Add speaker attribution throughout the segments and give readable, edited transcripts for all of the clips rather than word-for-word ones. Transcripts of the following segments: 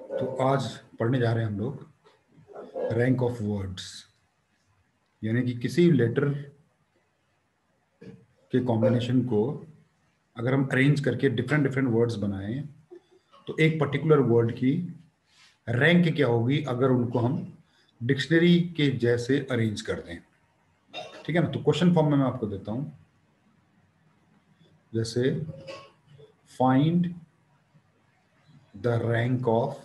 Speaker 1: तो आज पढ़ने जा रहे हैं हम लोग रैंक ऑफ वर्ड्स, यानी कि किसी लेटर के कॉम्बिनेशन को अगर हम अरेंज करके डिफरेंट डिफरेंट वर्ड्स बनाएं तो एक पर्टिकुलर वर्ड की रैंक क्या होगी अगर उनको हम डिक्शनरी के जैसे अरेंज कर दें। ठीक है ना। तो क्वेश्चन फॉर्म में मैं आपको देता हूं, जैसे find the rank of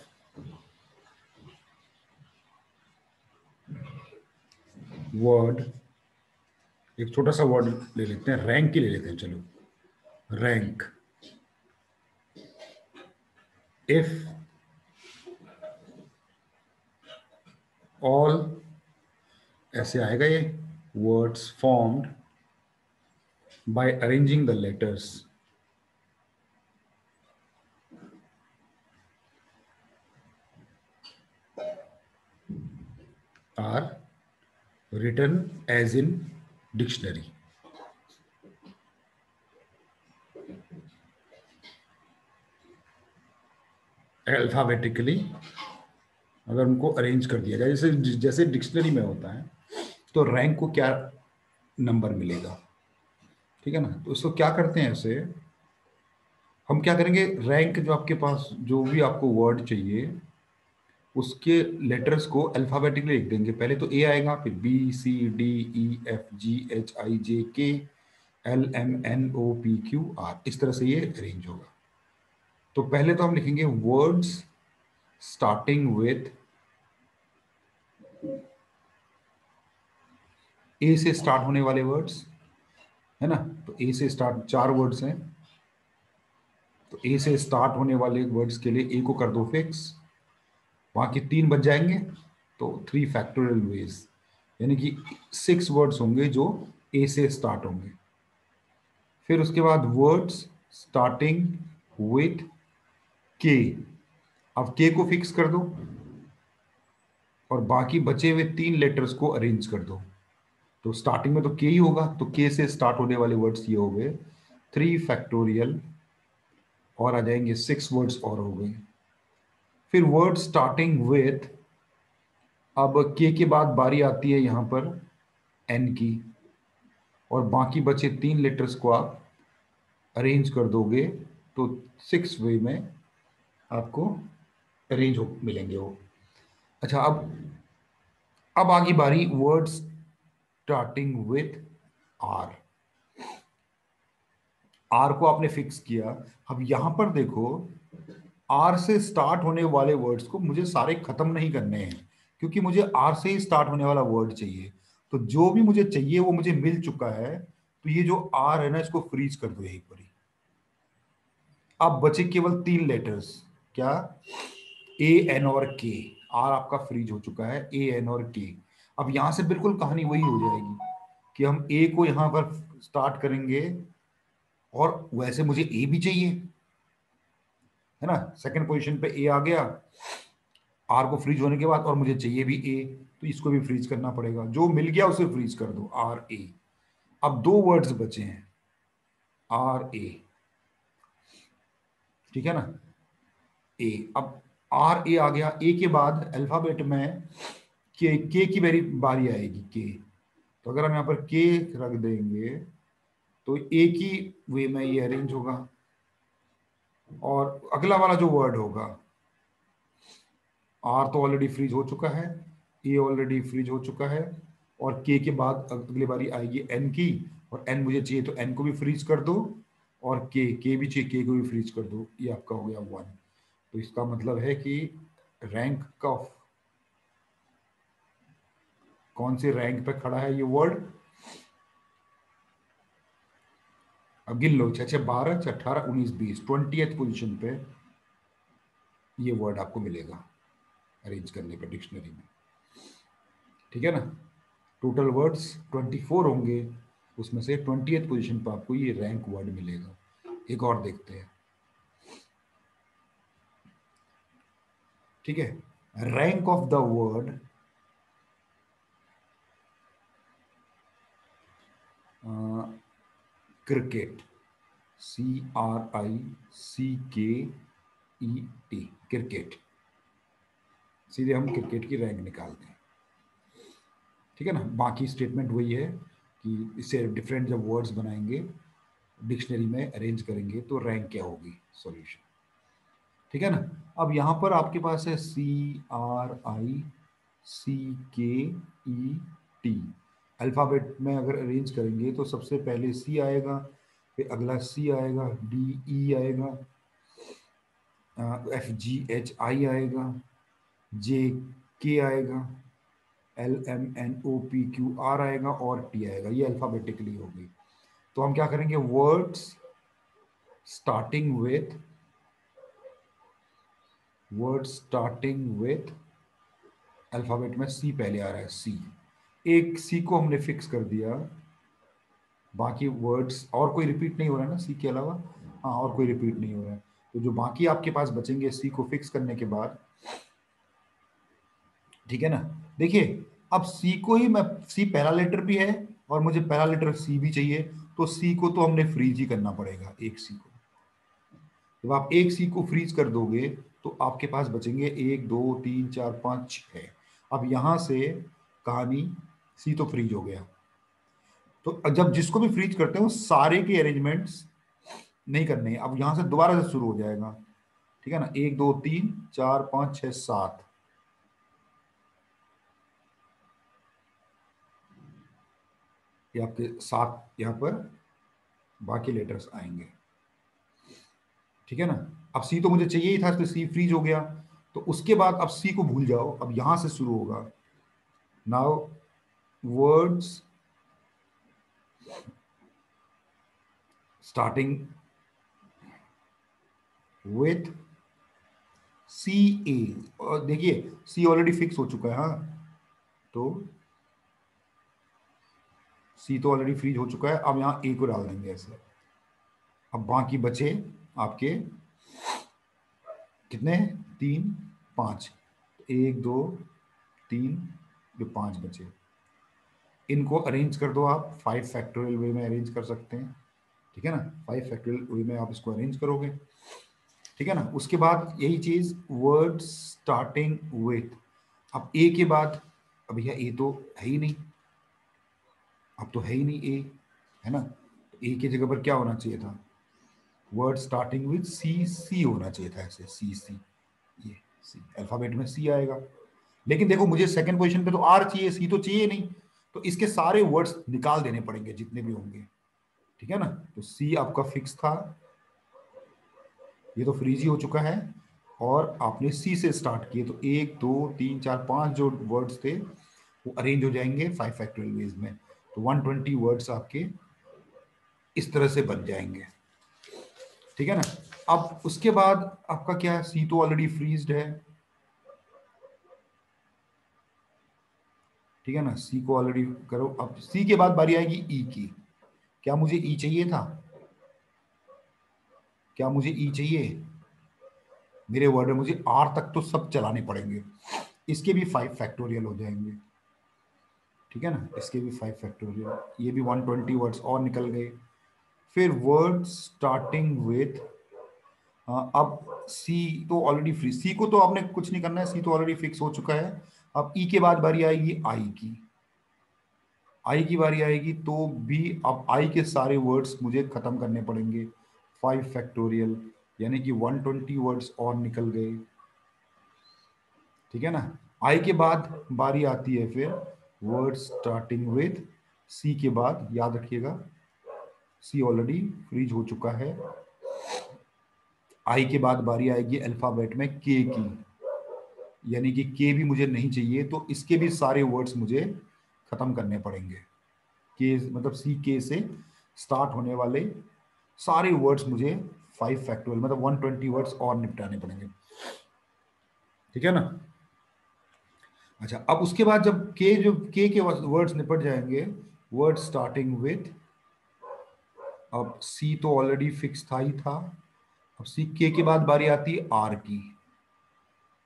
Speaker 1: word. एक छोटा सा वर्ड ले लेते हैं, रैंक ही ले लेते हैं। चलो, रैंक। इफ ऑल, ऐसे आएगा ये, words formed by arranging the letters are written as in dictionary। Alphabetically अगर उनको अरेंज कर दिया जाए जैसे जैसे डिक्शनरी में होता है, तो रैंक को क्या नंबर मिलेगा। ठीक है ना। तो इसको क्या करते हैं, ऐसे हम क्या करेंगे, रैंक जो आपके पास जो भी आपको वर्ड चाहिए उसके लेटर्स को अल्फाबेटिकली लिख देंगे। पहले तो ए आएगा, फिर B C D E F G H I J K L M N O P Q R, इस तरह से ये अरेंज होगा। तो पहले तो हम लिखेंगे वर्ड्स स्टार्टिंग विथ ए से स्टार्ट होने वाले वर्ड्स, है ना। तो ए से स्टार्ट 4 वर्ड्स हैं, तो ए से स्टार्ट होने वाले वर्ड्स के लिए ए को कर दो फिक्स, वहां के 3 बच जाएंगे, तो 3 फैक्टोरियल वेज, यानी कि 6 वर्ड्स होंगे जो ए से स्टार्ट होंगे। फिर उसके बाद वर्ड्स स्टार्टिंग विथ के, अब के को फिक्स कर दो और बाकी बचे हुए 3 लेटर्स को अरेंज कर दो। तो स्टार्टिंग में तो के ही होगा, तो के से स्टार्ट होने वाले वर्ड्स ये हो गए 3 फैक्टोरियल, और आ जाएंगे 6 वर्ड्स और हो गए। फिर वर्ड स्टार्टिंग विथ, अब के बाद बारी आती है यहां पर एन की, और बाकी बचे 3 लेटर्स को आप अरेंज कर दोगे तो 6 वे में आपको अरेंज हो मिलेंगे वो। अच्छा, अब आगे बारी word starting with R. R को आपने फिक्स किया। अब यहां पर देखो, आर से स्टार्ट होने वाले वर्ड्स को मुझे सारे खत्म नहीं करने हैं, क्योंकि मुझे आर से ही स्टार्ट होने वाला वर्ड चाहिए। तो जो भी मुझे चाहिए वो मुझे मिल चुका है, तो ये जो आर है ना, इसको फ्रीज कर दो यहीं पर ही। अब बचे केवल 3 लेटर्स, क्या, ए एन और के। आर आपका फ्रीज हो चुका है, ए एन और के। अब यहां से बिल्कुल कहानी वही हो जाएगी कि हम ए को यहां पर स्टार्ट करेंगे, और वैसे मुझे ए भी चाहिए, है ना। सेकंड पोजीशन पे ए आ गया आर को फ्रीज होने के बाद, और मुझे चाहिए भी ए, तो इसको भी फ्रीज करना पड़ेगा। जो मिल गया उसे फ्रीज कर दो, आर ए। अब 2 वर्ड्स बचे हैं, आर ए, ठीक है ना। ए, अब आर ए आ गया। ए के बाद अल्फाबेट में के की मेरी बारी आएगी, के। तो अगर हम यहां पर के रख देंगे तो ए की वे में ये अरेंज होगा, और अगला वाला जो वर्ड होगा, आर तो ऑलरेडी फ्रीज हो चुका है, ए ऑलरेडी फ्रीज हो चुका है, और के के बाद अगली बारी आएगी एन की, और एन मुझे चाहिए तो एन को भी फ्रीज कर दो, और के भी चाहिए, के को भी फ्रीज कर दो। ये आपका हो गया 1। तो इसका मतलब है कि रैंक का कौन से रैंक पे खड़ा है ये वर्ड। अब गिन लो, 6 6 12 6 18 19 20, 20th पोजीशन पे ये वर्ड आपको मिलेगा अरेंज करने पे डिक्शनरी में। ठीक है ना। टोटल वर्ड्स 24 होंगे, उसमें से 20th पोजीशन पर आपको ये रैंक वर्ड मिलेगा। एक और देखते हैं, ठीक है। Rank of the word cricket, CRICKET, cricket. सीधे हम क्रिकेट की रैंक निकालते हैं। ठीक है ना, बाकी स्टेटमेंट वही है कि इससे डिफरेंट जब वर्ड्स बनाएंगे डिक्शनरी में अरेंज करेंगे तो रैंक क्या होगी, सॉल्यूशन। ठीक है ना। अब यहां पर आपके पास है CRICKET। अल्फाबेट में अगर अरेंज करेंगे तो सबसे पहले सी आएगा, फिर अगला सी आएगा, DE आएगा, FGHI आएगा, JK आएगा, LMNOPQR आएगा और T आएगा। ये अल्फाबेटिकली होगी। तो हम क्या करेंगे, वर्ड्स स्टार्टिंग विथ अल्फाबेट में सी पहले आ रहा है, सी। एक सी को हमने फिक्स कर दिया, बाकी वर्ड्स और कोई रिपीट नहीं हो रहा है ना सी के अलावा। हाँ, और कोई रिपीट नहीं हो रहा है। तो जो बाकी आपके पास बचेंगे सी को फिक्स करने के बाद, ठीक है ना। देखिए, अब सी को ही मैं, सी पहला लेटर भी है और मुझे पहला लेटर सी भी चाहिए, तो सी को तो हमने फ्रीज ही करना पड़ेगा, एक सी को। जब आप एक सी को फ्रीज कर दोगे तो आपके पास बचेंगे 1 2 3 4 5 6। अब यहां से कहानी, सी तो फ्रीज हो गया, तो जब जिसको भी फ्रीज करते हैं वो सारे के अरेंजमेंट्स नहीं करने हैं, अब यहां से दोबारा से शुरू हो जाएगा। ठीक है ना, 1 2 3 4 5 6 7, ये आपके 7 यहाँ पर बाकी लेटर्स आएंगे। ठीक है ना। अब सी तो मुझे चाहिए ही था, तो सी फ्रीज हो गया। तो उसके बाद अब सी को भूल जाओ, अब यहां से शुरू होगा। Now words starting with CA। और देखिए सी ऑलरेडी फिक्स हो चुका है, हाँ, तो सी तो ऑलरेडी फ्रीज हो चुका है। अब यहाँ ए को डाल देंगे ऐसे। अब बाकी बचे आपके कितने, 3 5, 1 2 3, जो 5 बचे, इनको अरेंज कर दो आप 5 फैक्टोरियल वे में अरेंज कर सकते हैं। ठीक है ना, 5 फैक्टोरियल वे में आप इसको अरेंज करोगे। ठीक है ना। उसके बाद यही चीज, वर्ड स्टार्टिंग विथ, अब ए के बाद, अब भैया ए तो है ही नहीं, अब तो है ही नहीं ए, है ना। तो ए की जगह पर क्या होना चाहिए था, वर्ड स्टार्टिंग विथ सी होना चाहिए था, ऐसे सी, ये सी अल्फाबेट में सी आएगा। लेकिन देखो मुझे सेकंड पोजीशन पे तो आर चाहिए, सी तो चाहिए नहीं, तो इसके सारे वर्ड्स निकाल देने पड़ेंगे जितने भी होंगे। ठीक है ना, तो सी आपका फिक्स था, ये तो फ्रीज ही हो चुका है, और आपने सी से स्टार्ट किए, तो 1 2 3 4 5 जो वर्ड्स थे वो अरेंज हो जाएंगे 5 फैक्टोरियल वेज में। तो 120 वर्ड्स आपके इस तरह से बन जाएंगे। ठीक है ना। अब उसके बाद आपका क्या है, सी तो ऑलरेडी फ्रीज्ड है। ठीक है ना, सी को ऑलरेडी करो। अब सी के बाद बारी आएगी ई की। क्या मुझे ई चाहिए था, क्या मुझे ई चाहिए, मेरे वर्ड में मुझे आर तक तो सब चलाने पड़ेंगे, इसके भी 5 फैक्टोरियल हो जाएंगे। ठीक है ना, इसके भी 5 फैक्टोरियल, ये भी 120 वर्ड्स और निकल गए। फिर वर्ड स्टार्टिंग विथ, अब सी तो ऑलरेडी फ्री, सी को तो आपने कुछ नहीं करना है, सी तो ऑलरेडी फिक्स हो चुका है। अब ई के बाद बारी आएगी आई की, आई की बारी आएगी, तो भी अब आई के सारे वर्ड्स मुझे खत्म करने पड़ेंगे 5 फैक्टोरियल, यानी कि 120 वर्ड्स और निकल गए। ठीक है ना। आई के बाद बारी आती है फिर वर्ड स्टार्टिंग विथ सी के बाद, याद रखिएगा सी ऑलरेडी फ्रीज हो चुका है। आई के बाद बारी आएगी अल्फाबेट में के की, यानी कि के भी मुझे नहीं चाहिए, तो इसके भी सारे वर्ड्स मुझे खत्म करने पड़ेंगे। के मतलब सी के से स्टार्ट होने वाले सारे वर्ड्स मुझे 5 फैक्टोरियल मतलब 120 वर्ड्स और निपटाने पड़ेंगे। ठीक है ना। अच्छा, अब उसके बाद जब के वर्ड्स निपट जाएंगे, वर्ड स्टार्टिंग विथ, अब सी तो ऑलरेडी फिक्स था ही था, अब सी के बाद बारी आती है आर की,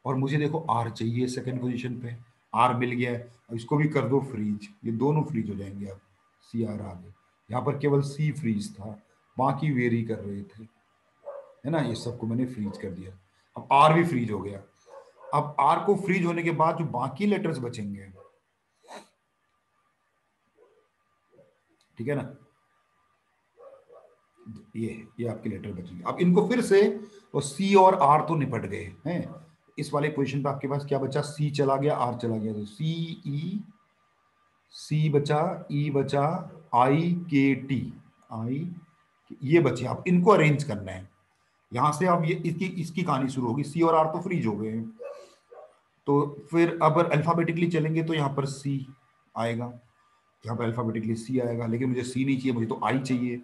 Speaker 1: और मुझे देखो आर चाहिए सेकंड पोजीशन पे, आर मिल गया है। अब इसको भी कर दो फ्रीज, ये दोनों फ्रीज हो जाएंगे। अब सी आर आ गए, यहाँ पर केवल सी फ्रीज था, बाकी वेरी कर रहे थे, है ना, ये सबको मैंने फ्रीज कर दिया। अब आर भी फ्रीज हो गया। अब आर को फ्रीज होने के बाद जो बाकी लेटर्स बचेंगे, ठीक है ना, ये आपके लेटर बचेंगे। अब इनको फिर से, और सी और आर तो निपट गए हैं, इस वाले पोजीशन पे आपके पास क्या बचा, सी चला गया, आर चला गया, तो सी ई, सी बचा, ई बचा, आई के टी, आई, ये बचे। अब इनको अरेंज करना है यहां से। अब ये इसकी इसकी कहानी शुरू होगी। सी और आर तो फ्रीज हो गए हैं, तो फिर अब अल्फाबेटिकली चलेंगे तो यहाँ पर सी आएगा, यहाँ पर अल्फाबेटिकली सी आएगा, लेकिन मुझे सी नहीं चाहिए, मुझे तो आई चाहिए।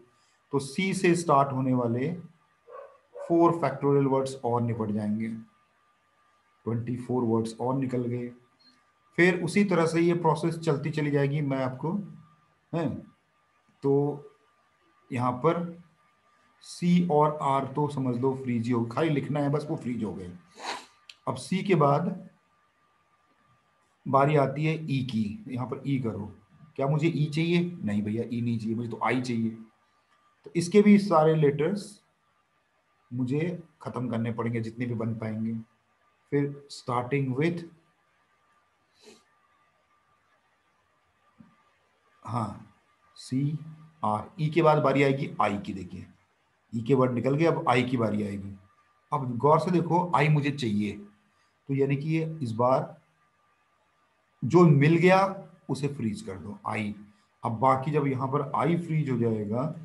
Speaker 1: तो सी से स्टार्ट होने वाले 4 फैक्टोरियल वर्ड्स और निपट जाएंगे, 24 वर्ड्स और निकल गए। फिर उसी तरह से ये प्रोसेस चलती चली जाएगी। मैं आपको है, तो यहाँ पर सी और आर तो समझ लो फ्रीज ही हो, खाली लिखना है बस, वो फ्रीज हो गए। अब सी के बाद बारी आती है ई की। यहाँ पर ई करो, क्या मुझे ई चाहिए? नहीं भैया, ई नहीं चाहिए, मुझे तो आई चाहिए। तो इसके भी सारे लेटर्स मुझे खत्म करने पड़ेंगे जितने भी बन पाएंगे। फिर स्टार्टिंग विथ, हाँ, सी आर, ई के बाद बारी आएगी आई की। देखिए ई के वर्ड निकल गए, अब आई की बारी आएगी। अब गौर से देखो, आई मुझे चाहिए, तो यानी कि ये इस बार जो मिल गया उसे फ्रीज कर दो, आई। अब बाकी जब यहां पर आई फ्रीज हो जाएगा,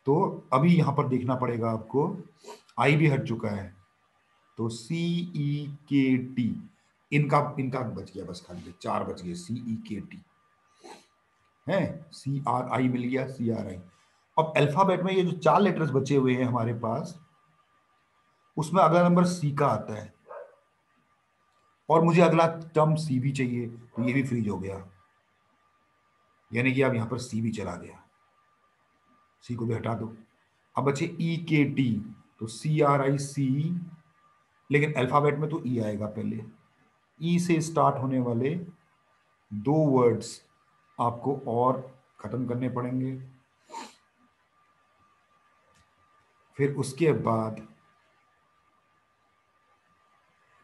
Speaker 1: तो अभी यहां पर देखना पड़ेगा आपको, आई भी हट चुका है, तो सी ई के टी, इनका इनका बच गया बस, खाली 4 बच गए, सी ई के टी है, सी आर आई मिल गया, सी आर आई। अब अल्फाबेट में ये जो 4 लेटर्स बचे हुए हैं हमारे पास, उसमें अगला नंबर सी का आता है, और मुझे अगला टर्म सी भी चाहिए, तो ये भी फ्रीज हो गया, यानी कि अब यहां पर सी भी चला गया, सी को भी हटा दो। अब बचे ई के टी, तो सी आर आई सी, लेकिन अल्फाबेट में तो ई आएगा पहले। ई से स्टार्ट होने वाले 2 वर्ड्स आपको और खत्म करने पड़ेंगे। फिर उसके बाद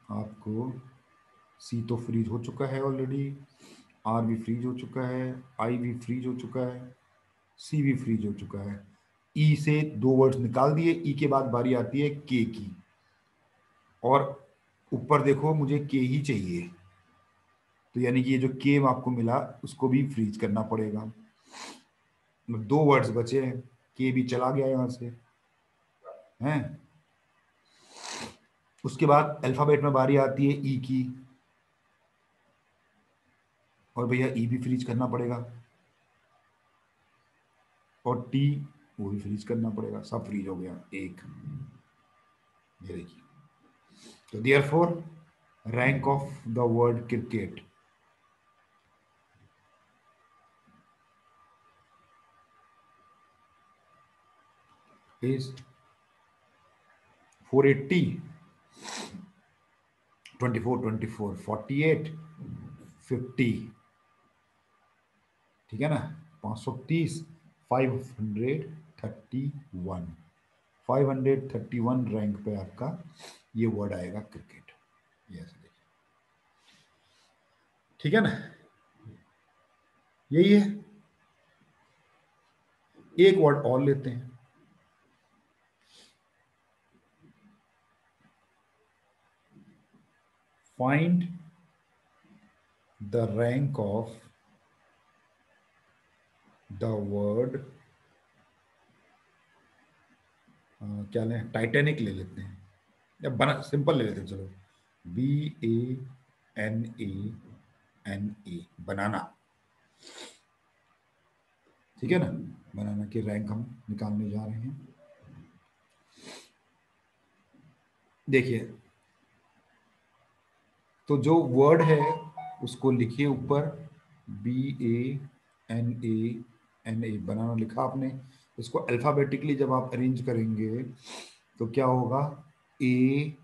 Speaker 1: आपको, सी तो फ्रीज हो चुका है ऑलरेडी, आर भी फ्रीज हो चुका है, आई भी फ्रीज हो चुका है, सी भी फ्रीज हो चुका है। ई से 2 वर्ड्स निकाल दिए। ई के बाद बारी आती है के की, और ऊपर देखो मुझे के ही चाहिए, तो यानी कि ये जो के आपको मिला उसको भी फ्रीज करना पड़ेगा। 2 वर्ड्स बचे हैं, के भी चला गया यहां से हैं। उसके बाद अल्फाबेट में बारी आती है ई की, और भैया ई भी फ्रीज करना पड़ेगा, और टी वो भी फ्रीज करना पड़ेगा, सब फ्रीज हो गया एक, ये देखिए। तो therefore rank of the word cricket is 480, 24, 24, 48, 50, ठीक है ना, 530, 531, 531 रैंक पे आपका ये वर्ड आएगा क्रिकेट, यस, ठीक है ना, यही है। एक वर्ड और लेते हैं, find the rank of the word, क्या लें, टाइटैनिक ले लेते हैं, या बना सिंपल ले लेते हैं, चलो, B A N A N A, banana, ठीक है ना, बनाना की रैंक हम निकालने जा रहे हैं। देखिए, तो जो वर्ड है उसको लिखिए ऊपर, बी ए एन ए, बनाना लिखा आपने। इसको अल्फाबेटिकली जब आप अरेंज करेंगे तो क्या होगा, ए,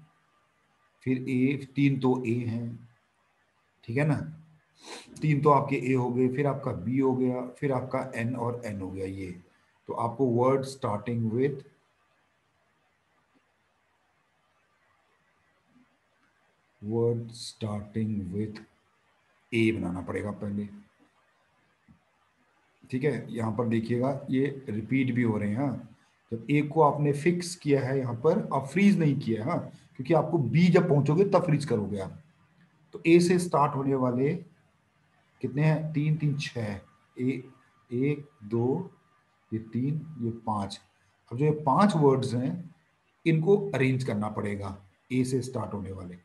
Speaker 1: फिर ए, 3 तो ए हैं, ठीक है ना, 3 तो आपके ए हो गए, फिर आपका बी हो गया, फिर आपका एन और एन हो गया, ये। तो आपको word starting with, word starting with A बनाना पड़ेगा पहले। ठीक है, यहाँ पर देखिएगा ये रिपीट भी हो रहे हैं। हाँ, जब ए को आपने फिक्स किया है यहाँ पर, आप फ्रीज नहीं किया है। हाँ, क्योंकि आपको बी जब पहुंचोगे तब फ्रीज करोगे आप। तो ए से स्टार्ट होने वाले कितने हैं, तीन तीन छः, ए, एक दो, ये तीन, ये पांच। अब जो ये पांच वर्ड्स हैं इनको अरेंज करना पड़ेगा, ए से स्टार्ट होने वाले।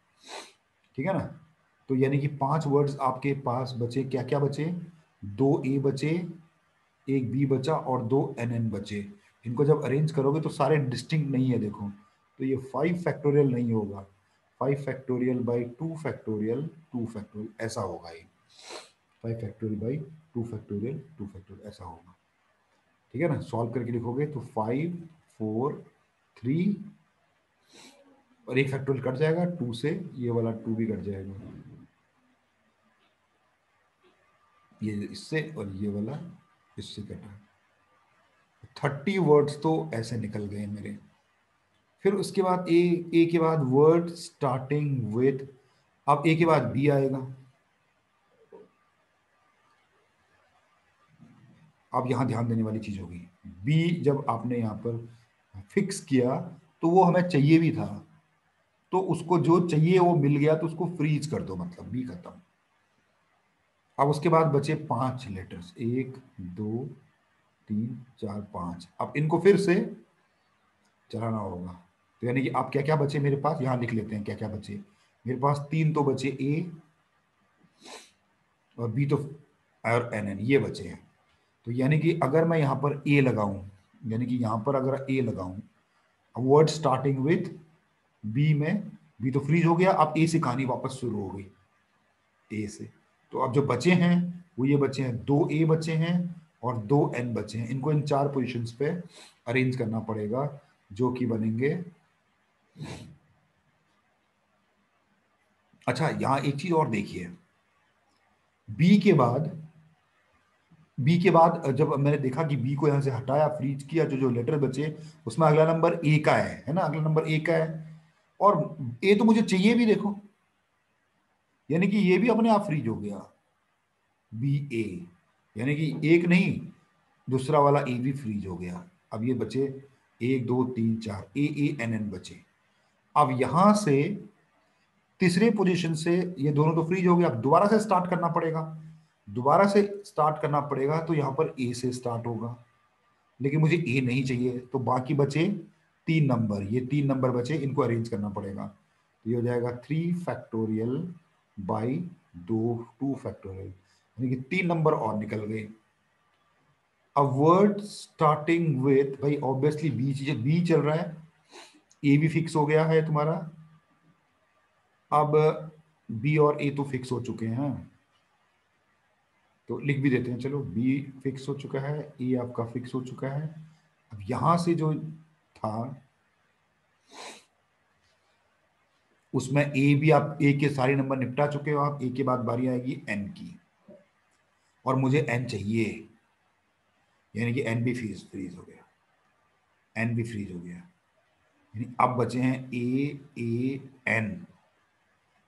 Speaker 1: ठीक है ना। तो यानी कि पांच वर्ड्स आपके पास बचे, क्या क्या बचे, दो ए बचे, एक बी बचा और दो एन एन बचे। इनको जब अरेंज करोगे तो सारे डिस्टिंक्ट नहीं है, देखो। तो ये 5 फैक्टोरियल नहीं होगा, 5 फैक्टोरियल बाई 2 फैक्टोरियल, 2 फैक्टोरियल ऐसा होगा ये। 5 फैक्टोरियल बाई 2 फैक्टोरियल, 2 फैक्टोरियल ऐसा होगा। ठीक है ना। सॉल्व करके लिखोगे तो 5 4 3, और एक फैक्टोरियल कट जाएगा 2 से, ये वाला 2 भी कट जाएगा, ये इससे और ये वाला इससे कटा। 30 वर्ड्स तो ऐसे निकल गए मेरे। फिर उसके बाद ए के बाद वर्ड स्टार्टिंग विथ, अब ए के बाद बी आएगा। अब यहां ध्यान देने वाली चीज होगी, बी जब आपने यहां पर फिक्स किया तो वो हमें चाहिए भी था, तो उसको जो चाहिए वो मिल गया, तो उसको फ्रीज कर दो, मतलब बी खत्म। अब उसके बाद बचे 5 लेटर्स, 1 2 3 4 5। अब इनको फिर से चलाना होगा। तो यानी कि अब क्या क्या बचे मेरे पास, यहां लिख लेते हैं क्या क्या बचे। मेरे पास तीन तो बचे, ए और बी तो, और एन एन ये बचे हैं। तो यानी कि अगर मैं यहाँ पर ए लगाऊं, यानी कि यहाँ पर अगर ए लगाऊं, वर्ड स्टार्टिंग विथ बी में, बी तो फ्रीज हो गया, अब ए से कहानी वापस शुरू हो गई, ए से। तो अब जो बचे हैं वो ये बचे हैं, दो ए बचे हैं और दो एन बचे हैं। इनको इन चार पोजीशंस पे अरेंज करना पड़ेगा, जो कि बनेंगे। अच्छा, यहां एक चीज और देखिए, बी के बाद, बी के बाद जब मैंने देखा कि बी को यहां से हटाया, फ्रीज किया, जो जो लेटर बचे उसमें अगला नंबर ए का है ना, अगला नंबर ए का है। और ए तो मुझे चाहिए भी, देखो, यानी कि ये भी अपने आप फ्रीज हो गया, बी ए, यानी कि एक नहीं, दूसरा वाला ए भी फ्रीज हो गया। अब ये बचे 1 2 3 4, ए ए एन एन बचे। अब यहां से तीसरे पोजीशन से ये दोनों तो फ्रीज हो गए, अब दोबारा से स्टार्ट करना पड़ेगा। दोबारा से स्टार्ट करना पड़ेगा तो यहां पर ए से स्टार्ट होगा, लेकिन मुझे ए नहीं चाहिए, तो बाकी बचे 3 नंबर, ये 3 नंबर बचे, इनको अरेंज करना पड़ेगा। तो ये हो जाएगा 3 फैक्टोरियल बाई 2 फैक्टोरियल, यानी कि 3 नंबर और निकल गए। अब वर्ड स्टार्टिंग विथ, भाई ऑब्वियसली बी, चीजें बी चल रहा है, ए भी फिक्स हो गया है तुम्हारा। अब बी और ए तो फिक्स हो चुके हैं, तो लिख भी देते हैं, चलो बी फिक्स हो चुका है, ए आपका फिक्स हो चुका है। अब यहां से जो था उसमें ए भी, आप ए के सारे नंबर निपटा चुके हो, आप ए के बाद बारी आएगी एन की, और मुझे एन चाहिए, यानी कि एन भी फ्रीज फ्रीज हो गया, एन भी फ्रीज हो गया। यानी अब बचे हैं ए एन,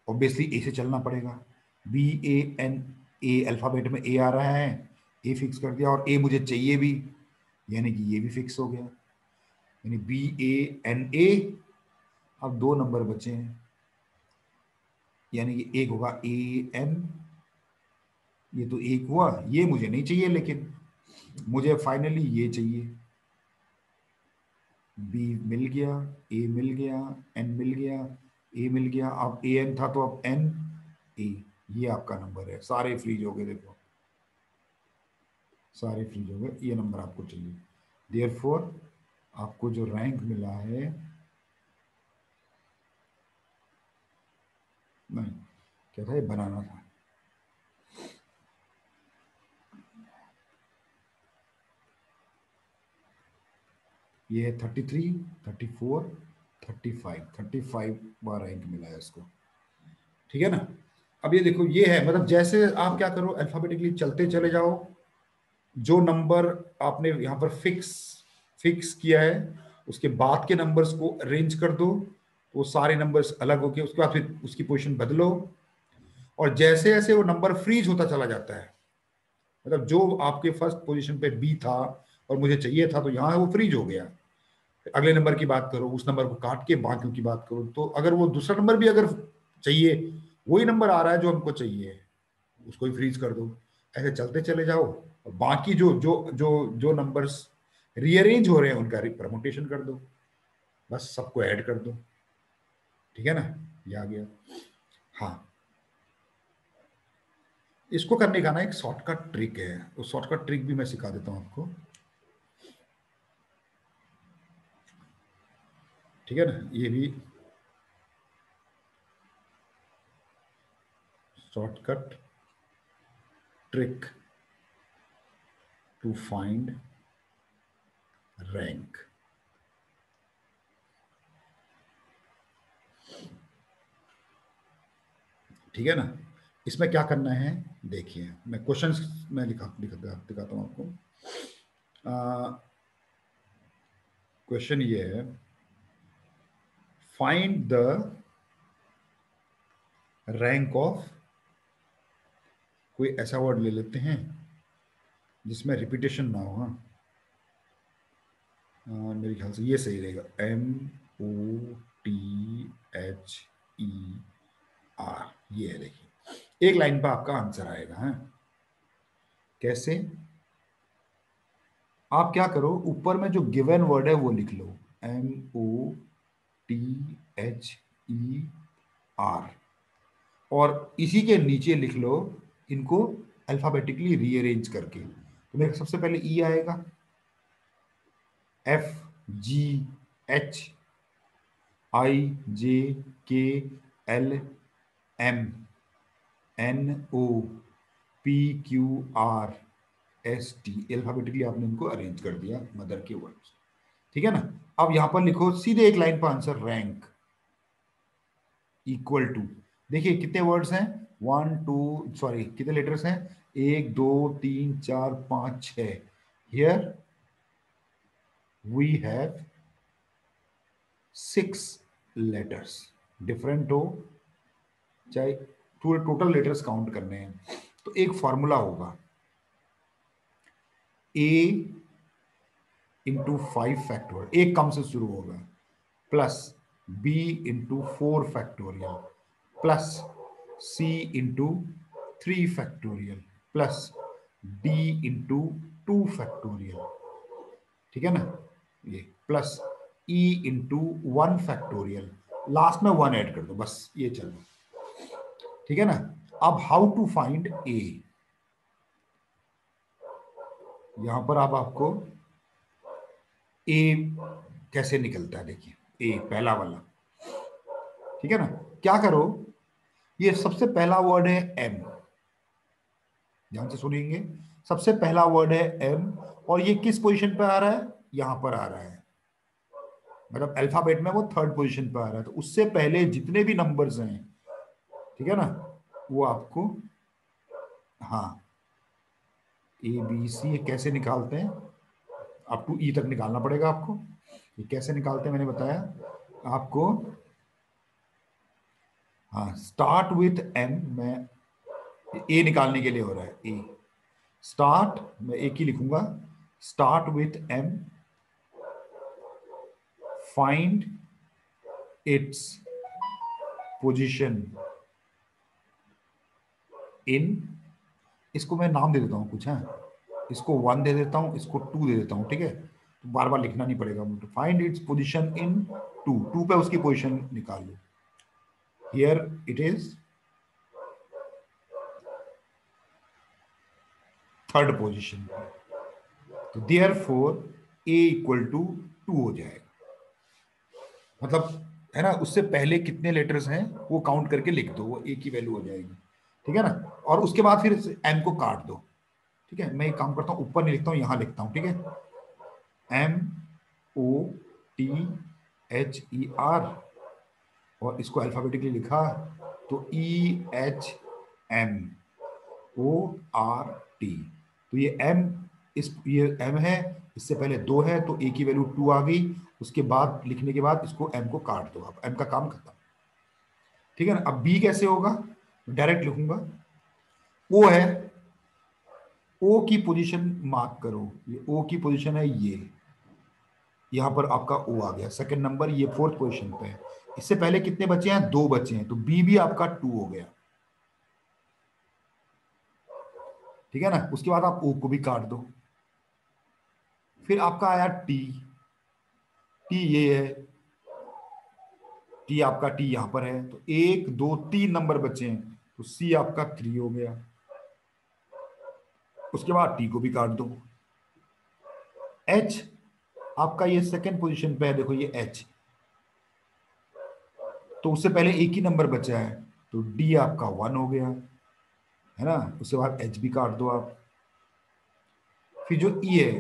Speaker 1: ऑब्वियसली ए से चलना पड़ेगा, B A N, A alphabet में ए आ रहा है, ए फिक्स कर दिया, और ए मुझे चाहिए भी, यानी कि ये भी फिक्स हो गया, यानी बी ए एन ए। अब 2 नंबर बचे हैं, यानी कि एक होगा ए एन, ये तो एक हुआ, ये मुझे नहीं चाहिए, लेकिन मुझे फाइनली ये चाहिए, बी मिल गया, ए मिल गया, एन मिल गया, ए मिल गया। अब ए एन था तो अब एन ए, ये आपका नंबर है, सारे फ्रीज हो गए, देखो सारे फ्रीज हो गए, ये नंबर आपको चाहिए। देयरफॉर आपको जो रैंक मिला है, नहीं, क्या था, ये बनाना था, ये है 33, 34, 35, 35 बार रैंक मिला है इसको। ठीक है ना। अब ये देखो, ये है, मतलब जैसे आप क्या करो, अल्फाबेटिकली चलते चले जाओ, जो नंबर आपने यहाँ पर फिक्स फिक्स किया है उसके बाद के नंबर्स को अरेंज कर दो, वो सारे नंबर्स अलग होके उसके बाद फिर उसकी पोजीशन बदलो, और जैसे जैसे वो नंबर फ्रीज होता चला जाता है, मतलब जो आपके फर्स्ट पोजीशन पे बी था और मुझे चाहिए था, तो यहाँ वो फ्रीज हो गया। अगले नंबर की बात करो, उस नंबर को काट के बाकियों की बात करो, तो अगर वो दूसरा नंबर भी अगर चाहिए, वही नंबर आ रहा है जो हमको चाहिए, उसको ही फ्रीज कर दो। ऐसे चलते चले जाओ, और बाकी जो जो जो जो नंबर्स रीअरेंज हो रहे हैं उनका परमुटेशन कर दो, बस सबको ऐड कर दो। ठीक है ना, ये आ गया। हाँ, इसको करने का ना एक शॉर्टकट ट्रिक है, उस शॉर्टकट ट्रिक भी मैं सिखा देता हूं आपको। ठीक है ना, ये भी shortcut trick to find rank. ठीक है ना, इसमें क्या करना है, देखिए मैं क्वेश्चंस में दिखाता हूं आपको। क्वेश्चन ये है, फाइंड द रैंक ऑफ, कोई ऐसा वर्ड ले लेते हैं जिसमें रिपीटेशन ना हो। हाँ, मेरे ख्याल से ये सही रहेगा, MOTHER, ये है, देखिए एक लाइन पर आपका आंसर आएगा। हाँ, कैसे, आप क्या करो, ऊपर में जो गिवन वर्ड है वो लिख लो, MOTHER, और इसी के नीचे लिख लो इनको अल्फाबेटिकली रीअरेंज करके। तो मेरे सबसे पहले ई आएगा, FGHIJKLMNOPQRST, अल्फाबेटिकली आपने इनको अरेंज कर दिया मदर के वर्ड्स। ठीक है ना, अब यहां पर लिखो सीधे एक लाइन पर आंसर, रैंक इक्वल टू, देखिए कितने वर्ड्स हैं, वन टू, सॉरी कितने लेटर्स हैं, एक दो तीन चार पांच छह, here we have 6 letters, different हो चाहे, पूरे टोटल लेटर्स काउंट करने हैं। तो एक फॉर्मूला होगा, ए इंटू 5 फैक्टोरियल, एक कम से शुरू होगा, plus B into 4 factorial, plus C into 3 factorial, plus D into 2 factorial. ठीक है ना, ये plus E into 1 factorial, last में 1 ऐड कर दो, बस ये चलो। ठीक है ना, अब हाउ टू फाइंड ए, यहां पर अब आपको ए कैसे निकलता है, देखिए ए पहला वाला। ठीक है ना, क्या करो, ये सबसे पहला वर्ड है एम, ध्यान से सुनेंगे, सबसे पहला वर्ड है एम, और ये किस पोजीशन पे आ रहा है, यहां पर आ रहा है, मतलब अल्फाबेट में वो थर्ड पोजीशन पे आ रहा है, तो उससे पहले जितने भी नंबर्स हैं, ठीक है ना, वो आपको, हाँ, ABC, ये कैसे निकालते हैं, अप टू ई तक निकालना पड़ेगा आपको। ये कैसे निकालते हैं मैंने बताया आपको। हाँ, स्टार्ट विथ एम, मैं ए निकालने के लिए हो रहा है, ए स्टार्ट, मैं एक ही लिखूंगा, start with M, find its position in, इसको मैं नाम दे देता हूँ कुछ है, इसको 1 दे देता हूँ, इसको 2 दे देता हूँ। ठीक है, तो बार बार लिखना नहीं पड़ेगा मुझे, फाइंड इट्स पोजीशन इन 2, 2 पे उसकी पोजीशन निकाल लो, here it is third position, तो therefore a equal to 2 हो जाएगा, मतलब है ना, उससे पहले कितने लेटर्स हैं वो काउंट करके लिख दो, वो ए की वैल्यू हो जाएगी। ठीक है ना, और उसके बाद फिर एम को काट दो। ठीक है, मैं एक काम करता हूँ, ऊपर नहीं लिखता हूँ, यहां लिखता हूँ। ठीक है, MOTHER, और इसको अल्फाबेटिकली लिखा, तो EHMORT, तो ये एम इस ये m है, इससे पहले 2 है तो a की वैल्यू 2 आ गई, उसके बाद लिखने के बाद इसको m को काट दो, अब m का काम खत्म। ठीक है ना। अब b कैसे होगा, डायरेक्ट लिखूंगा, o है, o की पोजीशन मार्क करो, ये o की पोजीशन है, ये यहां पर आपका o आ गया सेकंड नंबर, ये फोर्थ पोजीशन पे है। इससे पहले कितने बचे हैं, 2 बचे हैं, तो b भी आपका 2 हो गया। ठीक है ना। उसके बाद आप o को भी काट दो, फिर आपका आया t, t ये है, t आपका t यहां पर है, तो 1 2 3 नंबर बचे हैं, तो c आपका 3 हो गया। उसके बाद t को भी काट दो। h आपका ये सेकंड पोजीशन पे है, देखो ये h, तो उससे पहले एक ही नंबर बचा है, तो d आपका 1 हो गया, है ना। उसके बाद h भी काट दो आप। फिर जो e है,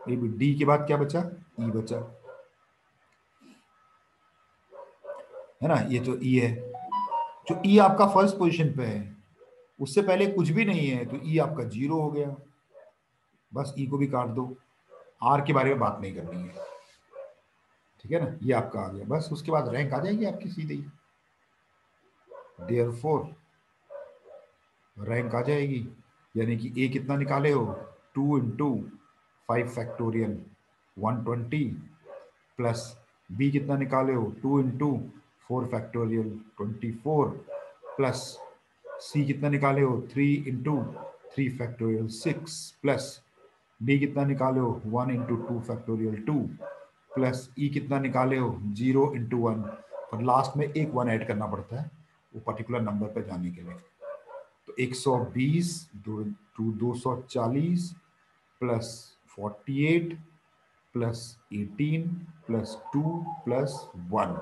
Speaker 1: ये भी d के बाद क्या बचा, e बचा, है ना। ये तो e है, जो e आपका फर्स्ट पोजीशन पे है, उससे पहले कुछ भी नहीं है, तो e आपका 0 हो गया, बस e को भी काट दो। r के बारे में बात नहीं करनी है, ठीक है ना। ये आपका आ गया, बस उसके बाद रैंक आ जाएगी आपकी सीधे ही, देयरफॉर रैंक आ जाएगी। यानी कि ए कितना निकाले हो, 2 इंटू 5 फैक्टोरियल 120, प्लस बी कितना निकाले हो, 2 इंटू 4 फैक्टोरियल 24, प्लस सी कितना निकाले हो, 3 इंटू 3 फैक्टोरियल 6, प्लस डी कितना निकाले हो, 1 इंटू 2 फैक्टोरियल 2, प्लस ई कितना निकाले हो, 0 इंटू 1, और लास्ट में एक 1 ऐड करना पड़ता है वो पर्टिकुलर नंबर पर जाने के लिए। तो 120 to 240 plus 48 plus 18 plus 2 plus 1,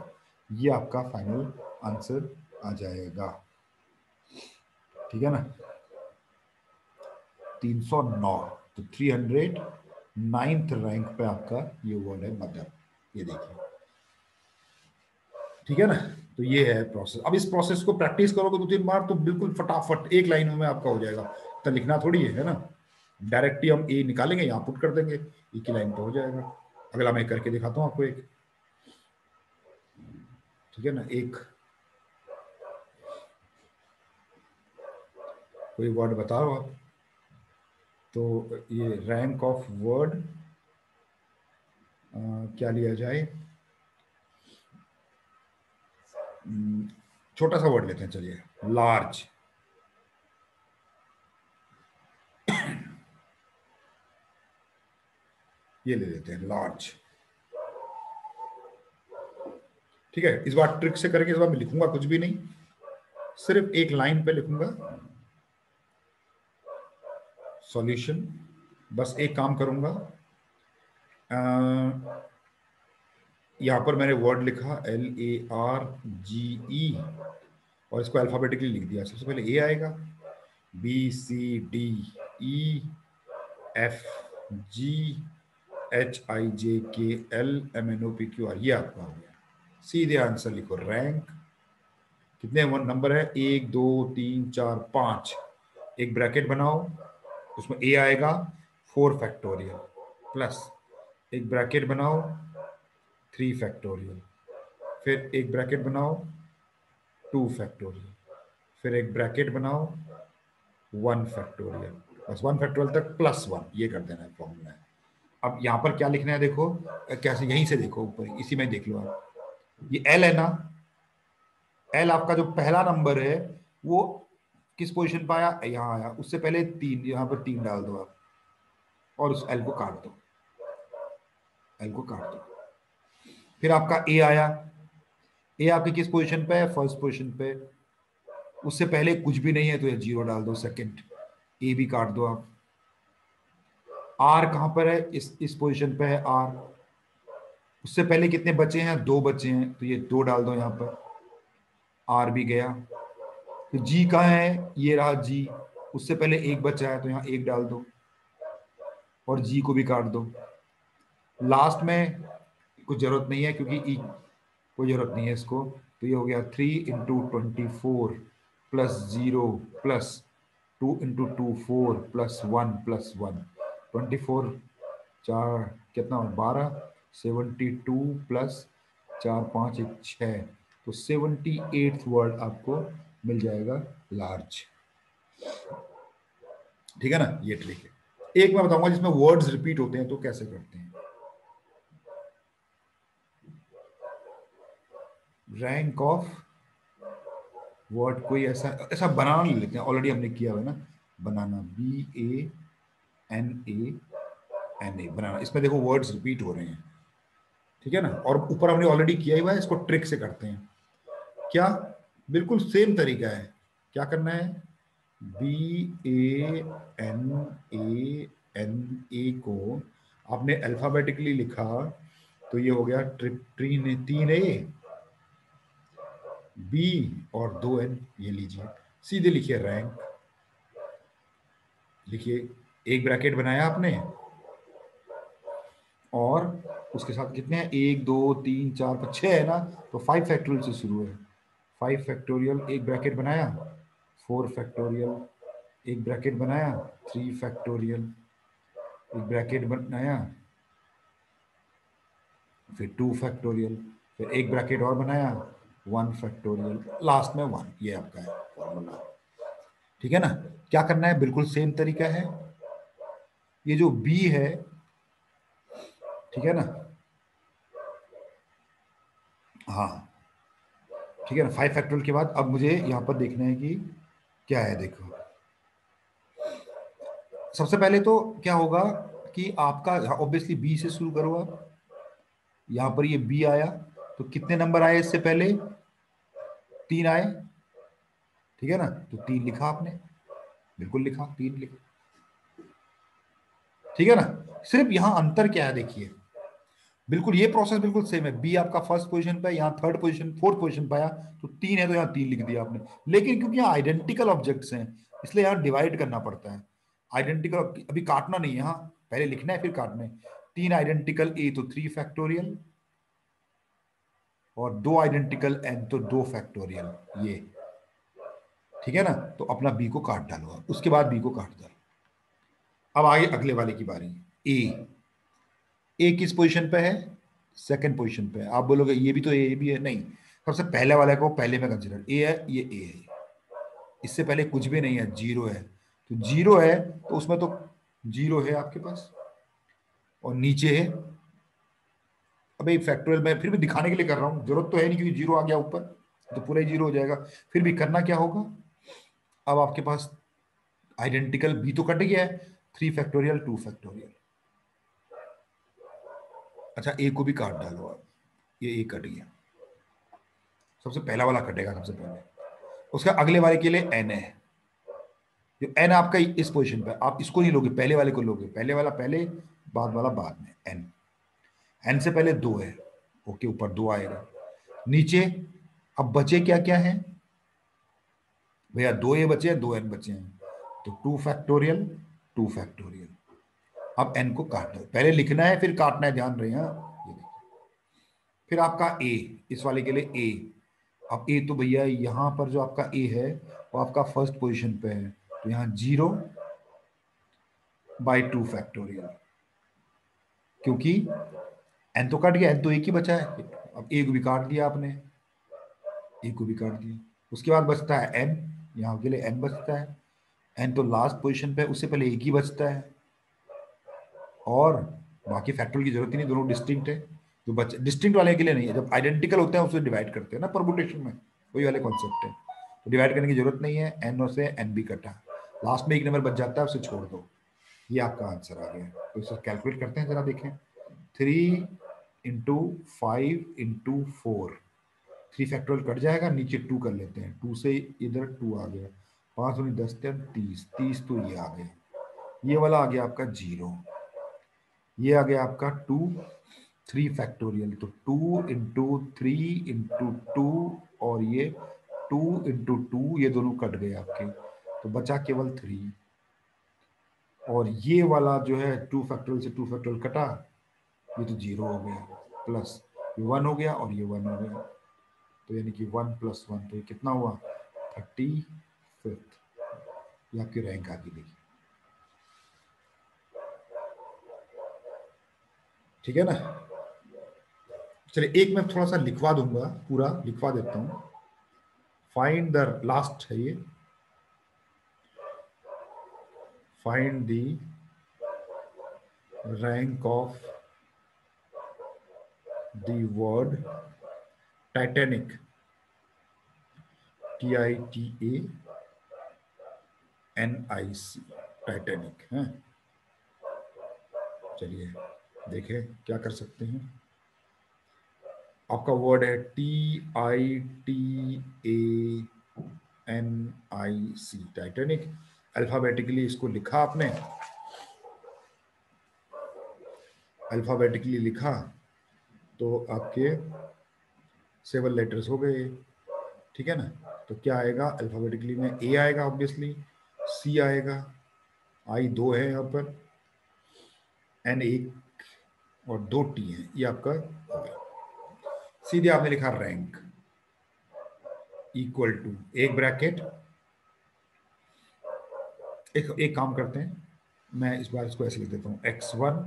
Speaker 1: ये आपका फाइनल आंसर आ जाएगा। ठीक है ना। 309, तो 309th रैंक पे आपका ये वर्ड है मदर, ये देखिए। ठीक है ना। तो ये है प्रोसेस। अब इस प्रोसेस को प्रैक्टिस करोगे 2-3 बार तो बिल्कुल फटाफट एक लाइन में आपका हो जाएगा, तो लिखना थोड़ी है ना। डायरेक्ट ही हम ए निकालेंगे, यहाँ पुट कर देंगे, ए की लाइन पे हो जाएगा। अगला मैं करके दिखाता हूँ आपको एक, ठीक है ना। एक कोई वर्ड बताओ आप, तो ये रैंक ऑफ वर्ड क्या लिया जाए, छोटा सा वर्ड लेते हैं, चलिए लार्ज। ये ले लेते हैं लार्ज। ठीक है। इस बार ट्रिक से करके, इस बार मैं लिखूंगा कुछ भी नहीं, सिर्फ एक लाइन पे लिखूंगा सॉल्यूशन। बस एक काम करूंगा, यहां पर मैंने वर्ड लिखा LARGE और इसको अल्फाबेटिकली लिख दिया। सबसे पहले ए आएगा, BCDEFGHIJKLMNOPQR, ये आपका हो गया। सीधे आंसर लिखो रैंक। कितने नंबर है, 1 2 3 4 5, एक ब्रैकेट बनाओ, उसमें ए आएगा 4 फैक्टोरियल, प्लस एक ब्रैकेट बनाओ 3 फैक्टोरियल, फिर एक ब्रैकेट बनाओ 2 फैक्टोरियल, फिर एक ब्रैकेट बनाओ 1 फैक्टोरियल, बस 1 फैक्टोरियल तक प्लस 1, ये कर देना है फॉर्मूला। अब यहाँ पर क्या लिखना है देखो, कैसे, यहीं से देखो ऊपर, इसी में देख लो आप, ये एल है ना। एल आपका जो पहला नंबर है वो किस पोजीशन पर आया, यहाँ आया, उससे पहले 3, यहाँ पर 3 डाल दो आप, और उस एल को काट दो, एल को काट दो। फिर आपका ए आया, ए आपके किस पोजीशन पे है, फर्स्ट पोजीशन पे, उससे पहले कुछ भी नहीं है तो ये 0 डाल दो, सेकंड, ए भी काट दो आप। आर कहां पर है, इस पोजीशन पे है आर, उससे पहले कितने बचे हैं, 2 बचे हैं, तो ये 2 डाल दो यहाँ पर, आर भी गया। तो जी कहाँ है, ये रहा जी, उससे पहले 1 बचा है तो यहाँ 1 डाल दो, और जी को भी काट दो। लास्ट में कुछ जरूरत नहीं है क्योंकि ई कोई जरूरत नहीं है इसको, तो ये हो गया 3 into 24 plus 0 plus 2 into 2 4 plus 1 plus 1, 24 4 कितना 12, 72 प्लस 4 5 1 6, तो 78th वर्ड आपको मिल जाएगा लार्ज। ठीक है ना, ये ट्रिक है। एक मैं बताऊंगा जिसमें वर्ड्स रिपीट होते हैं तो कैसे करते हैं। रैंक ऑफ वर्ड, कोई ऐसा ऐसा बनाना ले लेते हैं, ऑलरेडी हमने किया हुआ है ना, बनाना, BANANA, बनाना। इसमें देखो वर्ड्स रिपीट हो रहे हैं, ठीक है ना, और ऊपर हमने ऑलरेडी किया हुआ है, इसको ट्रिक से करते हैं। क्या, बिल्कुल सेम तरीका है। क्या करना है, BANANA को आपने अल्फाबेटिकली लिखा, तो ये हो गया ट्रीन 3A, बी और 2N, ये लीजिए, सीधे लिखिए रैंक, लिखिए, एक ब्रैकेट बनाया आपने, और उसके साथ कितने हैं, 1 2 3 4 5 6 है ना, तो 5 फैक्टोरियल से शुरू है। 5 फैक्टोरियल, एक ब्रैकेट बनाया, 4 फैक्टोरियल, एक ब्रैकेट बनाया, 3 फैक्टोरियल, एक ब्रैकेट बनाया, फिर 2 फैक्टोरियल, फिर एक ब्रैकेट और बनाया, 1 फैक्टोरियल, लास्ट में 1। ये आपका है फॉर्मूला, ठीक है ना। क्या करना है, बिल्कुल सेम तरीका है। ये जो बी है, ठीक है ना, हाँ, ठीक है ना, 5 फैक्टोरियल के बाद अब मुझे यहां पर देखना है कि क्या है। देखो, सबसे पहले तो क्या होगा कि आपका ऑब्वियसली बी से शुरू करो आप। यहां पर ये बी आया, तो कितने नंबर आए इससे पहले, 3 आए, ठीक है ना, तो 3 लिखा आपने, बिल्कुल लिखा, 3 लिखा, ठीक है ना। सिर्फ यहां अंतर क्या है, देखिए, बिल्कुल ये प्रोसेस बिल्कुल सेम है। बी आपका फर्स्ट पोजीशन पे, यहाँ थर्ड पोजीशन, फोर्थ पोजीशन पे आया, तो 3 है तो यहाँ 3 लिख दिया आपने। लेकिन क्योंकि यहाँ आइडेंटिकल ऑब्जेक्ट्स हैं, इसलिए यहाँ डिवाइड करना पड़ता है। आइडेंटिकल अभी काटना नहीं है, यहाँ पहले लिखना है फिर काटना है। 3 आइडेंटिकल ए तो 3 फैक्टोरियल, और 2 आइडेंटिकल एन तो 2 फैक्टोरियल, ये, ठीक है ना। तो अपना बी को काट डालो आप, उसके बाद बी को काट डालो। अब आगे अगले वाले की बारी, ए। ए किस पोजीशन पे है, सेकंड पोजीशन पे है। आप बोलोगे ये भी तो ए भी है, नहीं, सबसे पहले वाले को पहले में कंसिडर, ए है, ये ए है, इससे पहले कुछ भी नहीं है, जीरो है, तो जीरो है तो उसमें तो जीरो है आपके पास, और नीचे है, अबे फैक्टोरियल में फिर भी दिखाने के लिए कर रहा हूं, जरूरत तो है नहीं क्योंकि जीरो आ गया ऊपर, तो पूरा ही जीरो हो जाएगा। फिर भी करना क्या होगा, अब आपके पास आइडेंटिकल बी तो कट गया है, 3 फैक्टोरियल 2 फैक्टोरियल, अच्छा ए को भी काट डालो आप, ये ए कट गया, सबसे पहला वाला कटेगा सबसे पहले। उसका अगले वाले के लिए एन है, जो एन आपका इस पोजीशन पे, आप इसको नहीं लोगे, पहले वाले को लोगे, पहले वाला पहले, बाद वाला बाद में। एन, एन से पहले 2 है, ओके, ऊपर 2 आएगा, नीचे अब बचे क्या क्या है भैया, 2 ए बचे हैं, 2 एन बचे हैं, तो 2 फैक्टोरियल 2 फैक्टोरियल। अब एन को काटना है, पहले लिखना है फिर काटना है, ध्यान रहे हैं, ये देखिए। फिर आपका ए, इस वाले के लिए ए, अब ए तो भैया यहां पर जो आपका ए है वो आपका फर्स्ट पोजीशन पे है, तो यहां 0/2 फैक्टोरियल, क्योंकि एन तो कट गया, एन तो एक ही बचा है, अब ए को भी काट दिया आपने, ए को भी काट दिया, उसके बाद बचता है एन, यहाँ के लिए एन बचता है, एन तो लास्ट पोजीशन पे, उससे पहले एक ही बचता है, और बाकी फैक्टोरियल की जरूरत ही नहीं, दोनों डिस्टिंक्ट है। जो बच्चे डिस्टिंक्ट वाले के लिए नहीं है, जब आइडेंटिकल होते हैं उसे डिवाइड करते हैं ना परमुटेशन में, वही वाले कॉन्सेप्ट है, तो डिवाइड करने की जरूरत नहीं है, एन से एन भी कटा, लास्ट में एक नंबर बच जाता है, उसे छोड़ दो। ये आपका आंसर आ गया, तो इसे कैलकुलेट करते हैं, जरा देखें। 3 × 5 × 4, 3 फैक्टोरियल कट जाएगा, नीचे 2 कर लेते हैं, 2 से इधर 2 आ गया, 5 दूनी 10 30, 30 तो ये आ गए, ये वाला आ गया आपका 0, ये आ गया आपका 2 3 फैक्टोरियल, तो 2 × 3 × 2, और ये 2 × 2, ये दोनों कट गए आपके, तो बचा केवल 3, और ये वाला जो है 2 फैक्टोरियल से 2 फैक्टोरियल कटा, ये तो 0 हो गया, प्लस ये 1 हो गया, और ये 1 हो गया, तो यानी कि 1 + 1, तो ये कितना हुआ, 35, ये आपकी रैंक आ गई। देखिए ठीक है ना। चलिए एक मैं थोड़ा सा लिखवा दूंगा, पूरा लिखवा देता हूं। फाइंड द लास्ट है ये, find the rank of the word Titanic, TITANIC, Titanic है। चलिए देखें क्या कर सकते हैं। आपका वर्ड है TITANIC, टाइटैनिक। अल्फाबेटिकली इसको लिखा आपने, अल्फाबेटिकली लिखा तो आपके 7 लेटर्स हो गए, ठीक है ना। तो क्या आएगा अल्फाबेटिकली में, ए आएगा ऑब्वियसली, सी आएगा, आई 2 है यहाँ पर, एन 1 और 2 टी है, ये आपका हो गया। सीधे आपने लिखा रैंक इक्वल टू, एक ब्रैकेट, एक काम करते हैं, मैं इस बार इसको ऐसे लिख देता हूँ, x1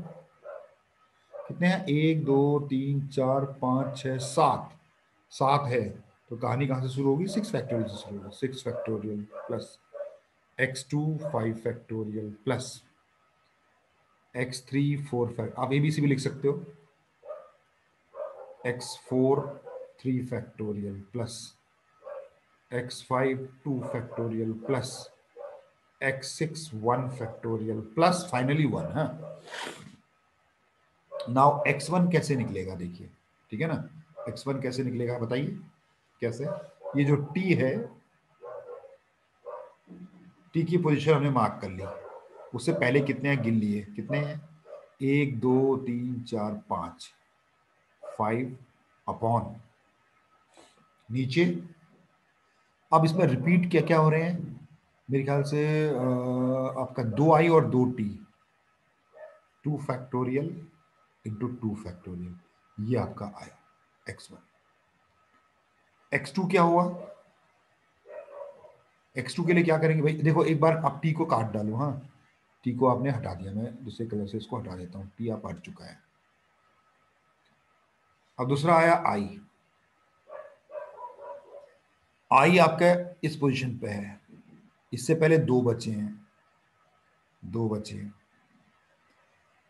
Speaker 1: कितने हैं, 1 2 3 4 5 6 7, 7 है। तो कहानी कहाँ से शुरू होगी, 6 फैक्टोरियल से शुरू होगी, 6 factorial plus x2 5 factorial plus x3 4 fact, आप ABC भी लिख सकते हो, x4 3 factorial plus x5 2 factorial plus x6 1 factorial plus finally 1 है। नाउ x1 कैसे निकलेगा देखिए, ठीक है ना। x1 कैसे निकलेगा बताइए कैसे। ये जो t है, t की पोजीशन हमने मार्क कर ली, उससे पहले कितने हैं गिन लिए, कितने हैं, 1 2 3 4 5, 5 अपॉन नीचे। अब इसमें रिपीट क्या क्या हो रहे हैं, मेरे ख्याल से आपका 2i और 2t, 2 फैक्टोरियल इंटू 2 फैक्टोरियल, ये आपका आया x1। x2 क्या हुआ, x2 के लिए क्या करेंगे भाई, देखो एक बार आप t को काट डालो, हाँ t को आपने हटा दिया, मैं दूसरे कलर से इसको हटा देता हूँ, t आप हट चुका है। अब दूसरा आया i, i आपका इस पोजीशन पे है, इससे पहले 2 बचे हैं, 2 बचे हैं।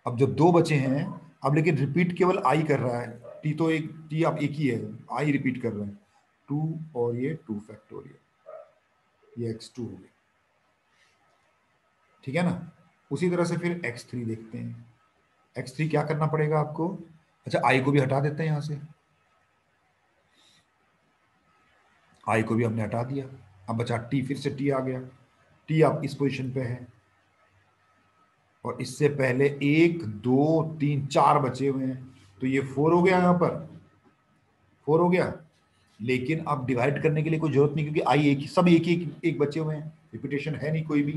Speaker 1: अब जब 2 बचे हैं, अब लेकिन रिपीट केवल आई कर रहा है, टी तो एक, टी अब एक ही है, आई रिपीट कर रहा है, 2 और ये 2 फैक्टोरियल, ये x2 हो गया, ठीक है ना। उसी तरह से फिर x3 देखते हैं, x3 क्या करना पड़ेगा आपको, अच्छा आई को भी हटा देते हैं यहां से, आई को भी हमने हटा दिया, अब बचा टी, फिर से टी आ गया, टी आप इस पोजीशन पे है, और इससे पहले 1 2 3 4 बचे हुए हैं, तो ये 4 हो गया, यहां पर 4 हो गया। लेकिन अब डिवाइड करने के लिए कोई जरूरत नहीं, क्योंकि आई एक ही, सब एक ही एक बचे हुए हैं, रिपीटेशन है नहीं कोई भी,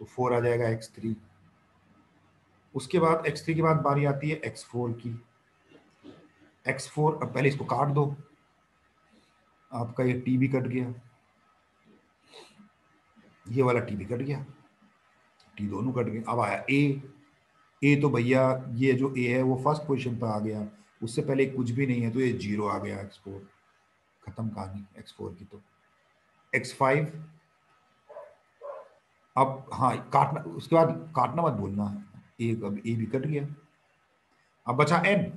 Speaker 1: तो 4 आ जाएगा x3। उसके बाद x3 के बाद बारी आती है x4 की, x4 अब पहले इसको काट दो, आपका ये t भी कट गया, ये वाला t भी कट गया, t दोनों कट गए। अब आया a तो भैया ये जो a है वो फर्स्ट पोजीशन पर आ गया, उससे पहले कुछ भी नहीं है, तो ये 0 आ गया, x4 खत्म कहानी x4 की। तो x5, अब हाँ काटना, उसके बाद काटना मत भूलना, एक अब ए भी कट गया, अब बचा एन,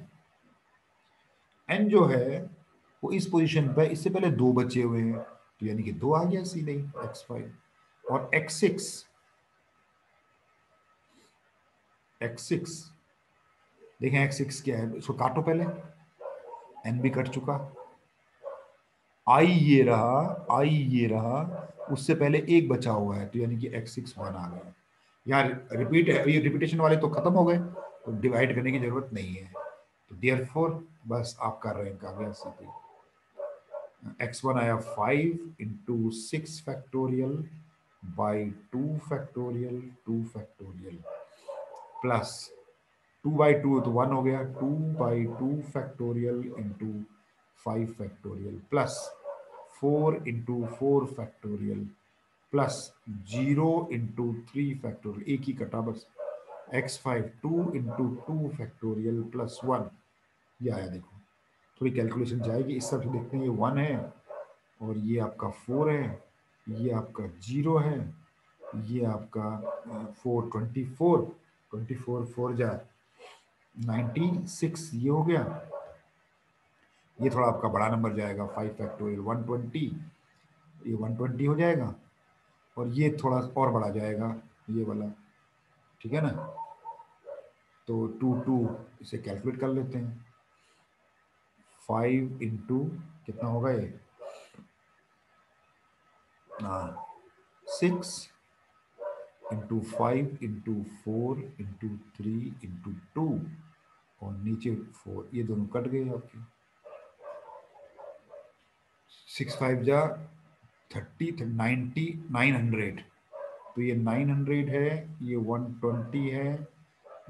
Speaker 1: एन जो है वो इस पोजीशन पे, इससे पहले 2 बचे हुए हैं, तो यानी कि 2 आ गया सीधे ही x5। और x6, x6 देखें x6 क्या है, इसको काटो पहले, एन भी कट चुका, आई ये रहा, आई ये रहा, उससे पहले एक बचा हुआ है, तो यानी कि x6 1 आ गया। यहाँ रिपीट है, ये रिपीटेशन वाले तो खत्म हो गए, तो डिवाइड करने की जरूरत नहीं है, तो देयरफॉर बस आपका रैंक आ गया सीधे, x1 आया 5 into 6 factorial by 2 factorial 2 factorial plus 2/2 तो 1 हो गया, 2/2 factorial into 5 factorial plus 4 into 4 factorial plus 0 into 3 factorial, एक ही कटा बस, x5 2 इंटू 2 फैक्टोरियल प्लस 1, ये आया देखो। थोड़ी कैलकुलेशन जाएगी, इस तरफ से देखते हैं, ये 1 है और ये आपका 4 है, ये आपका 0 है, ये आपका 4 24, 24 4 जा 96, ये हो गया। ये थोड़ा आपका बड़ा नंबर जाएगा, 5 फैक्टोरियल 120, ये 120 हो जाएगा। और ये थोड़ा और बड़ा जाएगा, ये वाला, ठीक है ना। तो 2 2 इसे कैलकुलेट कर लेते हैं। 5 इंटू कितना होगा ये, हाँ 6 इंटू 5 इंटू 4 इंटू 3 इंटू 2 और नीचे 4, ये दोनों कट गए आपके। 6 5 जा 30 90 900, तो ये 900 है, ये 120 है,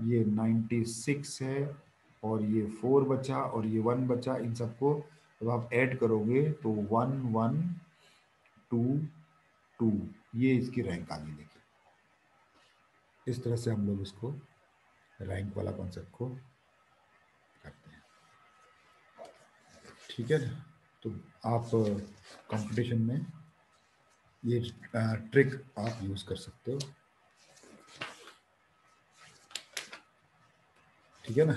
Speaker 1: ये 96 है और ये 4 बचा और ये 1 बचा। इन सबको जब आप ऐड करोगे तो 1 1 2 2, ये इसकी रैंक आ गई। देखिए इस तरह से हम लोग इसको रैंक वाला कॉन्सेप्ट को करते हैं, ठीक है ना। तो आप कंपटीशन में ये ट्रिक आप यूज कर सकते हो, ठीक है ना।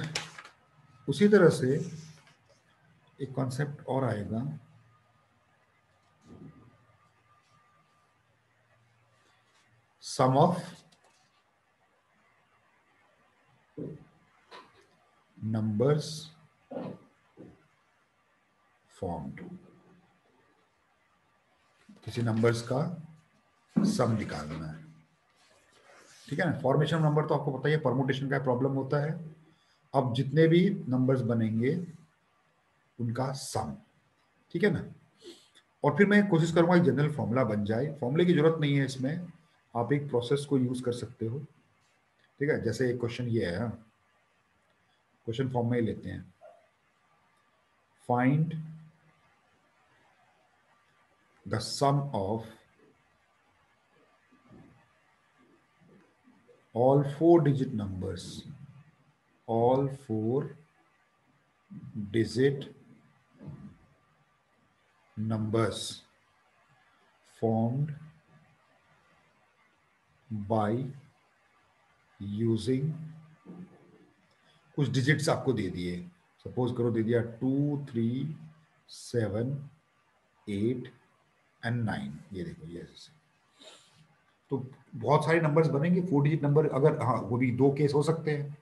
Speaker 1: उसी तरह से एक कॉन्सेप्ट और आएगा, सम ऑफ नंबर्स फॉर्म्ड। किसी नंबर्स का सम निकालना है, ठीक है ना। फॉर्मेशन नंबर तो आपको पता ही है, परमुटेशन का प्रॉब्लम होता है। अब जितने भी नंबर्स बनेंगे उनका सम, ठीक है ना। और फिर मैं कोशिश करूंगा एक जनरल फॉर्मूला बन जाए। फॉर्मूले की जरूरत नहीं है इसमें, आप एक प्रोसेस को यूज कर सकते हो, ठीक है। जैसे एक क्वेश्चन ये है, क्वेश्चन फॉर्म में ही लेते हैं। Find the sum of all 4-digit numbers, all 4-digit numbers formed by using, कुछ डिजिट्स आपको दे दिए, सपोज करो दे दिया 2 3 7 8 एंड 9, ये देखो ये ऐसे। तो बहुत सारे नंबर्स बनेंगे 4 डिजिट नंबर। अगर हाँ, वो भी दो केस हो सकते हैं,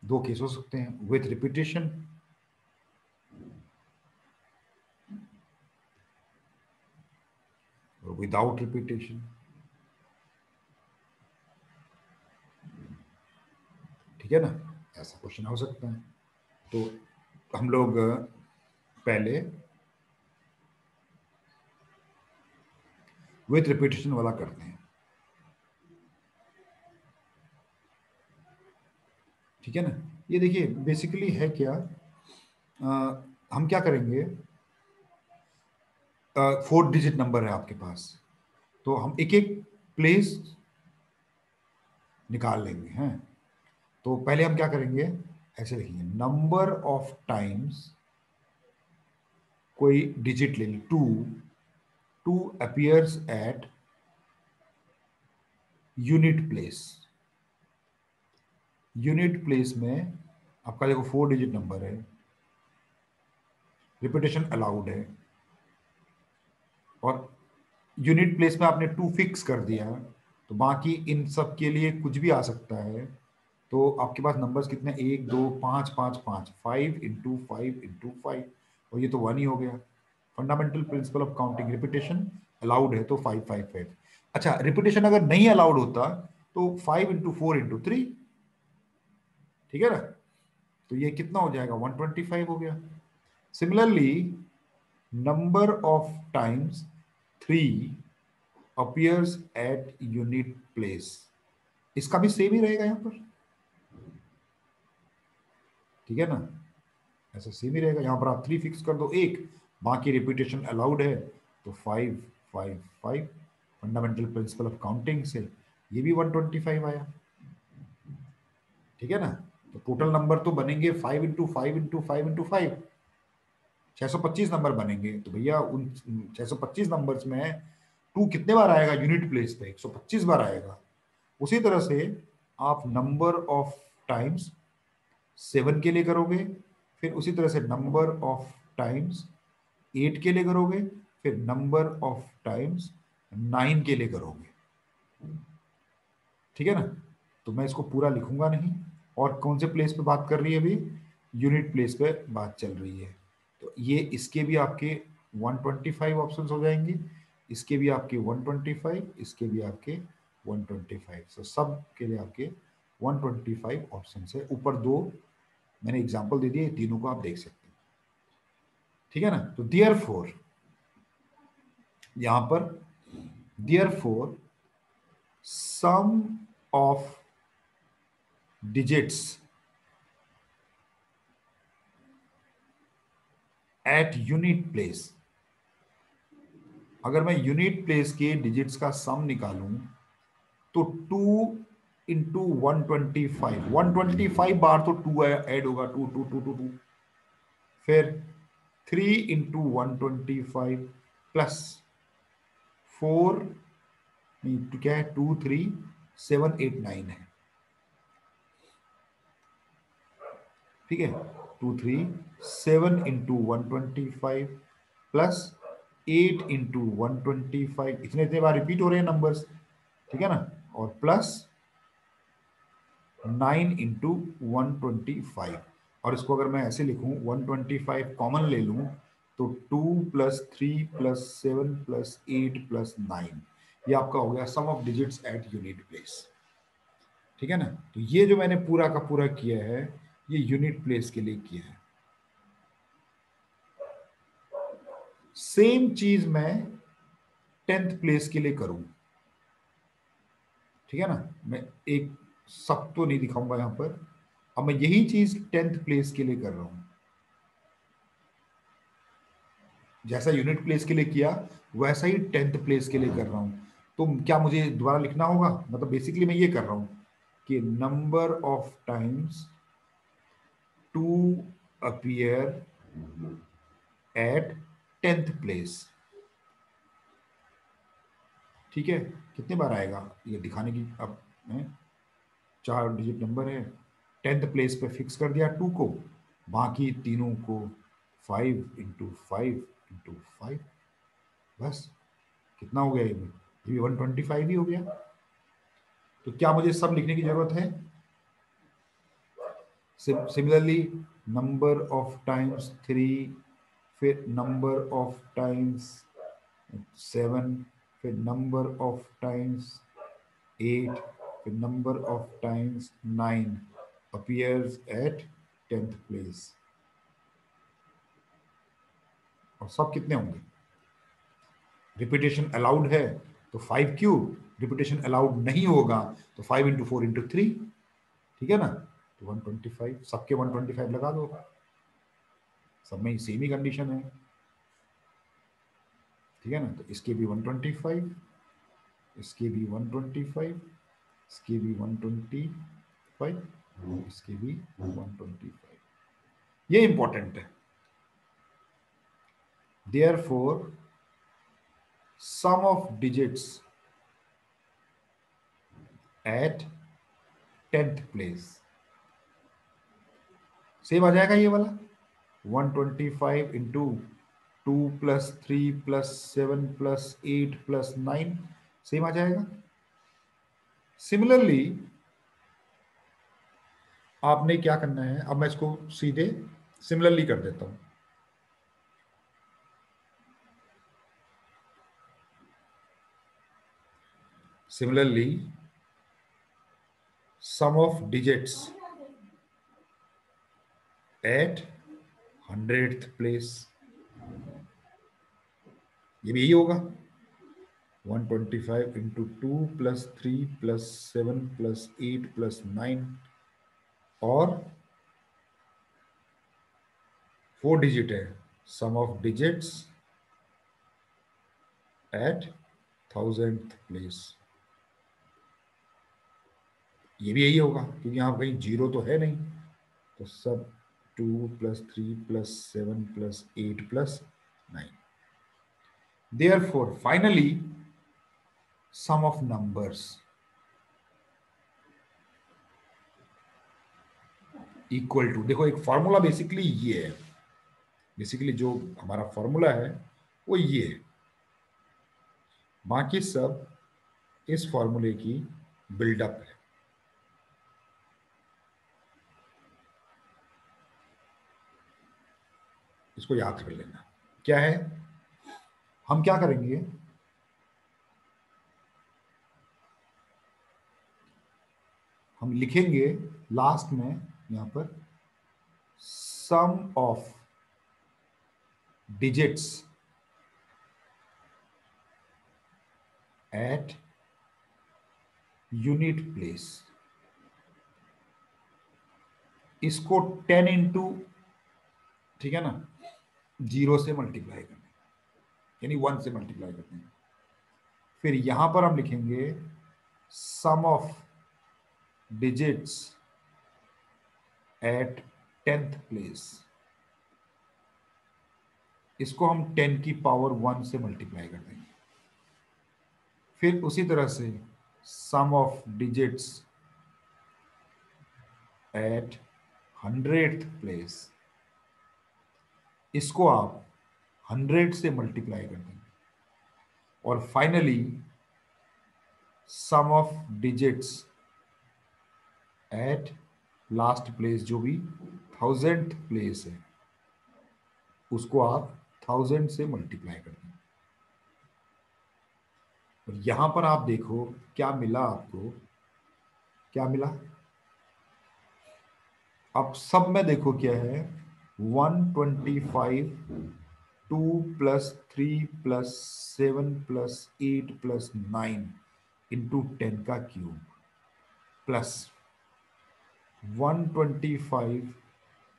Speaker 1: दो केस हो सकते हैं, विथ रिपीटेशन और विदाउट रिपीटेशन, ठीक है ना। ऐसा क्वेश्चन हो सकता है। तो हम लोग पहले विथ रिपीटेशन वाला करते हैं, ठीक है ना। ये देखिए बेसिकली है क्या, हम क्या करेंगे, 4 डिजिट नंबर है आपके पास, तो हम एक एक प्लेस निकाल लेंगे हैं। तो पहले हम क्या करेंगे, ऐसे लिखेंगे नंबर ऑफ टाइम्स, कोई डिजिट ले ली 2, 2 appears eight unit place. Unit place में आपका देखो 4 डिजिट नंबर है, रिपीटेशन अलाउड है, और यूनिट प्लेस में आपने 2 फिक्स कर दिया, तो बाकी इन सब के लिए कुछ भी आ सकता है। तो आपके पास नंबर्स कितने, 1 2 5 5 5, 5 इंटू 5 इंटू 5, और ये तो 1 ही हो गया। Fundamental principle of counting, repetition allowed है तो 5 5 5। अच्छा, रिपीटेशन अगर नहीं अलाउड होता तो 5 इंटू 4 इंटू 3, ठीक है ना। तो ये कितना हो जाएगा, 125 हो गया। Similarly number of times 3 appears eight unit place, इसका भी सेम ही रहेगा यहां पर, ठीक है ना। ऐसा सेम ही रहेगा, यहां पर आप 3 फिक्स कर दो, एक बाकी रिपीटेशन अलाउड है तो 5 5 5। फंडामेंटल प्रिंसिपल ऑफ काउंटिंग से ये भी 125 आया। ठीक है ना। तो टोटल नंबर तो बनेंगे 5 × 5 × 5 × 5 625 नंबर बनेंगे। तो भैया उन 625 नंबर्स में टू कितने बार आएगा यूनिट प्लेस पे? 125 बार आएगा। उसी तरह से आप नंबर ऑफ टाइम्स 7 के लिए करोगे, फिर उसी तरह से नंबर ऑफ टाइम्स 8 के लिए करोगे, फिर नंबर ऑफ टाइम्स 9 के लिए करोगे। ठीक है ना। तो मैं इसको पूरा लिखूंगा नहीं। और कौन से प्लेस पे बात कर रही है अभी? यूनिट प्लेस पे बात चल रही है। तो ये इसके भी आपके 125 ऑप्शंस हो जाएंगे, इसके भी आपके 125, इसके भी आपके 125। तो सब के लिए आपके 125 ऑप्शन है। ऊपर दो मैंने एग्जांपल दे दिए, तीनों को आप देख सकते हैं। ठीक है ना। तो देयरफॉर यहां पर therefore sum of digits at unit place, अगर मैं यूनिट प्लेस के डिजिट्स का सम निकालूं तो 2 × 125, 125 बार तो टू ऐड होगा, two two two two two. फिर 3 × 125 प्लस 4, नहीं तो क्या है, 2 3 7 8 9 है। ठीक है। 2 3 7 × 125 प्लस 8 × 125, इतने इतने बार रिपीट हो रहे हैं नंबर्स। ठीक है ना। और प्लस 9 × 125। और इसको अगर मैं ऐसे लिखूं, 125 कॉमन ले लूं तो 2 + 3 + 7 + 8 + 9, ये आपका हो गया sum of digits at unit place. ठीक है ना। तो ये जो मैंने पूरा का पूरा किया है, ये यूनिट प्लेस के लिए किया है। सेम चीज मैं 10th प्लेस के लिए करूं। ठीक है ना। मैं एक सब तो नहीं दिखाऊंगा यहां पर। अब मैं यही चीज 10th प्लेस के लिए कर रहा हूं, जैसा यूनिट प्लेस के लिए किया वैसा ही 10th प्लेस के लिए कर रहा हूं। तो क्या मुझे दोबारा लिखना होगा? मतलब बेसिकली मैं ये कर रहा हूं कि number of times two appear at 10th place. ठीक है। कितने बार आएगा ये दिखाने की अब है। 4 डिजिट नंबर है, 10th प्लेस पे फिक्स कर दिया 2 को, बाकी तीनों को 5 × 5 × 5। बस कितना हो गया? ये 125 ही हो गया। तो क्या मुझे सब लिखने की जरूरत है? सिमिलरली नंबर ऑफ टाइम्स 3, फिर नंबर ऑफ टाइम्स 7, फिर नंबर ऑफ टाइम्स 8, फिर number of times 9 appears at 10th place. और सब कितने होंगे? रिपीटेशन अलाउड है तो 5 क्यूब, रिपीटेशन अलाउड नहीं होगा तो 5 × 4 × 3। ठीक है ना। तो 125, सबके 125 लगा दो, सब में सेम ही कंडीशन है। ठीक है ना। तो इसके भी 125, इसके भी 125, इसके भी 125, इसके भी 125। ये इंपॉर्टेंट है। Therefore sum of digits at 10th place same आ जाएगा ये वाला 125 इंटू 2 + 3 + 7 + 8 + 9 सेम आ जाएगा। सिमिलरली आपने क्या करना है, अब मैं इसको सीधे सिमिलरली कर देता हूं। Similarly sum of digits at 100th place, ये भी यही होगा 125 इंटू 2 + 3 + 7 + 8 + 9 और 4 डिजिट है sum of digits at 1000th place. ये भी यही होगा क्योंकि यहाँ कहीं जीरो तो है नहीं, तो सब 2 + 3 + 7 + 8 + 9। Therefore, finally, sum of numbers equal to, देखो एक फॉर्मूला बेसिकली ये है, बेसिकली जो हमारा फॉर्मूला है वो ये है, बाकी सब इस फॉर्मूले की बिल्डअप है। इसको याद कर लेना क्या है। हम क्या करेंगे, हम लिखेंगे लास्ट में यहां पर sum of digits at unit place. इसको 10 इंटू, ठीक है ना, 0 से मल्टीप्लाई करना, यानी 1 से मल्टीप्लाई करते हैं। फिर यहां पर हम लिखेंगे sum of digits at 10th place. इसको हम 10 की पावर 1 से मल्टीप्लाई कर देंगे। फिर उसी तरह से sum of digits at 100th place, इसको आप 100 से मल्टीप्लाई कर देंगे। और finally sum of digits at last place, जो भी 1000th प्लेस है, उसको आप 1000 से मल्टीप्लाई कर देंगे। और यहां पर आप देखो क्या मिला आपको, क्या मिला। अब सब में देखो क्या है, 125 2 + 3 + 7 + 8 + 9 इंटू 10 का क्यूब प्लस 125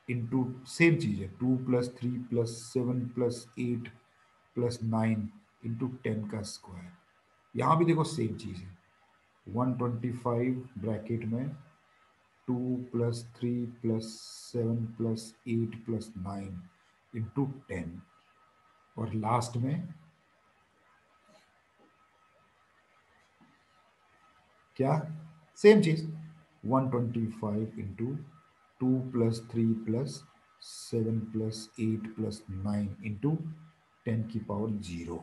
Speaker 1: इंटू सेम चीज है 2 + 3 + 7 + 8 + 9 इंटू 10 का स्क्वायर। यहां भी देखो सेम चीज है, 125 ब्रैकेट में 2 + 3 + 7 + 8 + 9 इंटू 10, और लास्ट में क्या, सेम चीज 125 इंटू 2 + 3 + 7 + 8 + 9 इंटू 10 की पावर 0।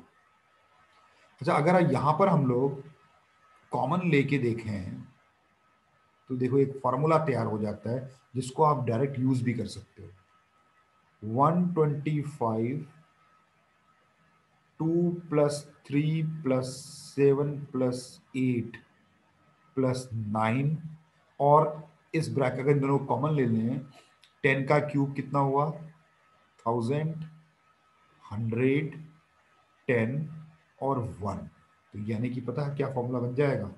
Speaker 1: अच्छा, अगर यहां पर हम लोग कॉमन लेके देखें तो देखो एक फॉर्मूला तैयार हो जाता है जिसको आप डायरेक्ट यूज भी कर सकते हो। 125 2 + 3 + 7 + 8 + 9, और इस ब्रैकेट अगर इन दोनों कॉमन ले लें, 10 का क्यूब कितना हुआ 1000, 100, 10 और 1। तो यानी कि पता है क्या फॉर्मूला बन जाएगा,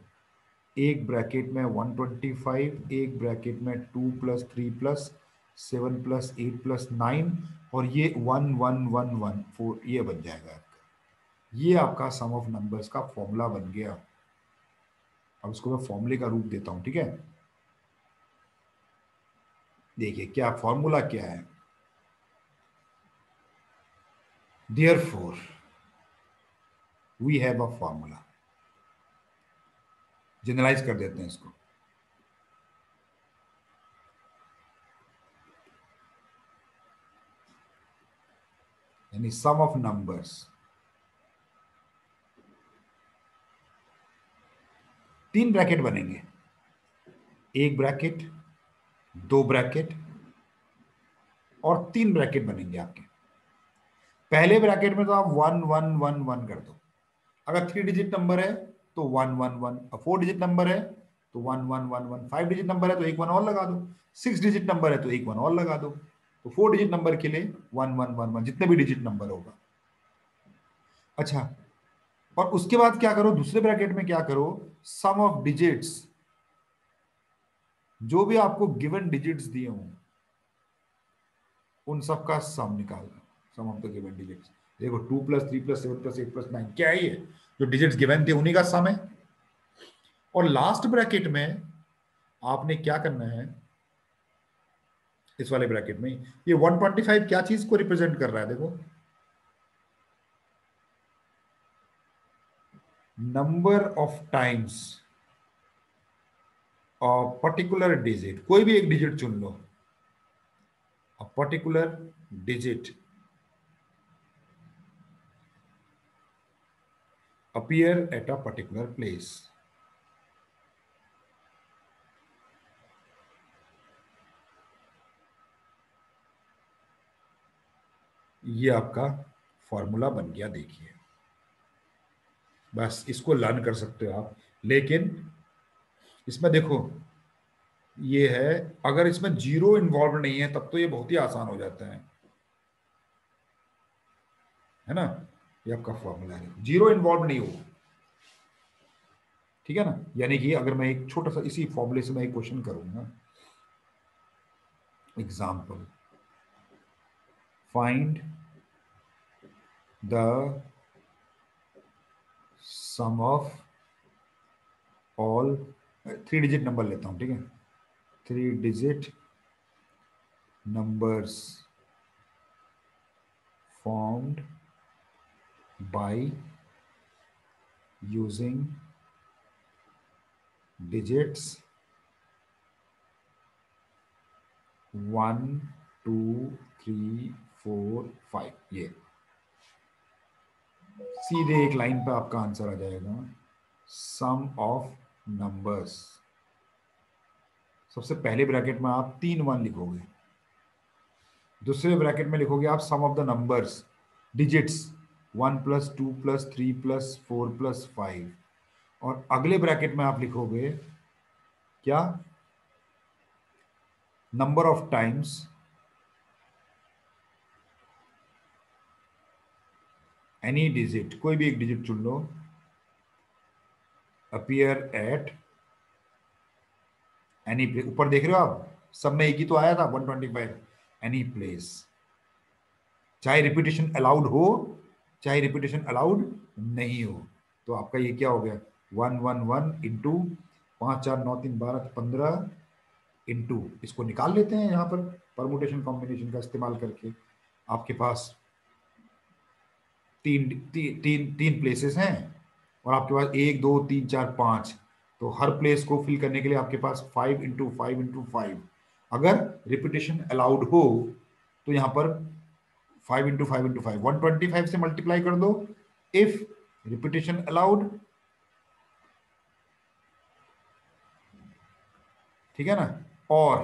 Speaker 1: एक ब्रैकेट में 125, एक ब्रैकेट में 2 + 3 + 7 + 8 + 9, और ये 1 1 1 1 4, ये बन जाएगा आपका। ये आपका सम ऑफ नंबर्स का फॉर्मूला बन गया। अब इसको मैं फॉर्मूले का रूप देता हूं, ठीक है। देखिए क्या फॉर्मूला क्या है, therefore we have a formula। Generalize कर देते हैं इसको, यानी सम ऑफ नंबर्स, 3 ब्रैकेट बनेंगे, एक ब्रैकेट, 2 ब्रैकेट और 3 ब्रैकेट बनेंगे आपके। पहले ब्रैकेट में तो आप 1 1 1 1 कर दो, अगर 3 डिजिट नंबर है तो 1 1 1, 4 डिजिट नंबर है तो 1 1 1 1, 5 डिजिट नंबर है तो एक 1 और लगा दो, 6 डिजिट नंबर है तो एक 1 और लगा दो। तो 4 डिजिट नंबर के लिए 1 1 1 1, जितने भी डिजिट नंबर होगा। अच्छा, और उसके बाद क्या करो, दूसरे ब्रैकेट में क्या करो, सम ऑफ डिजिट्स, जो भी आपको गिवन डिजिट्स दिए हों उन सब का सम निकालना, सम ऑफ द गिवन डिजिट्स। देखो 2 + 3 + 7 + 8 + 9 क्या है, ये जो डिजिट्स गिवन थे उन्हीं का सम है। और लास्ट ब्रैकेट में आपने क्या करना है इस वाले ब्रैकेट में, ये 125 क्या चीज को रिप्रेजेंट कर रहा है देखो, number of times particular digit, कोई भी एक डिजिट चुन लो, a particular digit appear at a particular place। ये आपका फॉर्मूला बन गया, देखिए बस इसको लर्न कर सकते हो आप। लेकिन इसमें देखो ये है, अगर इसमें जीरो इन्वॉल्व नहीं है तब तो ये बहुत ही आसान हो जाता है ना। ये आपका फॉर्मूला है, जीरो इन्वॉल्व नहीं हो, ठीक है ना। यानी कि अगर मैं एक छोटा सा इसी फॉर्मूले से मैं एक क्वेश्चन करूंगा, example find the sum of all, 3 digit number लेता हूं, ठीक है, 3 digit numbers formed by using digits 1 2 3 4 5। ये सीधे एक लाइन पे आपका आंसर आ जाएगा, सम ऑफ नंबर्स। सबसे पहले ब्रैकेट में आप 3 1 लिखोगे, दूसरे ब्रैकेट में लिखोगे आप सम ऑफ द नंबर्स डिजिट्स 1 + 2 + 3 + 4 + 5, और अगले ब्रैकेट में आप लिखोगे क्या, number of times any digit, कोई भी एक डिजिट चुन लो, अपीयर एट एनी प्लेस। ऊपर देख रहे हो आप, सब में एक ही तो आया था 125, एनी प्लेस, चाहे रिपीटेशन अलाउड हो चाहे रिपीटेशन अलाउड नहीं हो। तो आपका ये क्या हो गया, 1 1 1 इंटू 5 4 9 3 12 15 इंटू, इसको निकाल लेते हैं यहाँ पर परमुटेशन कॉम्बिनेशन का इस्तेमाल करके। आपके पास तीन प्लेसेस हैं, और आपके पास 1 2 3 4 5, तो हर प्लेस को फिल करने के लिए आपके पास 5 × 5 × 5। अगर रिपीटेशन अलाउड हो तो यहाँ पर 5 × 5 × 5 125 से मल्टीप्लाई कर दो, इफ रिपीटेशन अलाउड, ठीक है ना। और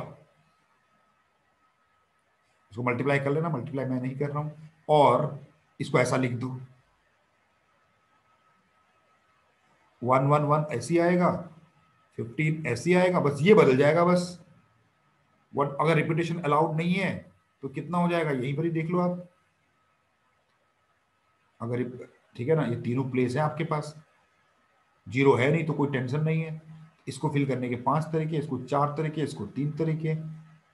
Speaker 1: इसको मल्टीप्लाई कर लेना, मल्टीप्लाई मैं नहीं कर रहा हूं, और इसको ऐसा लिख दो, 1 1 1 ऐसी आएगा, 15 ऐसी आएगा, बस ये बदल जाएगा बस। वन अगर रिपीटेशन अलाउड नहीं है तो कितना हो जाएगा, यहीं पर ही देख लो आप। अगर ठीक है ना, ये तीनों प्लेस है आपके पास, जीरो है नहीं तो कोई टेंशन नहीं है। इसको फिल करने के 5 तरीके, इसको 4 तरीके, इसको 3 तरीके।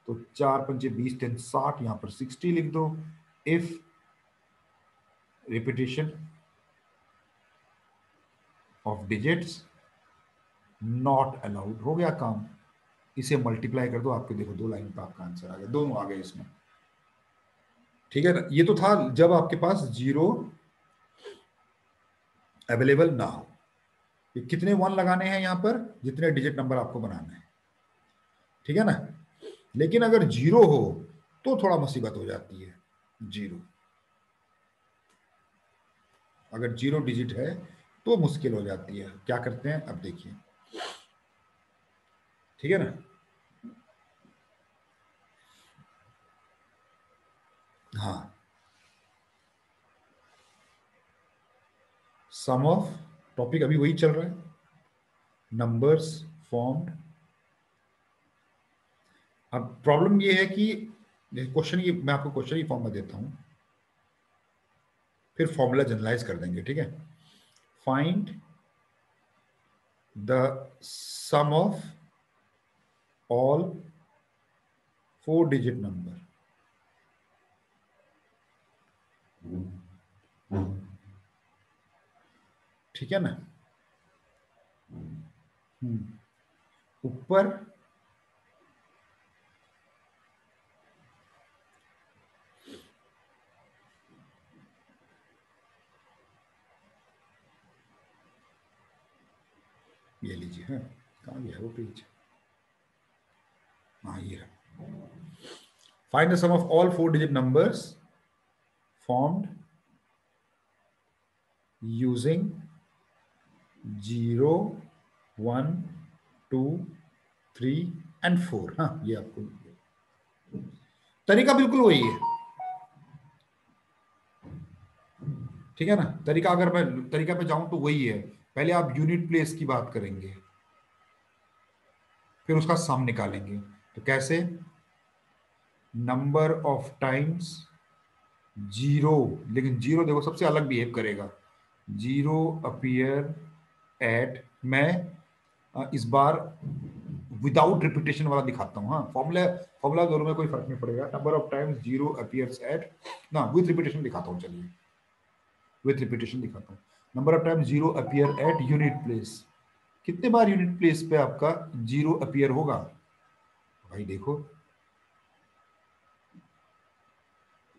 Speaker 1: तो 4 × 5 = 10 60, यहाँ पर 60 लिख दो, if repetition of digits not allowed, हो गया काम। इसे मल्टीप्लाई कर दो, आपके देखो 2 लाइन पे आपका आंसर आ गया, दोनों आ गए इसमें, ठीक है ना। ये तो था जब आपके पास जीरो अवेलेबल ना हो। ये कितने 1 लगाने हैं यहां पर, जितने डिजिट नंबर आपको बनाना है, ठीक है ना। लेकिन अगर जीरो हो तो थोड़ा मुसीबत हो जाती है। जीरो, अगर जीरो डिजिट है तो मुश्किल हो जाती है। क्या करते हैं अब देखिए, ठीक है ना। हाँ, सम ऑफ, टॉपिक अभी वही चल रहा है, नंबर्स फॉर्म्ड। अब प्रॉब्लम ये है कि क्वेश्चन, ये मैं आपको क्वेश्चन ही फॉर्म में देता हूं, फिर फॉर्मूला जनरलाइज कर देंगे, ठीक है। Find the sum of all 4 digit number, ठीक है ना। ऊपर ये लीजिए। हाँ, कहाँ गया वो पेज? हाँ, ये रहा। Find the sum of all 4 digit numbers formed using 0, 1, 2, 3 and 4। हाँ, ये आपको तरीका बिल्कुल वही है, ठीक है ना? तरीका अगर मैं तरीका पे जाऊं तो वही है। पहले आप यूनिट प्लेस की बात करेंगे, फिर उसका सम निकालेंगे। तो कैसे? नंबर ऑफ टाइम्स जीरो, लेकिन जीरो देखो सबसे अलग बिहेव करेगा। जीरो अपीयर एट, मैं इस बार विदाउट रिपीटेशन वाला दिखाता हूँ। हाँ, फॉर्मूला फॉर्मूला दोनों में कोई फर्क नहीं पड़ेगा। Number of times zero appears eight, ना विथ रिपीटेशन दिखाता हूँ, चलिए विथ रिपीटेशन दिखाता हूँ। Number of times zero appear eight unit place, कितने बार यूनिट प्लेस पे आपका जीरो अपीयर होगा? भाई देखो,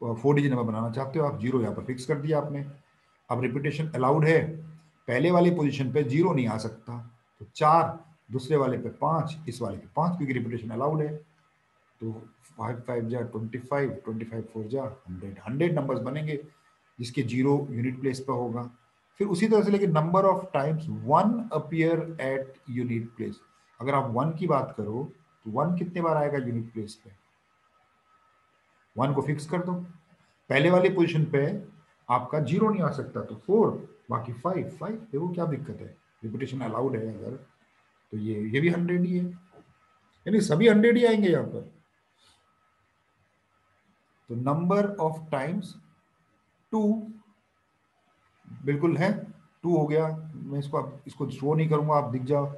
Speaker 1: 4 डिजिट नंबर बनाना चाहते हो आप, जीरो यहाँ पर फिक्स कर दिया आपने। अब रिपीटेशन अलाउड है, पहले वाली पोजीशन पे जीरो नहीं आ सकता, तो 4, दूसरे वाले पे 5, इस वाले पे 5, क्योंकि रिपीटेशन अलाउड है। तो 5 5 जा 25, 25 4 जा 100, 100 नंबर्स बनेंगे जिसके जीरो यूनिट प्लेस पे होगा। फिर उसी तरह से लेकिन number of times one appear eight unit place, अगर आप वन की बात करो तो वन कितने बार आएगा यूनिट प्लेस पे? वन को फिक्स कर दो, पहले वाली पोजीशन पे आपका जीरो नहीं आ सकता, तो 4, बाकी 5 5, देखो क्या दिक्कत है, रिपीटेशन अलाउड है अगर, तो ये भी 100 ही है, यानी सभी 100 ही आएंगे यहाँ पर। तो नंबर ऑफ टाइम्स 2 बिल्कुल है, 2 हो गया। मैं इसको शो नहीं करूंगा, आप दिख जाओ।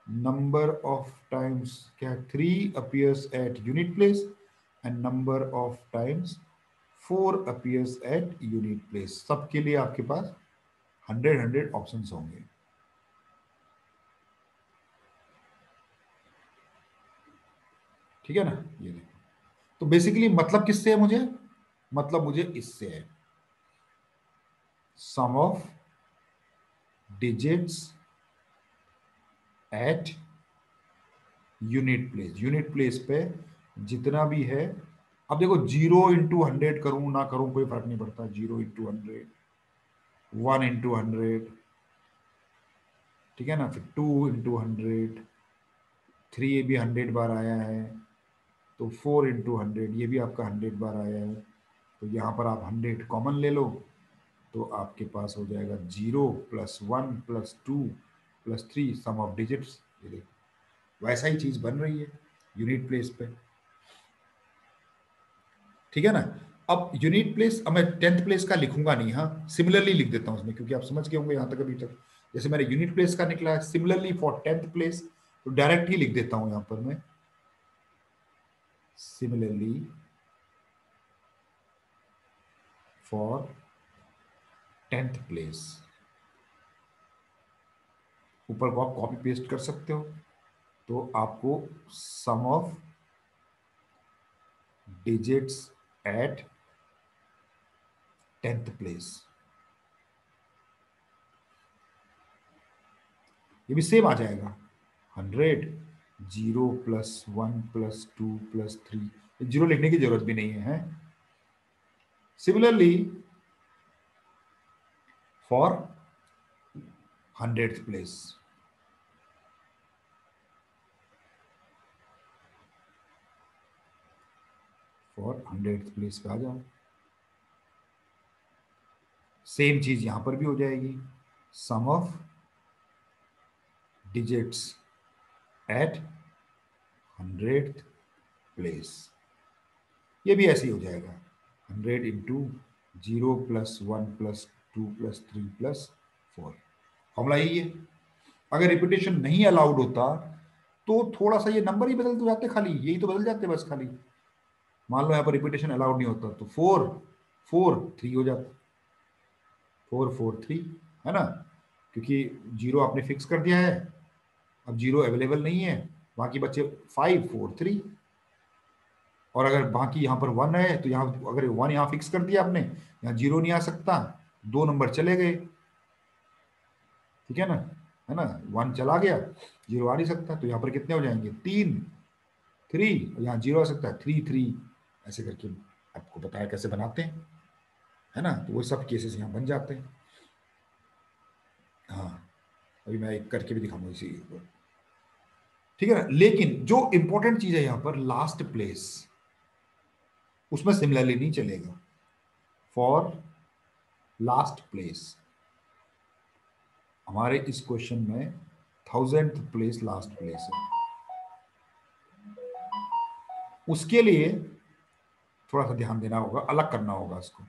Speaker 1: नंबर ऑफ टाइम्स क्या है? 3 appears eight unit place, and number of times 4 appears eight unit place. सबके लिए आपके पास 100 ऑप्शंस होंगे, ठीक है ना? ये देखो, तो बेसिकली मतलब किससे है मुझे? मतलब मुझे इससे है, sum of digits at unit place पे जितना भी है। अब देखो, 0 × 100 करूं ना करूं कोई फर्क नहीं पड़ता, 0 × 100, 1 × 100, ठीक है ना? फिर 2 × 100, 3 ये भी 100 बार आया है, तो 4 × 100 ये भी आपका 100 बार आया है। तो यहाँ पर आप 100 कॉमन ले लो, तो आपके पास हो जाएगा 0 + 1 + 2 + 3 सम ऑफ डिजिट्स। ये देखो वैसा ही चीज बन रही है यूनिट प्लेस पे, ठीक है ना? अब यूनिट प्लेस, अब मैं 10th प्लेस का लिखूंगा नहीं, हाँ सिमिलरली लिख देता हूं उसमें, क्योंकि आप समझ गए होंगे यहां तक अभी तक। जैसे मैंने यूनिट प्लेस का निकला है, सिमिलरली फॉर 10th प्लेस, तो डायरेक्ट ही लिख देता हूं यहां पर मैं, सिमिलरली फॉर 10th प्लेस। ऊपर को आप कॉपी पेस्ट कर सकते हो, तो आपको sum of digits at 10th place, ये भी सेम आ जाएगा 100, 0 + 1 + 2 + 3, जीरो लिखने की जरूरत भी नहीं है। Similarly for 100th place, for 100th place पे आ जाओ, सेम चीज यहां पर भी हो जाएगी, sum of digits at 100th place, ये भी ऐसे ही हो जाएगा 100 × 0 + 1 + 2 + 3 + 4। फॉर्मूला यही है। अगर रिपीटेशन नहीं अलाउड होता तो थोड़ा सा ये नंबर ही बदल तो जाते, खाली यही तो बदल जाते बस खाली। मान लो यहाँ पर रिपीटेशन अलाउड नहीं होता तो 4 4 3 हो जाता, 4 4 3, है ना? क्योंकि जीरो आपने फिक्स कर दिया है, अब जीरो अवेलेबल नहीं है, बाकी बच्चे 5 4 3। और अगर बाकी यहाँ पर 1 है तो यहाँ अगर 1 यहाँ फिक्स कर दिया आपने, यहाँ जीरो नहीं आ सकता, 2 नंबर चले गए, ठीक है ना? है ना, 1 चला गया, 0 आ नहीं सकता, तो यहाँ पर कितने हो जाएंगे, 3, 3, यहाँ 0 आ सकता है, 3, 3, ऐसे करके आपको बताया कैसे बनाते हैं, है ना। तो वो सब केसेस यहाँ बन जाते हैं। हाँ, अभी मैं एक करके भी दिखाऊंगा इसी ऊपर, ठीक है ना। लेकिन जो इंपॉर्टेंट चीज है यहाँ पर लास्ट प्लेस, उसमें सिमिलरली नहीं चलेगा। फॉर लास्ट प्लेस, हमारे इस क्वेश्चन में 1000th प्लेस लास्ट प्लेस है, उसके लिए थोड़ा सा ध्यान देना होगा, अलग करना होगा इसको।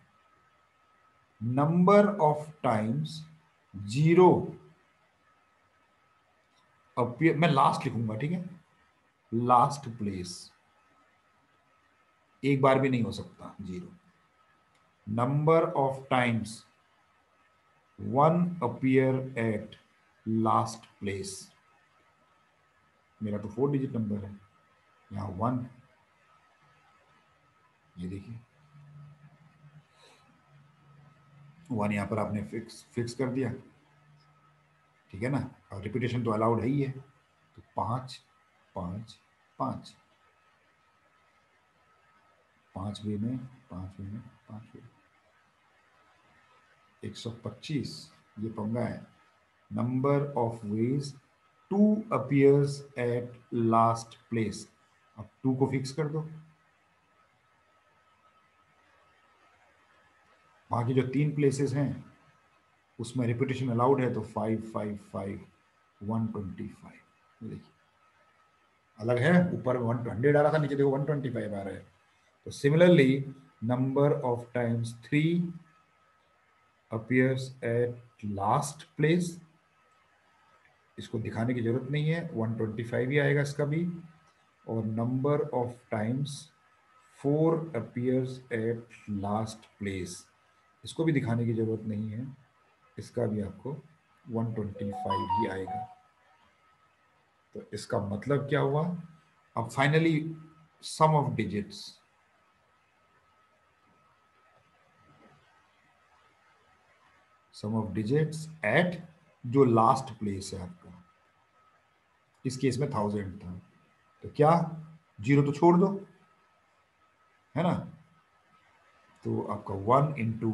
Speaker 1: नंबर ऑफ टाइम्स 0 अपीयर, मैं लास्ट लिखूंगा, ठीक है, लास्ट प्लेस, एक बार भी नहीं हो सकता 0। Number of times 1 appear eight last place, मेरा तो 4 डिजिट नंबर है, यहाँ 1, ये देखिए 1 यहाँ पर आपने फिक्स कर दिया, ठीक है ना। और रिपीटेशन तो अलाउड है ही है, तो 5, 5, 5, 5 वे में, 5 वे में, 5 वे, 125, ये पंगा है। Number of ways 2 appears eight last place, अब 2 को फिक्स कर दो, बाकी जो 3 प्लेसेस हैं उसमें रिपीटेशन अलाउड है, तो 5, 5, 5, 125, देखिए अलग है, ऊपर 100 आ रहा था, नीचे देखो 125 आ रहा है। तो similarly number of times 3 appears eight last place, इसको दिखाने की जरूरत नहीं है, 125 ही आएगा इसका भी। और number of times 4 appears eight last place, इसको भी दिखाने की जरूरत नहीं है, इसका भी आपको 125 ही आएगा। तो इसका मतलब क्या हुआ, अब finally sum of digits, sum of digits at जो लास्ट प्लेस है आपका, इस केस में 1000 था, तो क्या 0 तो छोड़ दो, है ना। तो आपका 1 into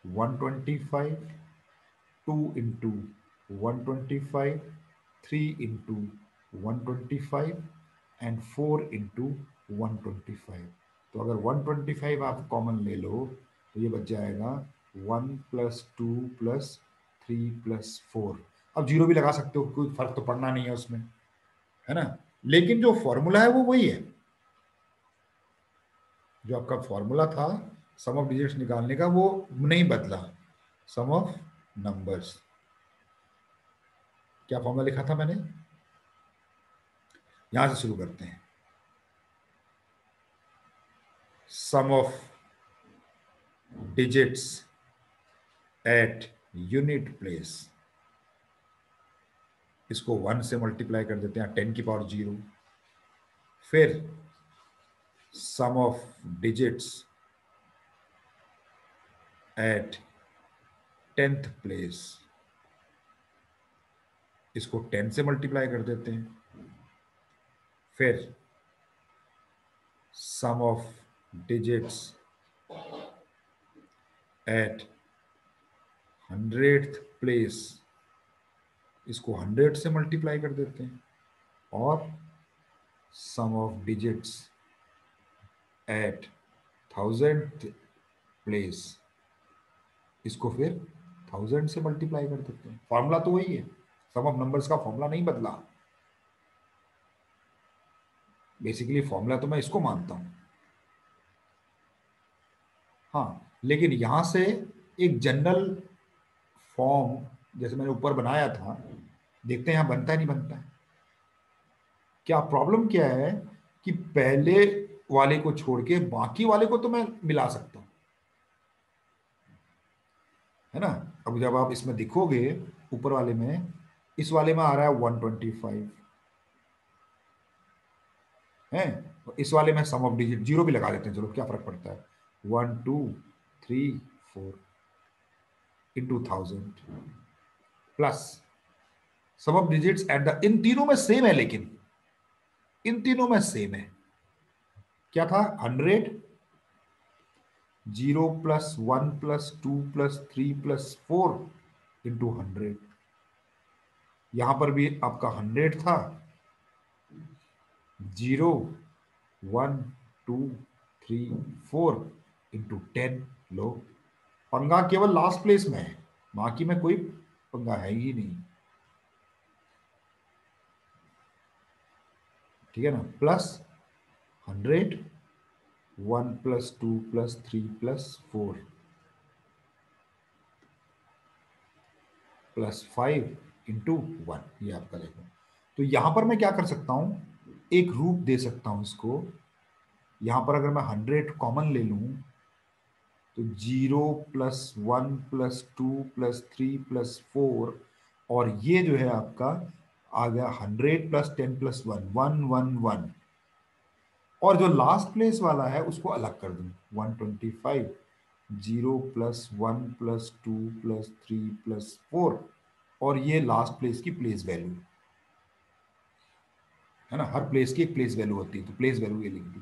Speaker 1: 125, 2 into 125, 3 into 125 and 4 into 125। तो अगर 125 आप कॉमन ले लो तो ये बच जाएगा 1 प्लस 2 प्लस 3 प्लस 4। अब 0 भी लगा सकते हो, कोई फर्क तो पड़ना नहीं है उसमें, है ना। लेकिन जो फॉर्मूला है वो वही है, जो आपका फॉर्मूला था सम ऑफ डिजिट्स निकालने का वो नहीं बदला, सम ऑफ नंबर्स। क्या फॉर्मूला लिखा था मैंने, यहां से शुरू करते हैं, sum of digits at unit place, इसको 1 से मल्टीप्लाई कर देते हैं 10 की पावर 0, फिर sum of digits at 10th place, इसको 10 से मल्टीप्लाई कर देते हैं, फिर sum of digits at 100th place, इसको 100 से मल्टीप्लाई कर देते हैं, और sum of digits at 1000th place, इसको फिर 1000 से मल्टीप्लाई कर देते हैं। फॉर्मूला तो वही है, सम ऑफ नंबर्स का फॉर्मूला नहीं बदला, बेसिकली फॉर्मूला तो मैं इसको मानता हूं। हाँ, लेकिन यहां से एक जनरल फॉर्म जैसे मैंने ऊपर बनाया था, देखते हैं यहां बनता है नहीं बनता है। क्या प्रॉब्लम क्या है कि पहले वाले को छोड़ के बाकी वाले को तो मैं मिला सकता हूं, है ना। अब जब आप इसमें देखोगे ऊपर वाले में, इस वाले में आ रहा है 125 है, तो इस वाले में सम ऑफ डिजिट 0 भी लगा देते हैं, चलो क्या फर्क पड़ता है, 1, 2, 3, 4 into 1000 plus sum of digits at the, इन तीनों में सेम है, लेकिन इन तीनों में सेम है। क्या था? 100, 0 plus 1 plus 2 plus 3 plus 4 into 100। यहां पर भी आपका 100 था, 0 1 2 3 4 इंटू 10। लो, पंगा केवल लास्ट प्लेस में है, बाकी में कोई पंगा है ही नहीं। ठीक है ना? Plus 100, 1 plus 2 plus 3 plus 4 plus 5 into 1, ये आपका देखो। तो यहां पर मैं क्या कर सकता हूं, एक रूप दे सकता हूं इसको। यहां पर अगर मैं 100 कॉमन ले लूं तो 0 प्लस 1 प्लस 2 प्लस 3 प्लस 4, और ये जो है आपका आ गया 100 प्लस 10 प्लस 1, 1 1 1। और जो लास्ट प्लेस वाला है उसको अलग कर दूं, 125, 0 प्लस 1 प्लस 2 प्लस 3 प्लस 4, और ये लास्ट प्लेस की प्लेस वैल्यू है ना। हर प्लेस की एक प्लेस वैल्यू होती है, तो प्लेस वैल्यू ये लिख दी।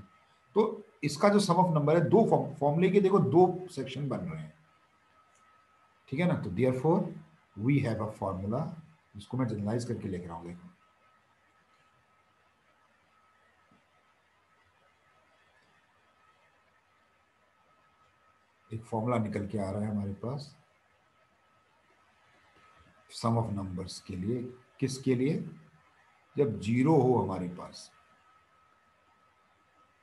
Speaker 1: तो इसका जो सम ऑफ नंबर है, दो फॉर्मूले के देखो दो सेक्शन बन रहे हैं। ठीक है ना? तो therefore we have a formula, जिसको मैं जनरलाइज करके लिख रहा हूं। देखो, एक फॉर्मूला निकल के आ रहा है हमारे पास सम ऑफ नंबर्स के लिए। किसके लिए? जब जीरो हो हमारे पास,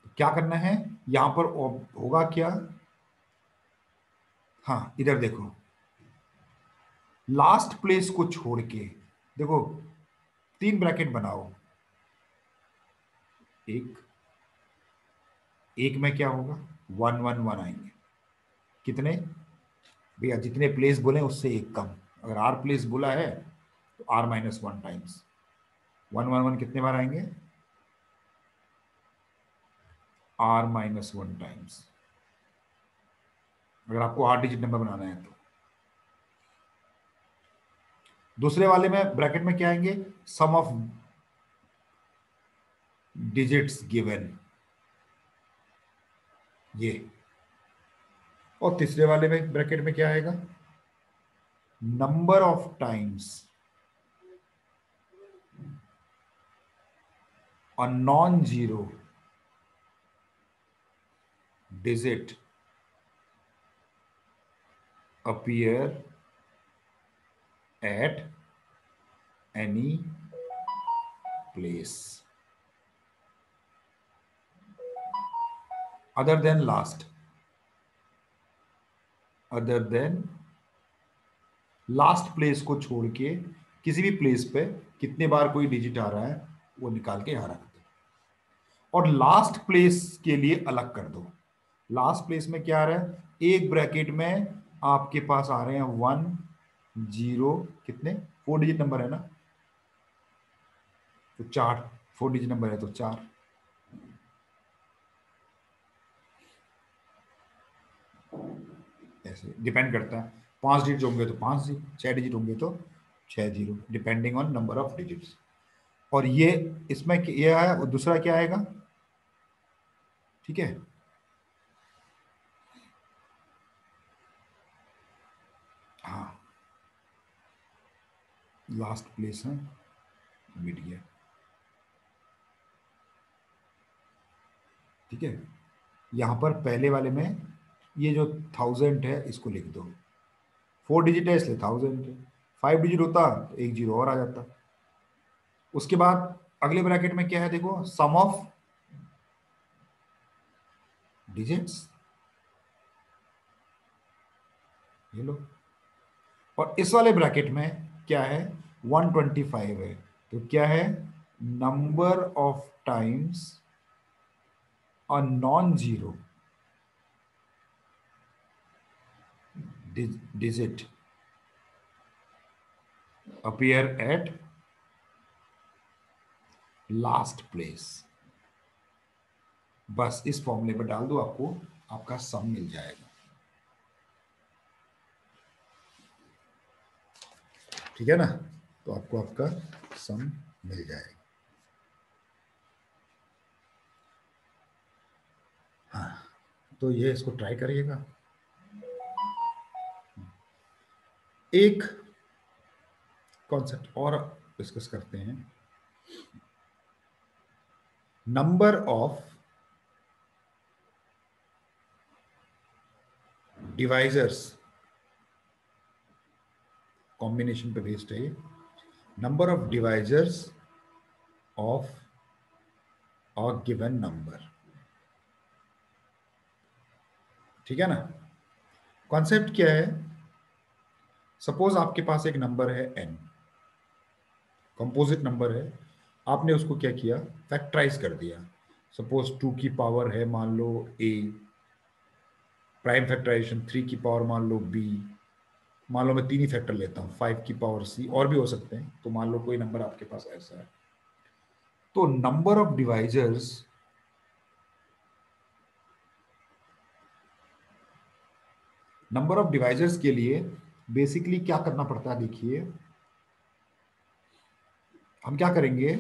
Speaker 1: तो क्या करना है यहां पर? होगा क्या? हाँ, इधर देखो, लास्ट प्लेस को छोड़ के देखो, तीन ब्रैकेट बनाओ। एक एक में क्या होगा? 1 1 1 आएंगे। कितने? भैया जितने प्लेस बोले उससे एक कम। अगर आर प्लेस बोला है तो आर माइनस 1 टाइम्स 1 1 1 कितने बार आएंगे? आर माइनस 1 टाइम्स, अगर आपको 8 डिजिट नंबर बनाना है तो। दूसरे वाले में ब्रैकेट में क्या आएंगे? सम ऑफ डिजिट्स गिवन, ये। और तीसरे वाले में ब्रैकेट में क्या आएगा? Number of times a non-zero digit appear at any place other than last, other than last place को छोड़ के किसी भी प्लेस पे कितने बार कोई डिजिट आ रहा है वो निकाल के यहां रख दो, और लास्ट प्लेस के लिए अलग कर दो। लास्ट प्लेस में क्या आ रहा है? एक ब्रैकेट में आपके पास आ रहे हैं 1 0, कितने? 4 डिजिट नंबर है ना, तो 4, 4 डिजिट नंबर है तो 4। ऐसे डिपेंड करता है, 5 डिजिट होंगे तो 5 जीरो, 6 डिजिट होंगे तो 6 zero, depending on number of digits. और ये इसमें ये है, और दूसरा क्या आएगा? ठीक है, हाँ, लास्ट प्लेस है, मिट गया। ठीक है, यहां पर पहले वाले में ये जो 1000 है इसको लिख दो, 4 डिजिट है इसलिए 1000 है। 5 डिजिट होता तो एक जीरो और आ जाता। उसके बाद अगले ब्रैकेट में क्या है? देखो, सम ऑफ डिजिट्स, ये लो। और इस वाले ब्रैकेट में क्या है? 125 है, तो क्या है? Number of times a non zero digit appear eight last place. बस इस फॉर्मूले पर डाल दो, आपको आपका सम मिल जाएगा। ठीक है ना? तो आपको आपका सम मिल जाएगा। हाँ, तो ये इसको ट्राई करिएगा। एक कॉन्सेप्ट और डिस्कस करते हैं, नंबर ऑफ डिवाइजर्स, कॉम्बिनेशन पे बेस्ड है, number of divisors of a given number. ठीक है ना? कॉन्सेप्ट क्या है? सपोज आपके पास एक नंबर है n, कंपोजिट नंबर है, आपने उसको क्या किया, फैक्टराइज कर दिया। सपोज 2 की पावर है मान लो a, प्राइम फैक्टराइजेशन 3 की पावर मान लो b, मान लो मैं 3 ही फैक्टर लेता हूँ, 5 की पावर c, और भी हो सकते हैं। तो मान लो कोई नंबर आपके पास ऐसा है, तो नंबर ऑफ डिवाइजर्स के लिए बेसिकली क्या करना पड़ता है, देखिए हम क्या करेंगे,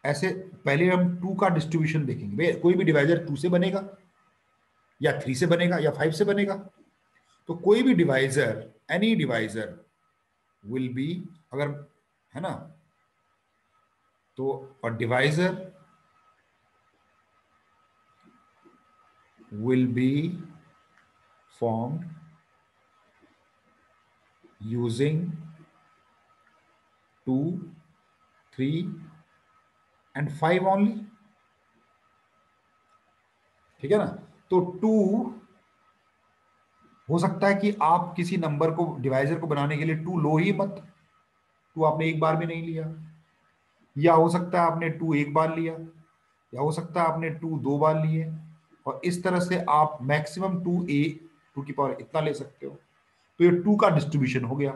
Speaker 1: ऐसे पहले हम 2 का डिस्ट्रीब्यूशन देखेंगे। कोई भी डिवाइजर 2 से बनेगा या 3 से बनेगा या 5 से बनेगा। तो कोई भी divisor, any divisor will be, अगर है ना, तो अ divisor will be formed using 2, 3 and 5 only. ठीक है ना? तो 2 हो सकता है कि आप किसी नंबर को, डिवाइजर को बनाने के लिए 2 लो ही मत, 2 आपने एक बार भी नहीं लिया, या हो सकता है आपने 2 एक बार लिया, या हो सकता है आपने 2 2 बार लिए, और इस तरह से आप मैक्सिमम 2 की पावर इतना ले सकते हो। तो ये 2 का डिस्ट्रीब्यूशन हो गया।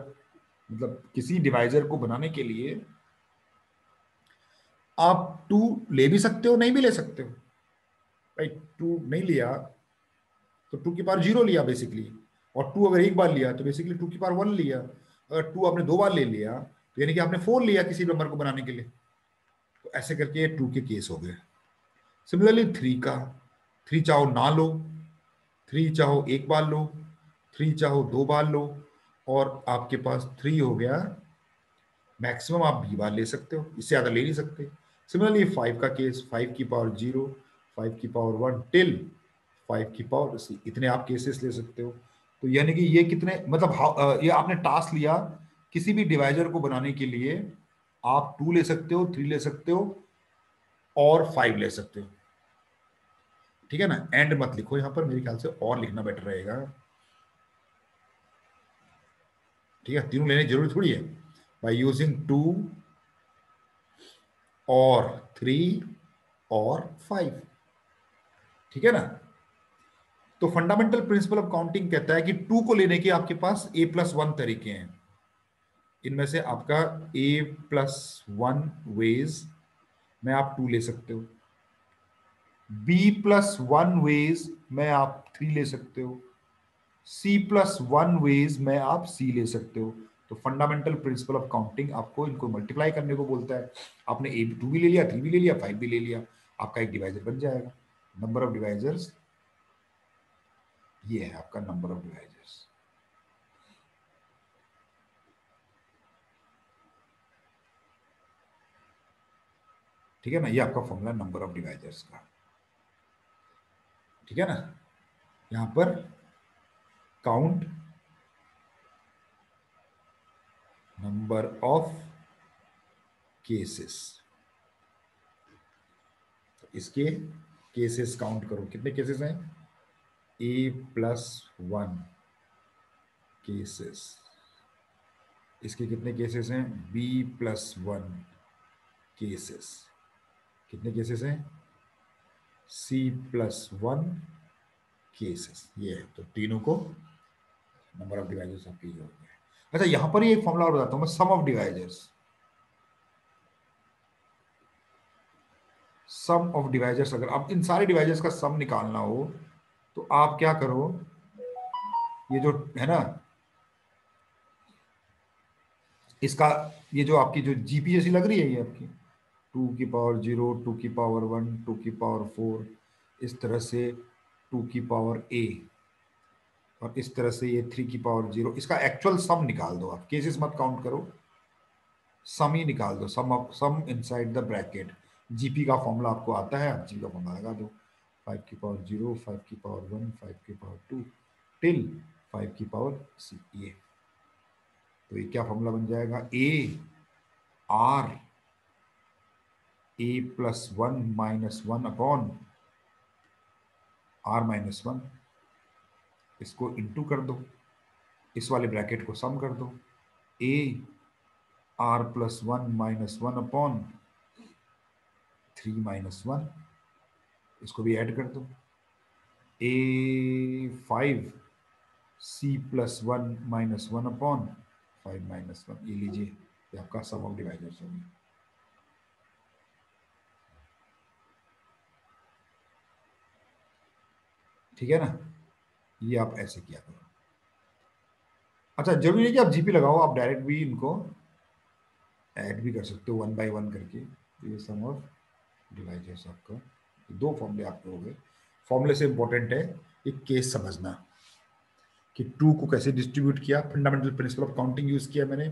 Speaker 1: मतलब किसी डिवाइजर को बनाने के लिए आप 2 ले भी सकते हो, नहीं भी ले सकते हो। भाई 2 नहीं लिया तो 2 की पावर 0 लिया बेसिकली, और 2 अगर एक बार लिया तो बेसिकली 2 की पावर 1 लिया। अगर 2 आपने 2 बार ले लिया तो यानी कि आपने 4 लिया किसी नंबर को बनाने के लिए। तो ऐसे करके ये 2 के केस हो गए। सिमिलरली 3 का, 3 चाहो ना लो, 3 चाहो एक बार लो, 3 चाहो 2 बार लो, और आपके पास 3 हो गया। मैक्सिमम आप b बार ले सकते हो, इससे ज्यादा ले नहीं सकते। सिमिलरली 5 का केस, 5 की पावर 0, 5 की पावर 1 टिल 5 की पावर c, इतने आप केसेस ले सकते हो। तो यानी कि ये कितने, मतलब ये आपने टास्क लिया किसी भी डिवाइजर को बनाने के लिए, आप 2 ले सकते हो, 3 ले सकते हो, और 5 ले सकते हो। ठीक है ना? एंड मत लिखो यहां पर, मेरे ख्याल से और लिखना बेटर रहेगा। ठीक है, तीनों लेने की जरूरी थोड़ी है। बाय यूजिंग 2 और 3 और 5। ठीक है ना? तो फंडामेंटल प्रिंसिपल ऑफ काउंटिंग कहता है कि 2 को लेने के आपके पास a+1 तरीके हैं। इनमें से आपका a+1 वेज में आप 2 ले सकते हो, b+1 वेज में आप 3 ले सकते हो, c+1 वेज में आप c ले सकते हो। तो फंडामेंटल प्रिंसिपल ऑफ काउंटिंग आपको इनको मल्टीप्लाई करने को बोलता है। आपने a 2 भी ले लिया, 3 भी ले लिया, 5 भी ले लिया, आपका एक डिवाइजर बन जाएगा। नंबर ऑफ डिवाइजर्स ये है आपका नंबर ऑफ डिवाइजर्स। ठीक है ना? ये आपका फॉर्मूला नंबर ऑफ डिवाइजर्स का। ठीक है ना? यहां पर काउंट नंबर ऑफ केसेस, इसके केसेस काउंट करो, कितने केसेस हैं, a+1 केसेस। इसके कितने केसेस हैं, b+1 केसेस। कितने केसेस हैं, c+1 केसेस। ये है, तो तीनों को नंबर ऑफ डिवाइजर्स आपके ये हो गए। अच्छा, यहां पर ही एक फॉर्मूला और बताता हूं मैं, sum of divisors. Sum of divisors, अगर आप इन सारे डिवाइजर्स का सम निकालना हो तो आप क्या करो, ये जो है ना इसका ये जो आपकी जो जीपी जैसी लग रही है ये आपकी 2 की पावर 0, 2 की पावर 1, 2 की पावर 4, इस तरह से 2 की पावर a, और इस तरह से ये 3 की पावर 0। इसका एक्चुअल सम निकाल दो, आप केसेस मत काउंट करो, सम ही निकाल दो, सम इनसाइड द ब्रैकेट। जीपी का फॉर्मूला आपको आता है, आप जीपी का फॉर्मूला लगा दो। 5 की पावर 0, 5 की पावर 1, 5 की पावर 2 टिल 5 की पावर c, ये तो ये क्या फॉर्मूला बन जाएगा, आर a+1 - 1 अपॉन r-1, इसको इंटू कर दो, इस वाले ब्रैकेट को सम कर दो, a r+1 - 1 अपॉन 3 - 1, इसको भी ऐड कर दो, a5c+1 - 1 अपॉन 5 - 1, ये लीजिए, ये आपका सम ऑफ डिवाइजर्स हो गया। ठीक है ना, ये आप ऐसे किया करो। अच्छा, जरूरी नहीं कि आप जीपी लगाओ, आप डायरेक्ट भी इनको ऐड भी कर सकते हो 1 बाय 1 करके। ये सम ऑफ डिवाइजर्स आपका, दो फॉर्मूले आपके हो गए। फॉर्मूले से इंपॉर्टेंट है एक केस समझना कि टू को कैसे डिस्ट्रीब्यूट किया, fundamental principle of counting use किया मैंने,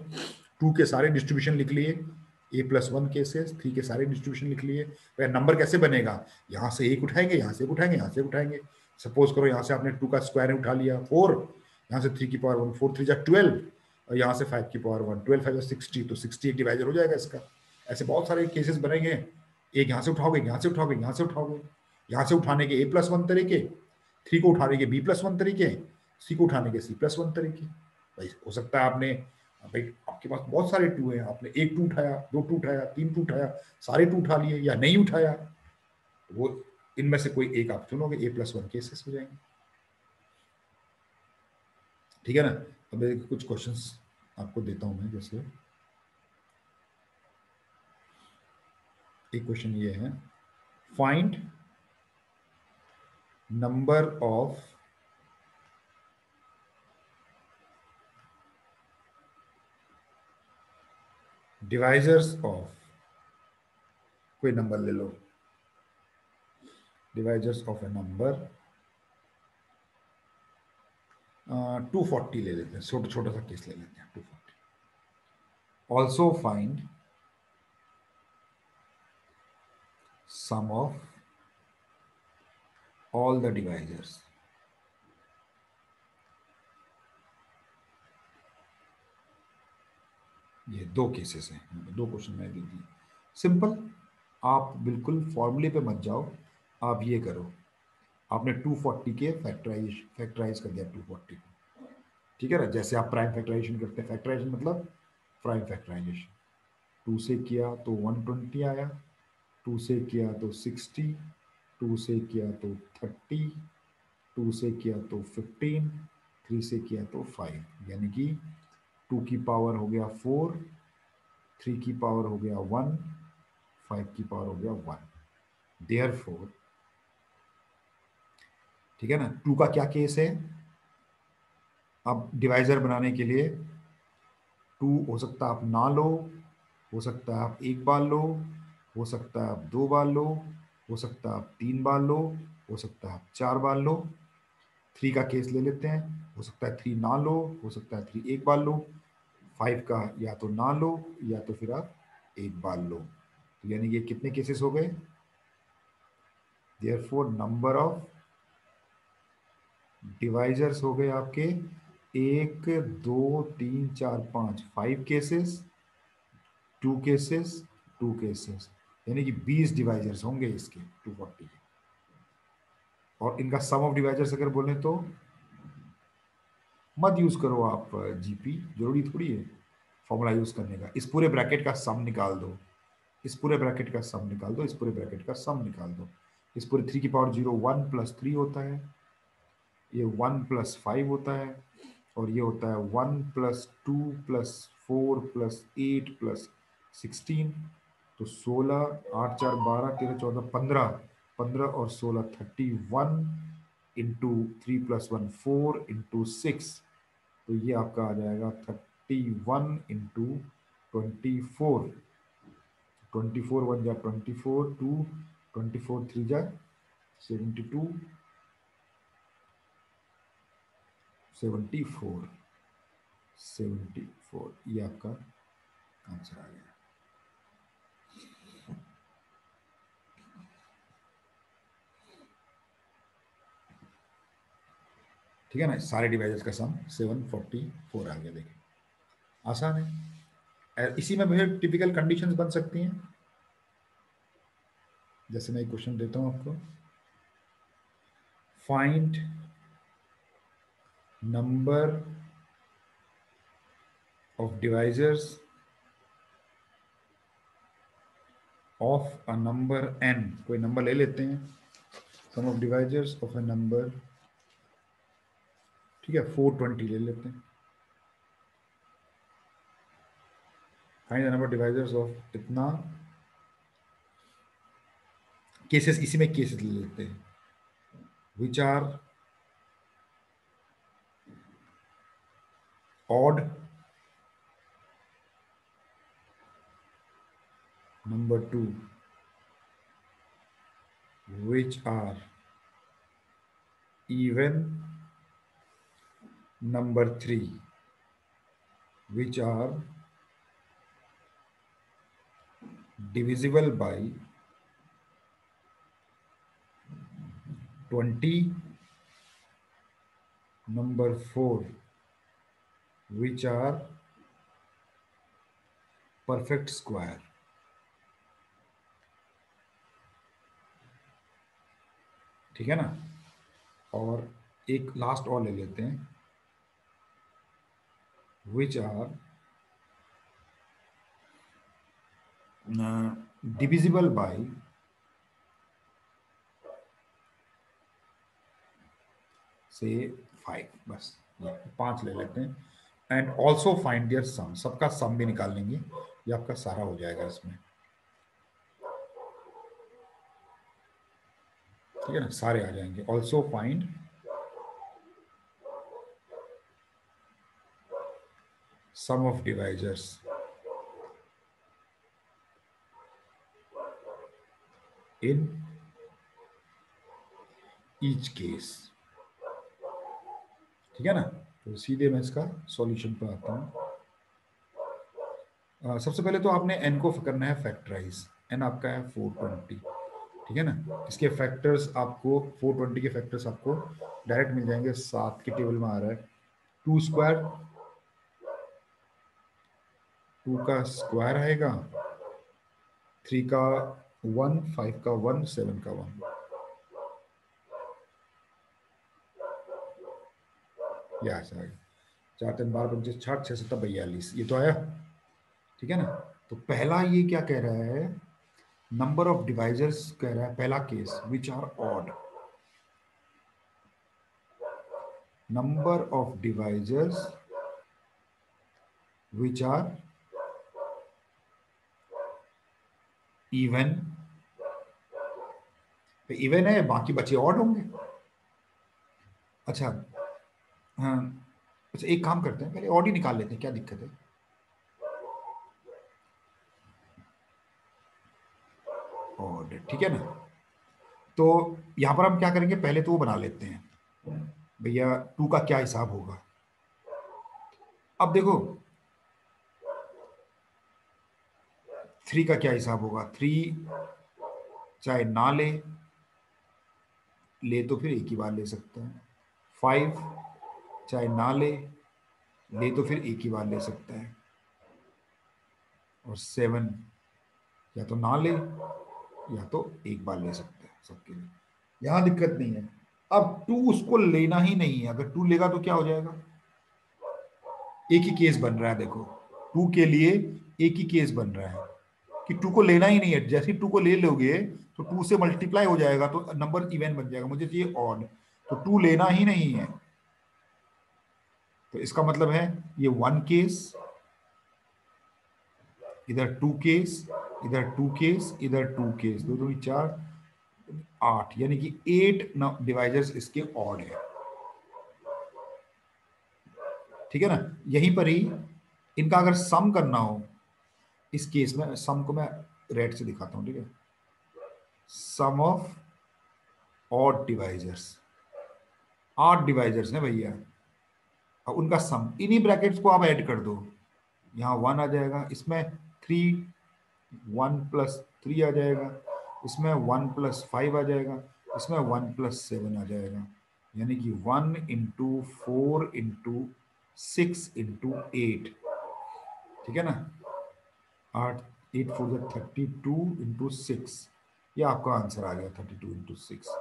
Speaker 1: टू के सारे डिस्ट्रीब्यूशन लिख लिए, a+1 केसेस, 3 के सारे डिस्ट्रीब्यूशन लिख लिए। वह नंबर कैसे बनेगा, यहाँ से एक उठाएंगे, यहाँ से एक उठाएंगे, यहाँ से उठाएंगे। सपोज करो यहाँ से आपने 2 का स्क्वायर उठा लिया 4, यहाँ से 3 की पावर 1, 4 3 = 12, और यहाँ से 5 की पावर 1, 12 5 60, तो 60 एक डिवाइजर हो जाएगा इसका। ऐसे बहुत सारे केसेस बनेंगे, एक यहाँ से उठाओगे, यहाँ से उठाओगे, यहाँ से उठाओगे, यहाँ से उठाने के a+1 तरीके, 3 को उठाने के b+1 तरीके, सी को उठाने के c+1 तरीके। भाई हो सकता है आपने, भाई आपके पास बहुत सारे टू हैं, आपने एक टू उठाया, दो टू उठाया, तीन टू उठाया, सारे टू उठा लिए या नहीं उठाया, तो वो इनमें से कोई एक आप चुनोगे, a+1 केसेस हो जाएंगे। ठीक है ना। अब कुछ क्वेश्चंस आपको देता हूं मैं, जैसे एक क्वेश्चन ये है, find number of divisors of, कोई नंबर ले लो, डिवाइजर्स ऑफ ए नंबर 240 ले लेते हैं, छोटा छोटा सा केस ले लेते हैं 240। Also find sum of all the divisors. ये दो केसेस हैं, दो क्वेश्चन मैंने दे दिए, सिंपल। आप बिल्कुल फॉर्मूले पे मत जाओ, आप ये करो, आपने 240 के फैक्टराइज कर दिया 240 को। ठीक है ना, जैसे आप प्राइम फैक्टराइजेशन करते हैं, फैक्टराइजेशन मतलब प्राइम फैक्टराइजेशन, 2 से किया तो 120 आया, 2 से किया तो 60, 2 से किया तो 30, 2 से किया तो 15, 3 से किया तो 5, यानी कि 2 की पावर हो गया 4, 3 की पावर हो गया 1, 5 की पावर हो गया 1। देयरफॉर, ठीक है ना, 2 का क्या केस है, अब डिवाइजर बनाने के लिए 2 हो सकता है आप ना लो, हो सकता है आप एक बार लो, हो सकता है आप दो बार लो, हो सकता है आप तीन बार लो, हो सकता है आप चार बार लो। 3 का केस ले लेते हैं, हो सकता है 3 ना लो, हो सकता है 3 एक बार लो, 5 का या तो ना लो या तो फिर आप एक बार लो। तो यानी ये कितने केसेस हो गए, देयरफॉर नंबर ऑफ डिवाइजर्स हो गए आपके 1 2 3 4 5, 5 केसेस, 2 केसेस, 2 केसेस, यानी कि 20 डिवाइजर्स होंगे इसके 240 के। और इनका सम ऑफ डिवाइजर्स अगर बोले तो मत यूज करो आप जीपी, जरूरी थोड़ी है फॉर्मूला यूज करने का। इस पूरे ब्रैकेट का सम निकाल दो, इस पूरे ब्रैकेट का सम निकाल दो, इस पूरे ब्रैकेट का सम निकाल दो। इस पूरे 3 की पावर 0 1 + 3 होता है, ये 1 + 5 होता है, और ये होता है 1 + 2 + 4 + 8 + 16, तो 16, 8 4 12 13 14 15, 15 और 16 31 इंटू 3 + 1 4 इंटू 6, तो ये आपका आ जाएगा 31 इंटू 24, 24 1 जा 24, 2 24 3 जा 72, 74, 74 ये आपका आंसर आ गया। ठीक है ना, सारे डिवाइजर्स का सम 744 आ गया। देखिए आसान है। इसी में मुझे टिपिकल कंडीशंस बन सकती हैं। जैसे मैं एक क्वेश्चन देता हूं आपको, find number of divisors of a number n, कोई नंबर ले लेते हैं, sum of divisors of a number, ठीक है 420 ले लेते हैं, find the number divisors of इतना, केसेस इसी में केसेस ले लेते हैं, which are odd, number 2 which are even, number 3 which are divisible by 20, number 4 which are perfect square। ठीक है ना, और एक लास्ट और ले लेते हैं, which are divisible by से 5, बस ये 5 ले लेते हैं, एंड ऑल्सो फाइंड देयर सम, सबका सम भी निकाल लेंगे, ये आपका सारा हो जाएगा इसमें। ठीक है ना, सारे आ जाएंगे। Also find sum of divisors in each case. ठीक है ना, तो सीधे मैं इसका सॉल्यूशन पर आता हूँ। सबसे पहले तो आपने n को करना है फैक्टराइज, n आपका है 420। ठीक है ना, इसके फैक्टर्स आपको 420 के फैक्टर्स आपको डायरेक्ट मिल जाएंगे, 7 के टेबल में आ रहा है, 2 स्क्वायर, 2 का स्क्वायर आएगा, 3 का 1, 5 का 1, 7 का 1, ये आ जाएगा 4 3 12 25 60 6 7 42, ये तो आया। ठीक है ना, तो पहला ये क्या कह रहा है, नंबर ऑफ डिवाइजर्स कह रहा है, पहला case which are odd, number of divisors which are even, even है, बाकी बचे ऑड होंगे। अच्छा, हाँ, अच्छा एक काम करते हैं, पहले ऑड ही निकाल लेते हैं, क्या दिक्कत है। ऑड, ठीक है ना, तो यहां पर हम क्या करेंगे, पहले तो वो बना लेते हैं भैया 2 का क्या हिसाब होगा। अब देखो 3 का क्या हिसाब होगा, 3 चाहे ना ले तो फिर एक ही बार ले सकता है, 5 चाहे ना ले तो फिर एक ही बार ले सकता है, और 7 या तो ना ले या तो एक बार ले सकता है, सबके लिए यहां दिक्कत नहीं है। अब 2 उसको लेना ही नहीं है, अगर 2 लेगा तो क्या हो जाएगा, एक ही केस बन रहा है, देखो 2 के लिए एक ही केस बन रहा है कि 2 को लेना ही नहीं है, जैसे 2 को ले लोगे तो 2 से मल्टीप्लाई हो जाएगा तो नंबर इवन बन जाएगा, मुझे चाहिए ऑड, तो 2 लेना ही नहीं है, तो इसका मतलब है ये 1 केस, इधर 2 केस, इधर 2 केस, इधर 2 केस, 2 2 4 8, यानी कि 8 डिवाइजर्स इसके ऑड है। ठीक है ना, यहीं पर ही इनका अगर सम करना हो इस केस में सम को मैं रेड से दिखाता हूं, ठीक है। Sum of odd divisors, 8 divisors हैं भैया, अब उनका सम, इन्हीं ब्रैकेट्स को आप ऐड कर दो, यहाँ 1 आ जाएगा, इसमें 3, 1 + 3 आ जाएगा, इसमें 1 + 5 आ जाएगा, इसमें 1 + 7 आ जाएगा, यानी कि 1 × 4 × 6 × 8, ठीक है ना। 8, 8 × 4 = 32 × 6, ये आपका आंसर आ गया, 32 × 6,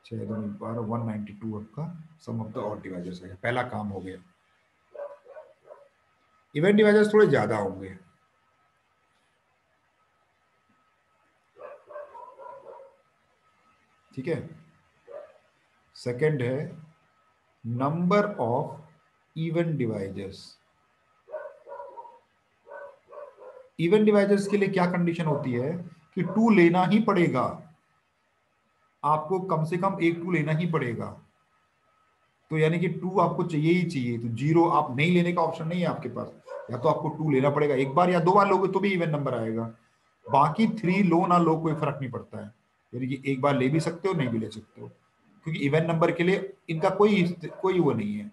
Speaker 1: 6×2 = 12, 192 आपका सम ऑफ द ऑड डिवाइजर्स है। पहला काम हो गया। इवेंट डिवाइजर्स थोड़े ज्यादा होंगे, ठीक है। सेकंड है number of even divisors. Even divisors के लिए क्या कंडीशन होती है कि 2 लेना ही पड़ेगा, आपको कम से कम एक 2 लेना ही पड़ेगा, तो यानी कि 2 आपको चाहिए ही चाहिए, तो 0 आप नहीं लेने का ऑप्शन नहीं है आपके पास, या तो आपको 2 लेना पड़ेगा एक बार, या 2 बार लोगे तो भी इवन नंबर आएगा। बाकी 3 लो ना लो कोई फर्क नहीं पड़ता है, यानी कि एक बार ले भी सकते हो, नहीं भी ले सकते हो, क्योंकि इवन नंबर के लिए इनका कोई कोई वो नहीं है,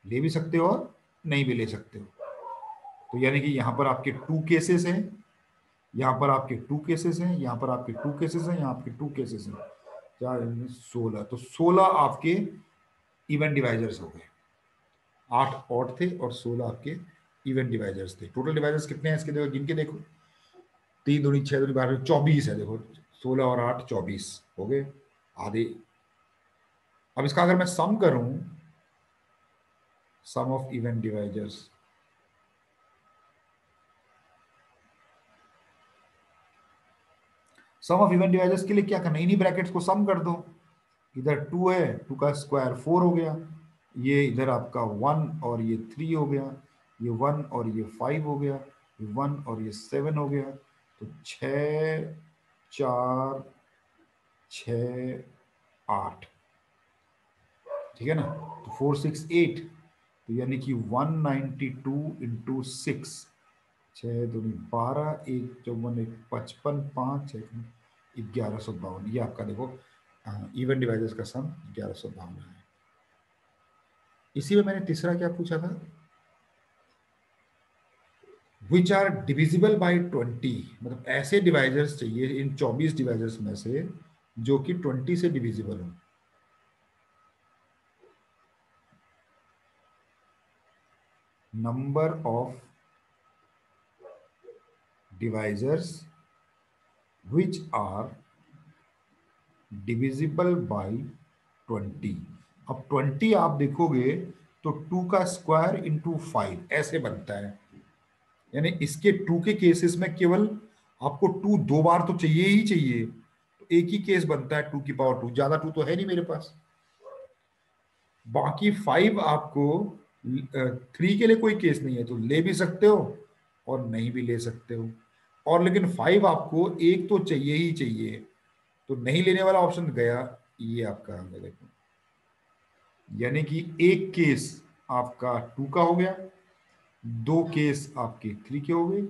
Speaker 1: ले भी सकते हो और नहीं भी ले सकते हो। तो यानी कि यहाँ पर आपके 2 केसेस हैं, यहाँ पर आपके 2 केसेस हैं, यहाँ पर आपके 2 केसेस हैं, यहाँ आपके 2 केसेस हैं, 4 16, तो 16 आपके इवेंट डिवाइजर्स हो गए। 8 ऑड थे और 16 आपके इवेंट डिवाइजर्स थे। टोटल डिवाइजर्स कितने हैं इसके, देखो गिन के देखो, 3 दूनी 6 दूनी 12, 24 है, देखो 16 और 8 24 हो गए आधे। अब इसका अगर मैं सम करूं, sum of even divisors, sum of even divisors के लिए क्या करना है, इन्हीं ब्रैकेट्स को सम कर दो। इधर 2 है, 2 का स्क्वायर 4 हो गया, ये इधर आपका 1 और ये 3 हो गया, ये 1 और ये 5 हो गया, ये 1 और ये 7 हो गया, तो 6 4 6 8, ठीक है ना। तो 4 6 8, तो यानी कि 192 × 6, 6 दूनी 12, 1 54, 1 55, 5 1152, ये आपका देखो इवन डिवाइजर्स का सम 1152 है। इसी में मैंने तीसरा क्या पूछा था, विच आर डिविजिबल बाई 20, मतलब ऐसे डिवाइजर्स चाहिए इन 24 डिवाइजर्स में से जो कि 20 से डिविजिबल हो। Number of divisors which are divisible by 20। अब 20 आप देखोगे तो 2 का स्क्वायर इंटू 5 ऐसे बनता है, यानी इसके 2 के केसेस में केवल आपको 2 2 बार तो चाहिए ही चाहिए, तो एक ही केस बनता है 2 की पावर 2, ज्यादा 2 तो है नहीं मेरे पास। बाकी 5 आपको 3 के लिए कोई केस नहीं है, तो ले भी सकते हो और नहीं भी ले सकते हो, और लेकिन 5 आपको एक तो चाहिए ही चाहिए, तो नहीं लेने वाला ऑप्शन गया, ये आपका आ गया देखो, यानी कि एक केस आपका 2 का हो गया, 2 केस आपके 3 के हो गए,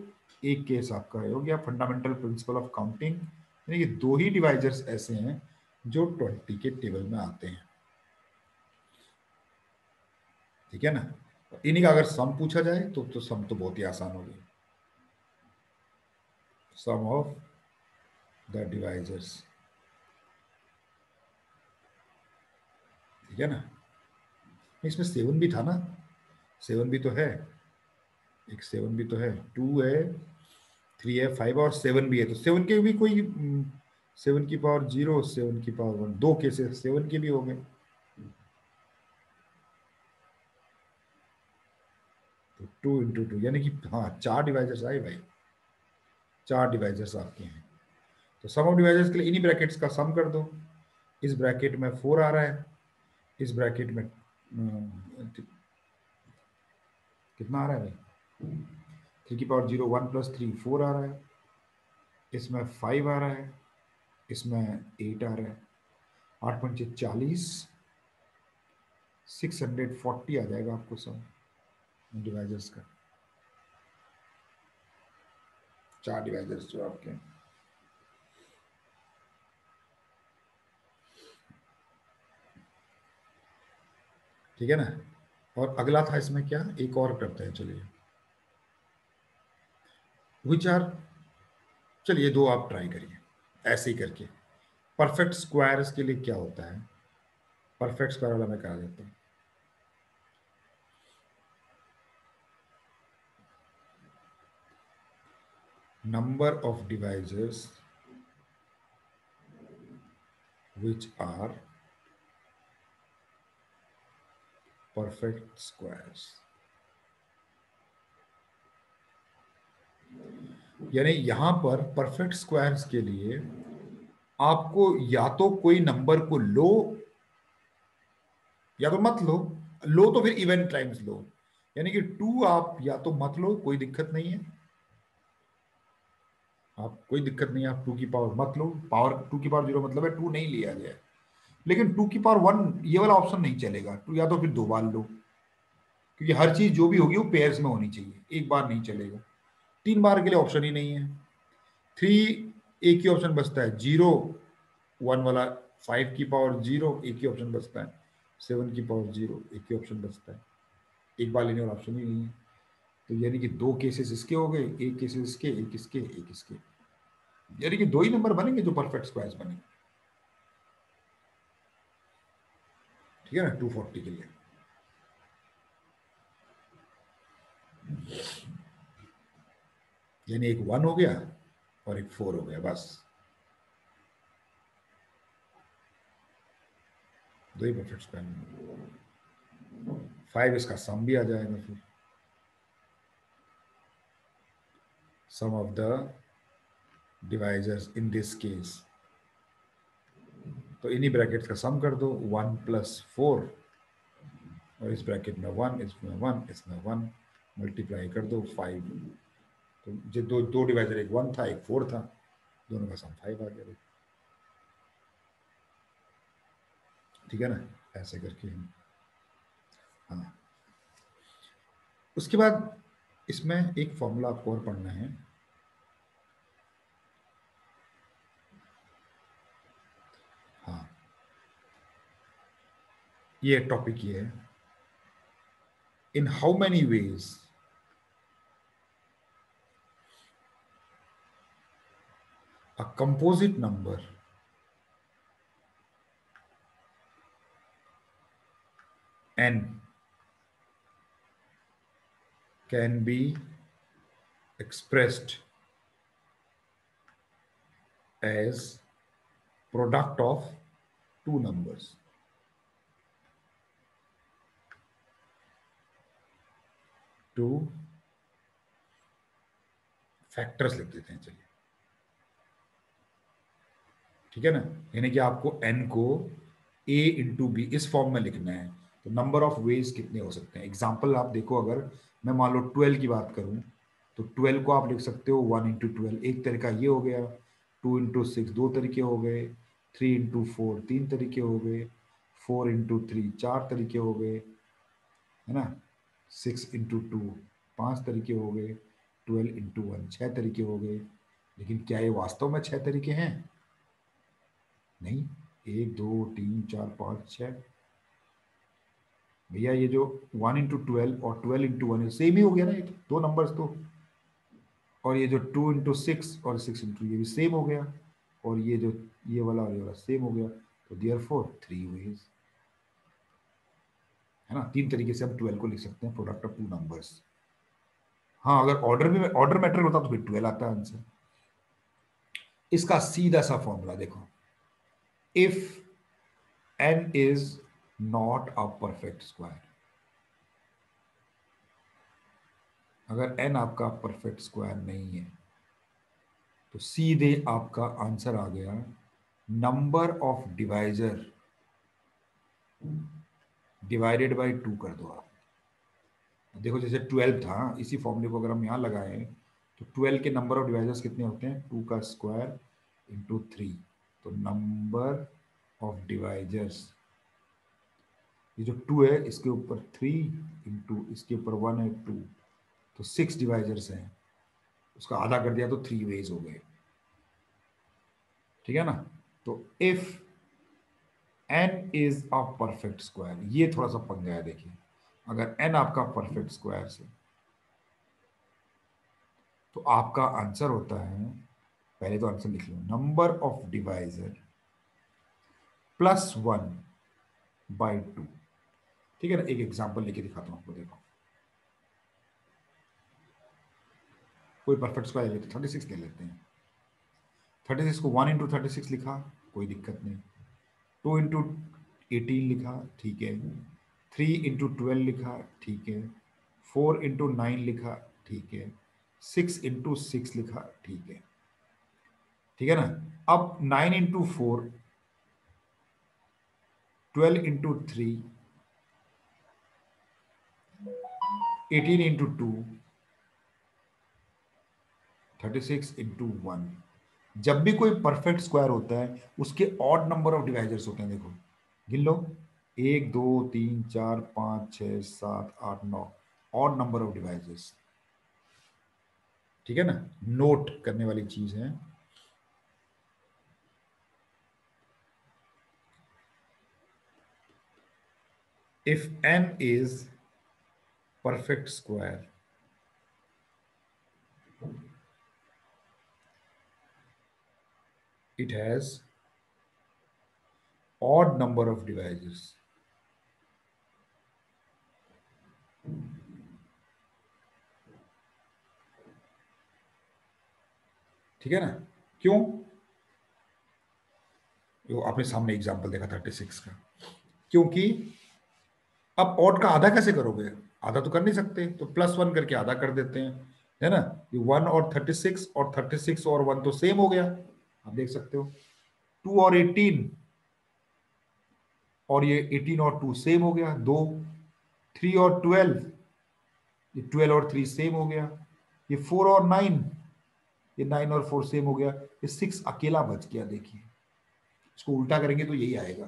Speaker 1: एक केस आपका हो गया फंडामेंटल प्रिंसिपल ऑफ काउंटिंग, यानी कि 2 ही डिवाइजर्स ऐसे हैं जो 20 के टेबल में आते हैं, ठीक है ना। इन्हीं का अगर सम पूछा जाए तो सम तो बहुत ही आसान हो गई, सम ऑफ द डिवाइजर्स, ठीक है ना। इसमें 7 भी था ना, 7 भी तो है, एक 7 भी तो है, 2 है, 3 है, 5 और 7 भी है, तो 7 के भी कोई 7 की पावर 0, 7 की पावर 1, 2 केसेस 7 के भी हो गए, तो 2 × 2 यानी कि हाँ 4 डिवाइजर्स आए भाई, 4 डिवाइजर्स आपके हैं। तो सम ऑफ डिवाइजर्स के लिए इन्हीं ब्रैकेट्स का सम कर दो, इस ब्रैकेट में 4 आ रहा है, इस ब्रैकेट में कितना आ रहा है भाई, 3 की पावर 0, 1 + 3 4 आ रहा है, इसमें 5 आ रहा है, इसमें 8 आ रहा है, 8×5 = 40, 640 आ जाएगा आपको सम डिवाइजर्स का। 4 डिवाइजर्स जो आपके, ठीक है ना। और अगला था इसमें क्या, एक और करते हैं चलिए, विच आर, चलिए दो आप ट्राई करिए ऐसे ही करके। परफेक्ट स्क्वायर्स के लिए क्या होता है, परफेक्ट स्क्वायर वाला मैं करा देता हूँ। Number of divisors which are perfect squares, यानी यहां पर परफेक्ट स्क्वायर्स के लिए आपको या तो कोई नंबर को लो या तो मत लो, लो तो फिर इवन टाइम्स लो, यानी कि 2 आप या तो मत लो, कोई दिक्कत नहीं है, आप कोई दिक्कत नहीं है, आप 2 की पावर मत लो, पावर 2 की पावर 0 मतलब है 2 नहीं लिया गया है। लेकिन 2 की पावर 1 ये वाला ऑप्शन नहीं चलेगा, 2 या तो फिर 2 बार लो, क्योंकि हर चीज जो भी होगी वो पेयर्स में होनी चाहिए, एक बार नहीं चलेगा। 3 बार के लिए ऑप्शन ही नहीं है। 3 एक ही ऑप्शन बचता है, 0 1 वाला, 5 की पावर 0 एक ही ऑप्शन बचता है, 7 की पावर 0 एक ही ऑप्शन बचता है, एक बार लेने वाला ऑप्शन ही नहीं है। तो यानी कि 2 केसेस इसके हो गए, एक केसेस इसके, एक इसके, एक इसके, यानी कि 2 ही नंबर बनेंगे जो परफेक्ट स्क्वायर्स बनेंगे, ठीक है ना, 240 के लिए। यानी एक 1 हो गया और एक 4 हो गया, बस 2 ही परफेक्ट स्क्वायर। 5 इसका सम भी आ जाएगा फिर, sum of the divisors in this case, तो इन्हीं ब्रैकेट्स का सम कर दो, 1 + 4, और इस ब्रैकेट में 1, इसमें 1, इसमें 1, मल्टीप्लाई कर दो 5। तो जो दो दो डिवाइजर, एक 1 था एक 4 था, दोनों का सम 5 आ गया, ठीक है ना, ऐसे करके हम। हाँ, उसके बाद इसमें एक फॉर्मूला आपको और पढ़ना है। हाँ, ये टॉपिक ये है, in how many ways a composite number n can be expressed as product of two numbers. Two factors लिख देते हैं चलिए, ठीक है ना। यानी कि आपको n को a इंटू बी इस फॉर्म में लिखना है, तो नंबर ऑफ वेज कितने हो सकते हैं। एग्जाम्पल आप देखो, अगर मैं मान लो 12 की बात करूं, तो 12 को आप लिख सकते हो 1 × 12, एक तरीका ये हो गया, 2 × 6 दो तरीके हो गए, 3 × 4 तीन तरीके हो गए, 4 × 3 चार तरीके हो गए, है ना, 6 × 2 पांच तरीके हो गए, 12 × 1 छह तरीके हो गए। लेकिन क्या ये वास्तव में छह तरीके हैं? नहीं, 1 2 3 4 5 6, भैया ये जो 1 × 12 और 12 × 1 सेम ही हो गया ना, ये दो नंबर्स तो। और ये जो 2 × 6 और 6 × ये भी सेम हो गया, और ये जो ये वाला और ये वाला सेम हो गया, तो देयरफॉर 3 वेज, है ना, तीन तरीके से हम 12 को लिख सकते हैं, प्रोडक्ट ऑफ टू नंबर्स। हाँ, अगर ऑर्डर मैटर होता तो फिर 12 आता है आंसर। इसका सीधा सा फॉर्मूला देखो, if n is not a perfect square, अगर n आपका परफेक्ट स्क्वायर नहीं है, तो सीधे आपका आंसर आ गया number of divisor divided by 2 कर दो आप। देखो जैसे 12 था, इसी फॉर्मूले को अगर हम यहाँ लगाएं, तो 12 के नंबर ऑफ डिवाइजर्स कितने होते हैं, 2 का स्क्वायर इंटू 3, तो नंबर ऑफ डिवाइजर्स, ये जो 2 है इसके ऊपर 3 इंटू इसके ऊपर 1 है 2, तो 6 डिवाइजर्स हैं। उसका आधा कर दिया तो 3 वेज हो गए, ठीक है ना। तो if n is a perfect square, ये थोड़ा सा पंगा है देखिए, अगर n आपका परफेक्ट स्क्वायर से, तो आपका आंसर होता है, पहले तो आंसर लिख लो, नंबर ऑफ डिवाइजर +1/2। ठीक है ना, एक एग्जांपल लेके दिखाता हूं आपको, देखो कोई परफेक्ट स्क्वायर ले लेते, 36 ले लेते हैं। 36 को 1 × 36 लिखा, कोई दिक्कत नहीं। 2 × 18 लिखा, ठीक है। 3 × 12 लिखा, ठीक है। 4 × 9 लिखा, ठीक है। 6 × 6 लिखा, ठीक है। ठीक है ना। अब 9 × 4, 12 × 3, 18 × 2, 36 × 1। जब भी कोई परफेक्ट स्क्वायर होता है उसके ऑड नंबर ऑफ डिवाइजर्स होते हैं, देखो गिन लो, 1 2 3 4 5 6 7 8 9, ऑड नंबर ऑफ डिवाइजर्स। ठीक है ना, नोट करने वाली चीज है। If n is perfect square, it has odd number of divisors। ठीक है ना, क्यों? जो आपने सामने एग्जांपल देखा 36 का, क्योंकि अब ऑड का आधा कैसे करोगे, आधा तो कर नहीं सकते, तो +1 करके आधा कर देते हैं, है ना। ये 1 और 36, और 36 और 1 तो सेम हो गया, आप देख सकते हो। 2 और 18, और ये 18 और 2 सेम हो गया, 2। 3 और 12, ये 12 और 3 सेम हो गया। ये 4 और 9, ये 9 और 4 सेम हो गया। ये 6 अकेला बच गया, देखिए इसको उल्टा करेंगे तो यही आएगा।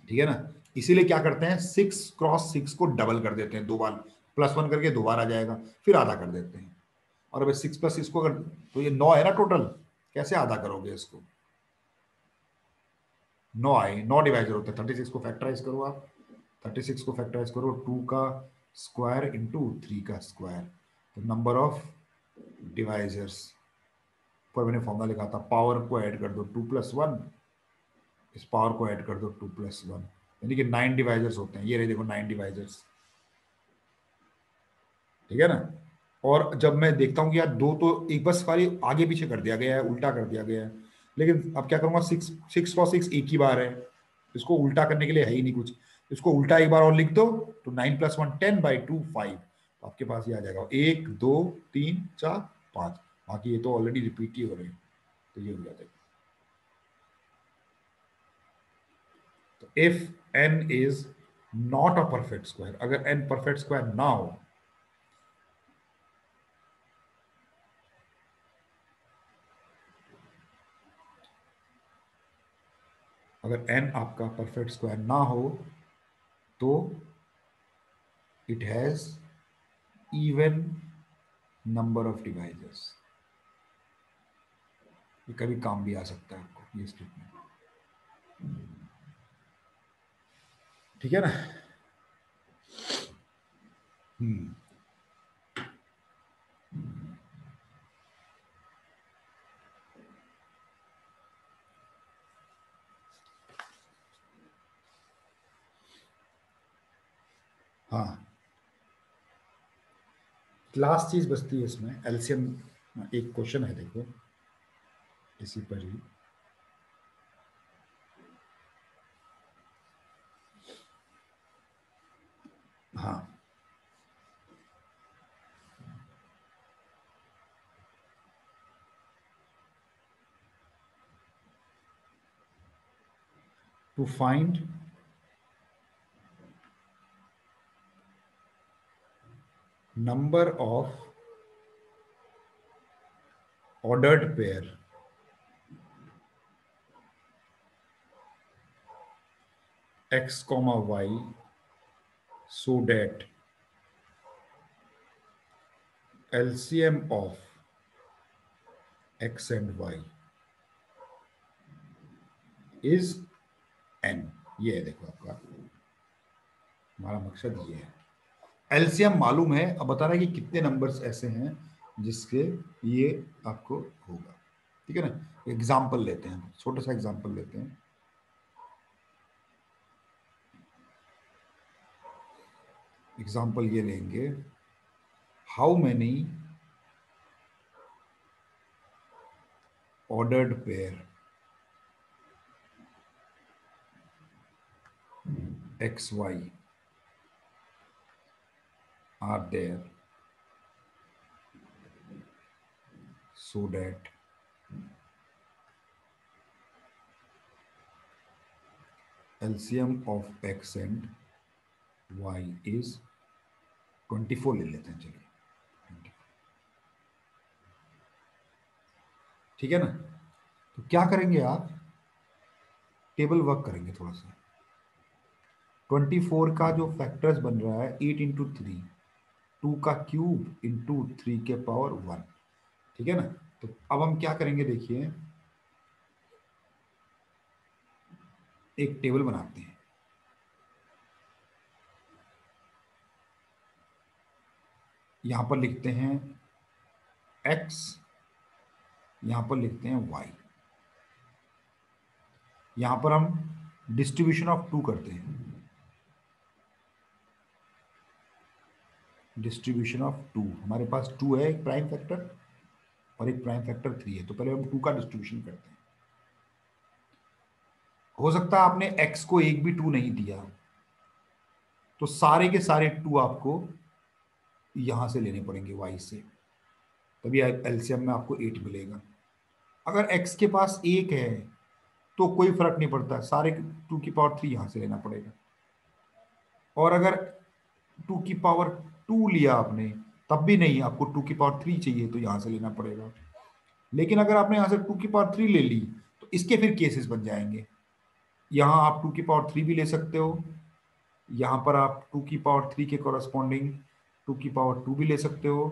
Speaker 1: ठीक है ना, इसीलिए क्या करते हैं, 6 × 6 को डबल कर देते हैं, दो बार +1 करके दो बार आ जाएगा, फिर आधा कर देते हैं। और अब 6 + 6 को अगर, तो ये 9 है ना टोटल, कैसे आधा करोगे इसको, 9 आए, 9 डिवाइजर होते हैं। 36 को फैक्टराइज करो आप, 36 को फैक्टराइज करो, 2 का स्क्वायर इंटू 3 का स्क्वायर, तो नंबर ऑफ डिवाइजर्स पर मैंने फॉर्मूला लिखा था, पावर को ऐड कर दो 2 + 1, इस पावर को ऐड कर दो 2 + 1, यानी कि 9 डिवाइजर्स होते हैं। ये रहे देखो 9 डिवाइजर्स, ठीक है ना। और जब मैं देखता हूँ कि यार दो तो एक बस खाली आगे पीछे कर दिया गया है, उल्टा कर दिया गया है, लेकिन अब क्या करूंगा, 6 × 6 एक ही बार है, इसको उल्टा करने के लिए है ही नहीं कुछ, इसको उल्टा एक बार और लिख दो, तो 9 + 1 10/2 5, तो आपके पास ये आ जाएगा 1 2 3 4 5, बाकी ये तो ऑलरेडी रिपीट ही हो रहे हैं, तो ये हो जाता है। तो if n is not a perfect square, अगर n परफेक्ट स्क्वायर ना हो, अगर n आपका परफेक्ट स्क्वायर ना हो, तो it has even number of divisors. ये कभी काम भी आ सकता है आपको, ये स्टेटमेंट, ठीक है ना। हम्म, हाँ, लास्ट चीज बचती है इसमें, एलसीएम। एक क्वेश्चन है देखो, इसी पर ही, हाँ, to find number of ordered pair x, y so that LCM of x and y is n। ये है, देखो आपका हमारा मकसद ये है। एलसीएम मालूम है, अब बता रहा है कि कितने नंबर्स ऐसे हैं जिसके ये आपको होगा। ठीक है ना। एग्जाम्पल लेते हैं, छोटा सा एग्जाम्पल लेते हैं। एग्जाम्पल ये लेंगे, how many ordered pair xy are there so that LCM of x and y is 24 ले लेते हैं, चलिए 24। ठीक है ना। तो क्या करेंगे आप, टेबल वर्क करेंगे थोड़ा सा। 24 का जो फैक्टर्स बन रहा है 8 इंटू 3, 2 का क्यूब इंटू 3 के पावर 1। ठीक है ना। तो अब हम क्या करेंगे, देखिए एक टेबल बनाते हैं। यहां पर लिखते हैं x, यहां पर लिखते हैं y। यहां पर हम डिस्ट्रीब्यूशन ऑफ 2 करते हैं। डिस्ट्रीब्यूशन ऑफ 2, हमारे पास 2 है, एक प्राइम फैक्टर और एक प्राइम फैक्टर 3 है। तो पहले हम 2 का डिस्ट्रीब्यूशन करते हैं। हो सकता है आपने x को एक भी 2 नहीं दिया, तो सारे के सारे 2 आपको यहां से लेने पड़ेंगे y से, तभी एलसीएम में आपको 8 मिलेगा। अगर x के पास एक है तो कोई फर्क नहीं पड़ता, सारे 2 की पावर 3 यहां से लेना पड़ेगा। और अगर 2 की पावर 2 लिया आपने, तब भी नहीं, आपको 2 की पावर 3 चाहिए तो यहां से लेना पड़ेगा। लेकिन अगर आपने यहां से 2 की पावर 3 ले ली तो इसके फिर केसेस बन जाएंगे। यहां आप 2 की पावर 3 भी ले सकते हो, यहां पर आप 2 की पावर 3 के कॉरस्पॉन्डिंग 2 की पावर 2 भी ले सकते हो,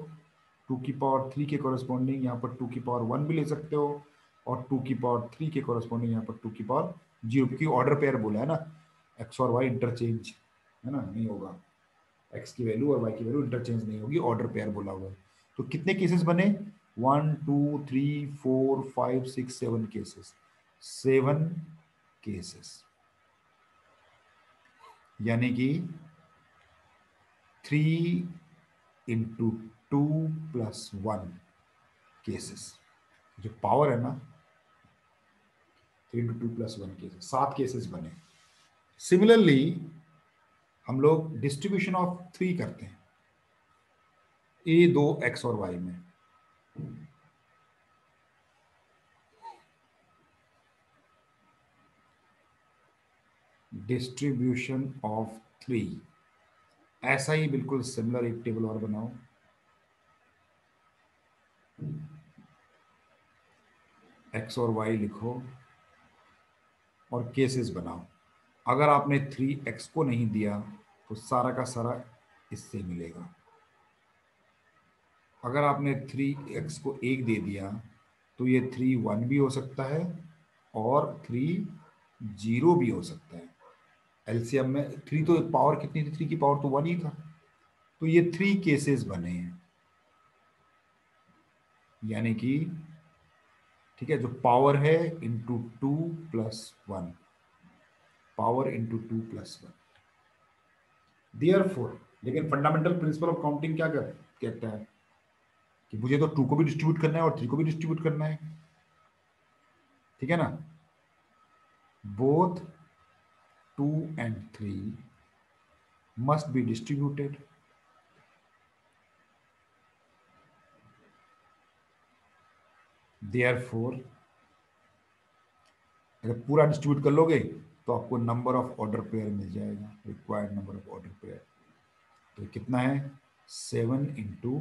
Speaker 1: 2 की पावर 3 के कॉरस्पॉन्डिंग यहाँ पर 2 की पावर 1 भी ले सकते हो, और 2 की पावर 3 के कॉरस्पॉन्डिंग यहाँ पर 2 की पावर 0, क्योंकि ऑर्डर पेयर बोला है ना, एक्स और वाई इंटरचेंज है ना, नहीं होगा। एक्स की वैल्यू और वाई की वैल्यू इंटरचेंज नहीं होगी, ऑर्डर पेयर बोला हुआ है। तो कितने केसेस बने, 1 2 3 4 5 6 7 केसेस, 7 केसेस, यानी कि 3 इंटू 2 प्लस 1 केसेस। जो पावर है ना, 3 इंटू 2 प्लस 1 केसेस, 7 केसेस बने। सिमिलरली हम लोग डिस्ट्रीब्यूशन ऑफ 3 करते हैं, ए दो एक्स और वाई में। डिस्ट्रीब्यूशन ऑफ 3, ऐसा ही बिल्कुल सिमिलर एक टेबल और बनाओ। एक्स और वाई लिखो और केसेस बनाओ। अगर आपने 3x को नहीं दिया तो सारा का सारा इससे मिलेगा। अगर आपने 3x को 1 दे दिया तो ये 3 1 भी हो सकता है और 3 0 भी हो सकता है। एलसीएम में 3 तो पावर कितनी थी, 3 की पावर तो 1 ही था। तो ये 3 केसेस बने हैं, यानी कि ठीक है, जो पावर है into 2 plus 1, power into 2 plus 1। Therefore, लेकिन फंडामेंटल प्रिंसिपल ऑफ काउंटिंग क्या कहता है कि मुझे तो 2 को भी डिस्ट्रीब्यूट करना है और 3 को भी डिस्ट्रीब्यूट करना है। ठीक है ना। Both 2 and 3 must be distributed। Therefore, अगर पूरा डिस्ट्रीब्यूट कर लोगे तो आपको नंबर ऑफ ऑर्डर पेयर मिल जाएगा, required number of order pair. तो कितना है, 7 इंटू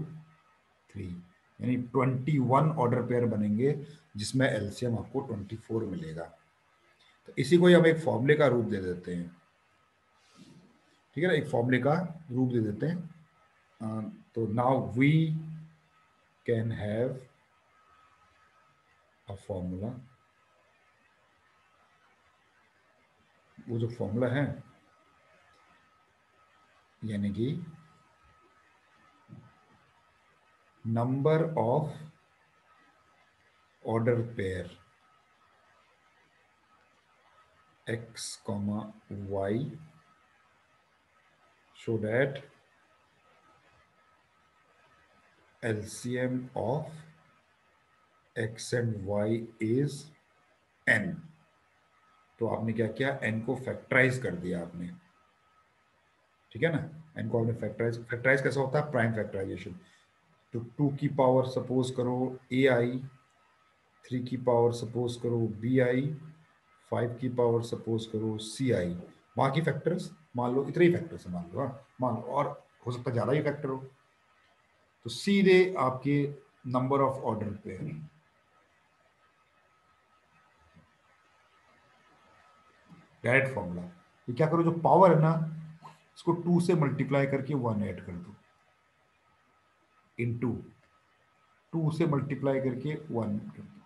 Speaker 1: 3, यानी 21 ऑर्डर पेयर बनेंगे, जिसमें एलसीएम आपको 24 मिलेगा। तो इसी को ही हम एक फॉर्मूले का रूप दे देते हैं। ठीक है ना, एक फॉर्मूले का रूप दे देते हैं। तो now we can have a formula, वो जो फॉर्मूला है यानी कि number of order pair x comma y so that LCM of x and y is n। तो आपने क्या किया, n को फैक्टराइज कर दिया आपने, ठीक है ना। n को आपने फैक्टराइज, फैक्टराइज कैसा होता है, प्राइम फैक्टराइजेशन। तो 2 की पावर सपोज करो ai, 3 की पावर सपोज करो bi, 5 की पावर सपोज करो ci। बाकी फैक्टर्स मान लो इतने ही फैक्टर्स मान लो, हाँ मान लो, और हो सकता है ज्यादा ही फैक्टर हो। तो सीधे आपके नंबर ऑफ ऑर्डर पे डायरेक्ट फॉर्मूला, ये क्या करो, जो पावर है ना इसको 2 से मल्टीप्लाई करके 1 ऐड कर दो, इनटू 2 से मल्टीप्लाई करके 1 कर दो,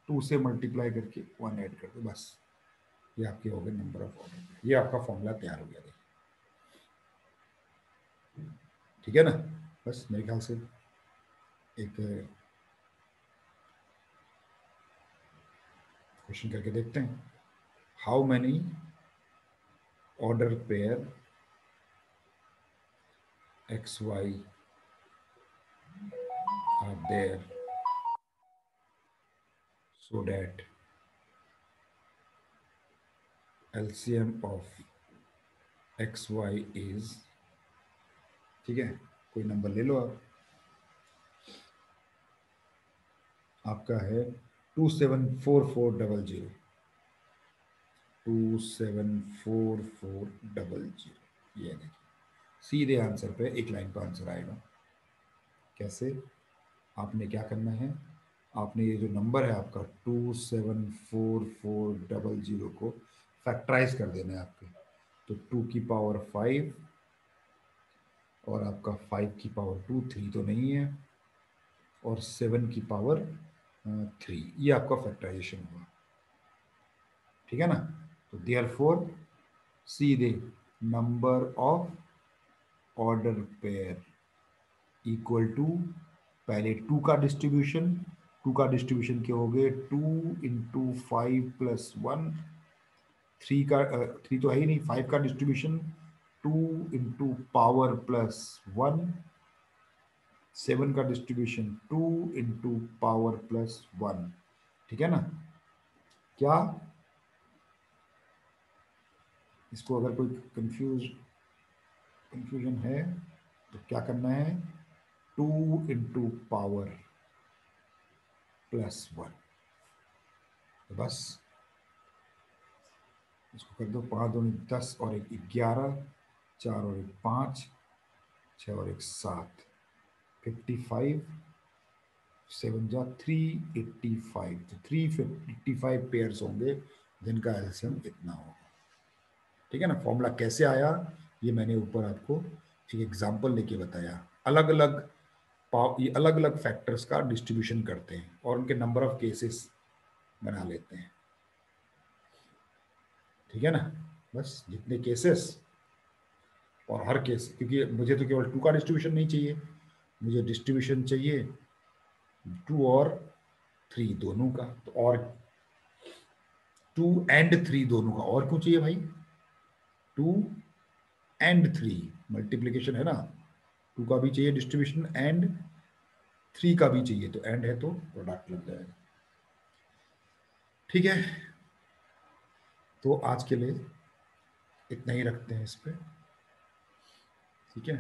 Speaker 1: 2 से मल्टीप्लाई करके 1 ऐड कर दो, बस ये आपके हो गए नंबर ऑफ ऑर्डर। ये आपका फॉर्मूला तैयार हो गया, देखिए ठीक है ना। बस मेरे ख्याल से एक क्वेश्चन करके देखते हैं। How many order pair X Y are there so that LCM of XY is, ठीक है, कोई नंबर ले लो आप, आपका है 274400, 274400, ये देखिए सीधे आंसर पे एक लाइन का आंसर आएगा। कैसे, आपने क्या करना है, आपने ये जो नंबर है आपका 274400 को फैक्टराइज कर देना है आपके। तो 2 की पावर 5 और आपका 5 की पावर 2, 3 तो नहीं है, और 7 की पावर 3, ये आपका फैक्टराइजेशन हुआ, ठीक है ना। तो देयर फोर सीधे number of order pair equal to, पहले 2 का डिस्ट्रीब्यूशन, 2 का डिस्ट्रीब्यूशन क्या हो गए, 2 × 5 + 1, 3 का 3 तो है ही नहीं, 5 का डिस्ट्रीब्यूशन 2 × पावर +1, 7 का डिस्ट्रीब्यूशन 2 × पावर +1, ठीक है ना। क्या, इसको अगर कोई कंफ्यूजन है तो क्या करना है, 2 × पावर +1, तो बस इसको कर दो, 5 दूनी 10 और 1 11, 4 और 1 5, 6 और 1 7, 55, 7 जा 385, तो 385 पेयर्स होंगे जिनका एलसीएम इतना होगा, ठीक है ना। फॉर्मूला कैसे आया ये मैंने ऊपर आपको एक एग्जांपल लेके बताया। अलग अलग ये अलग अलग फैक्टर्स का डिस्ट्रीब्यूशन करते हैं और उनके नंबर ऑफ केसेस बना लेते हैं, ठीक है ना। बस जितने केसेस और हर केस, क्योंकि मुझे तो केवल 2 का डिस्ट्रीब्यूशन नहीं चाहिए, मुझे डिस्ट्रीब्यूशन चाहिए 2 और 3 दोनों का, तो और 2 और 3 दोनों का, और क्यों चाहिए भाई, 2 और 3 मल्टीप्लीकेशन है ना, 2 का भी चाहिए डिस्ट्रीब्यूशन एंड 3 का भी चाहिए, तो एंड है तो प्रोडक्ट लग जाएगा, ठीक है। तो आज के लिए इतना ही रखते हैं इस पे, ठीक है।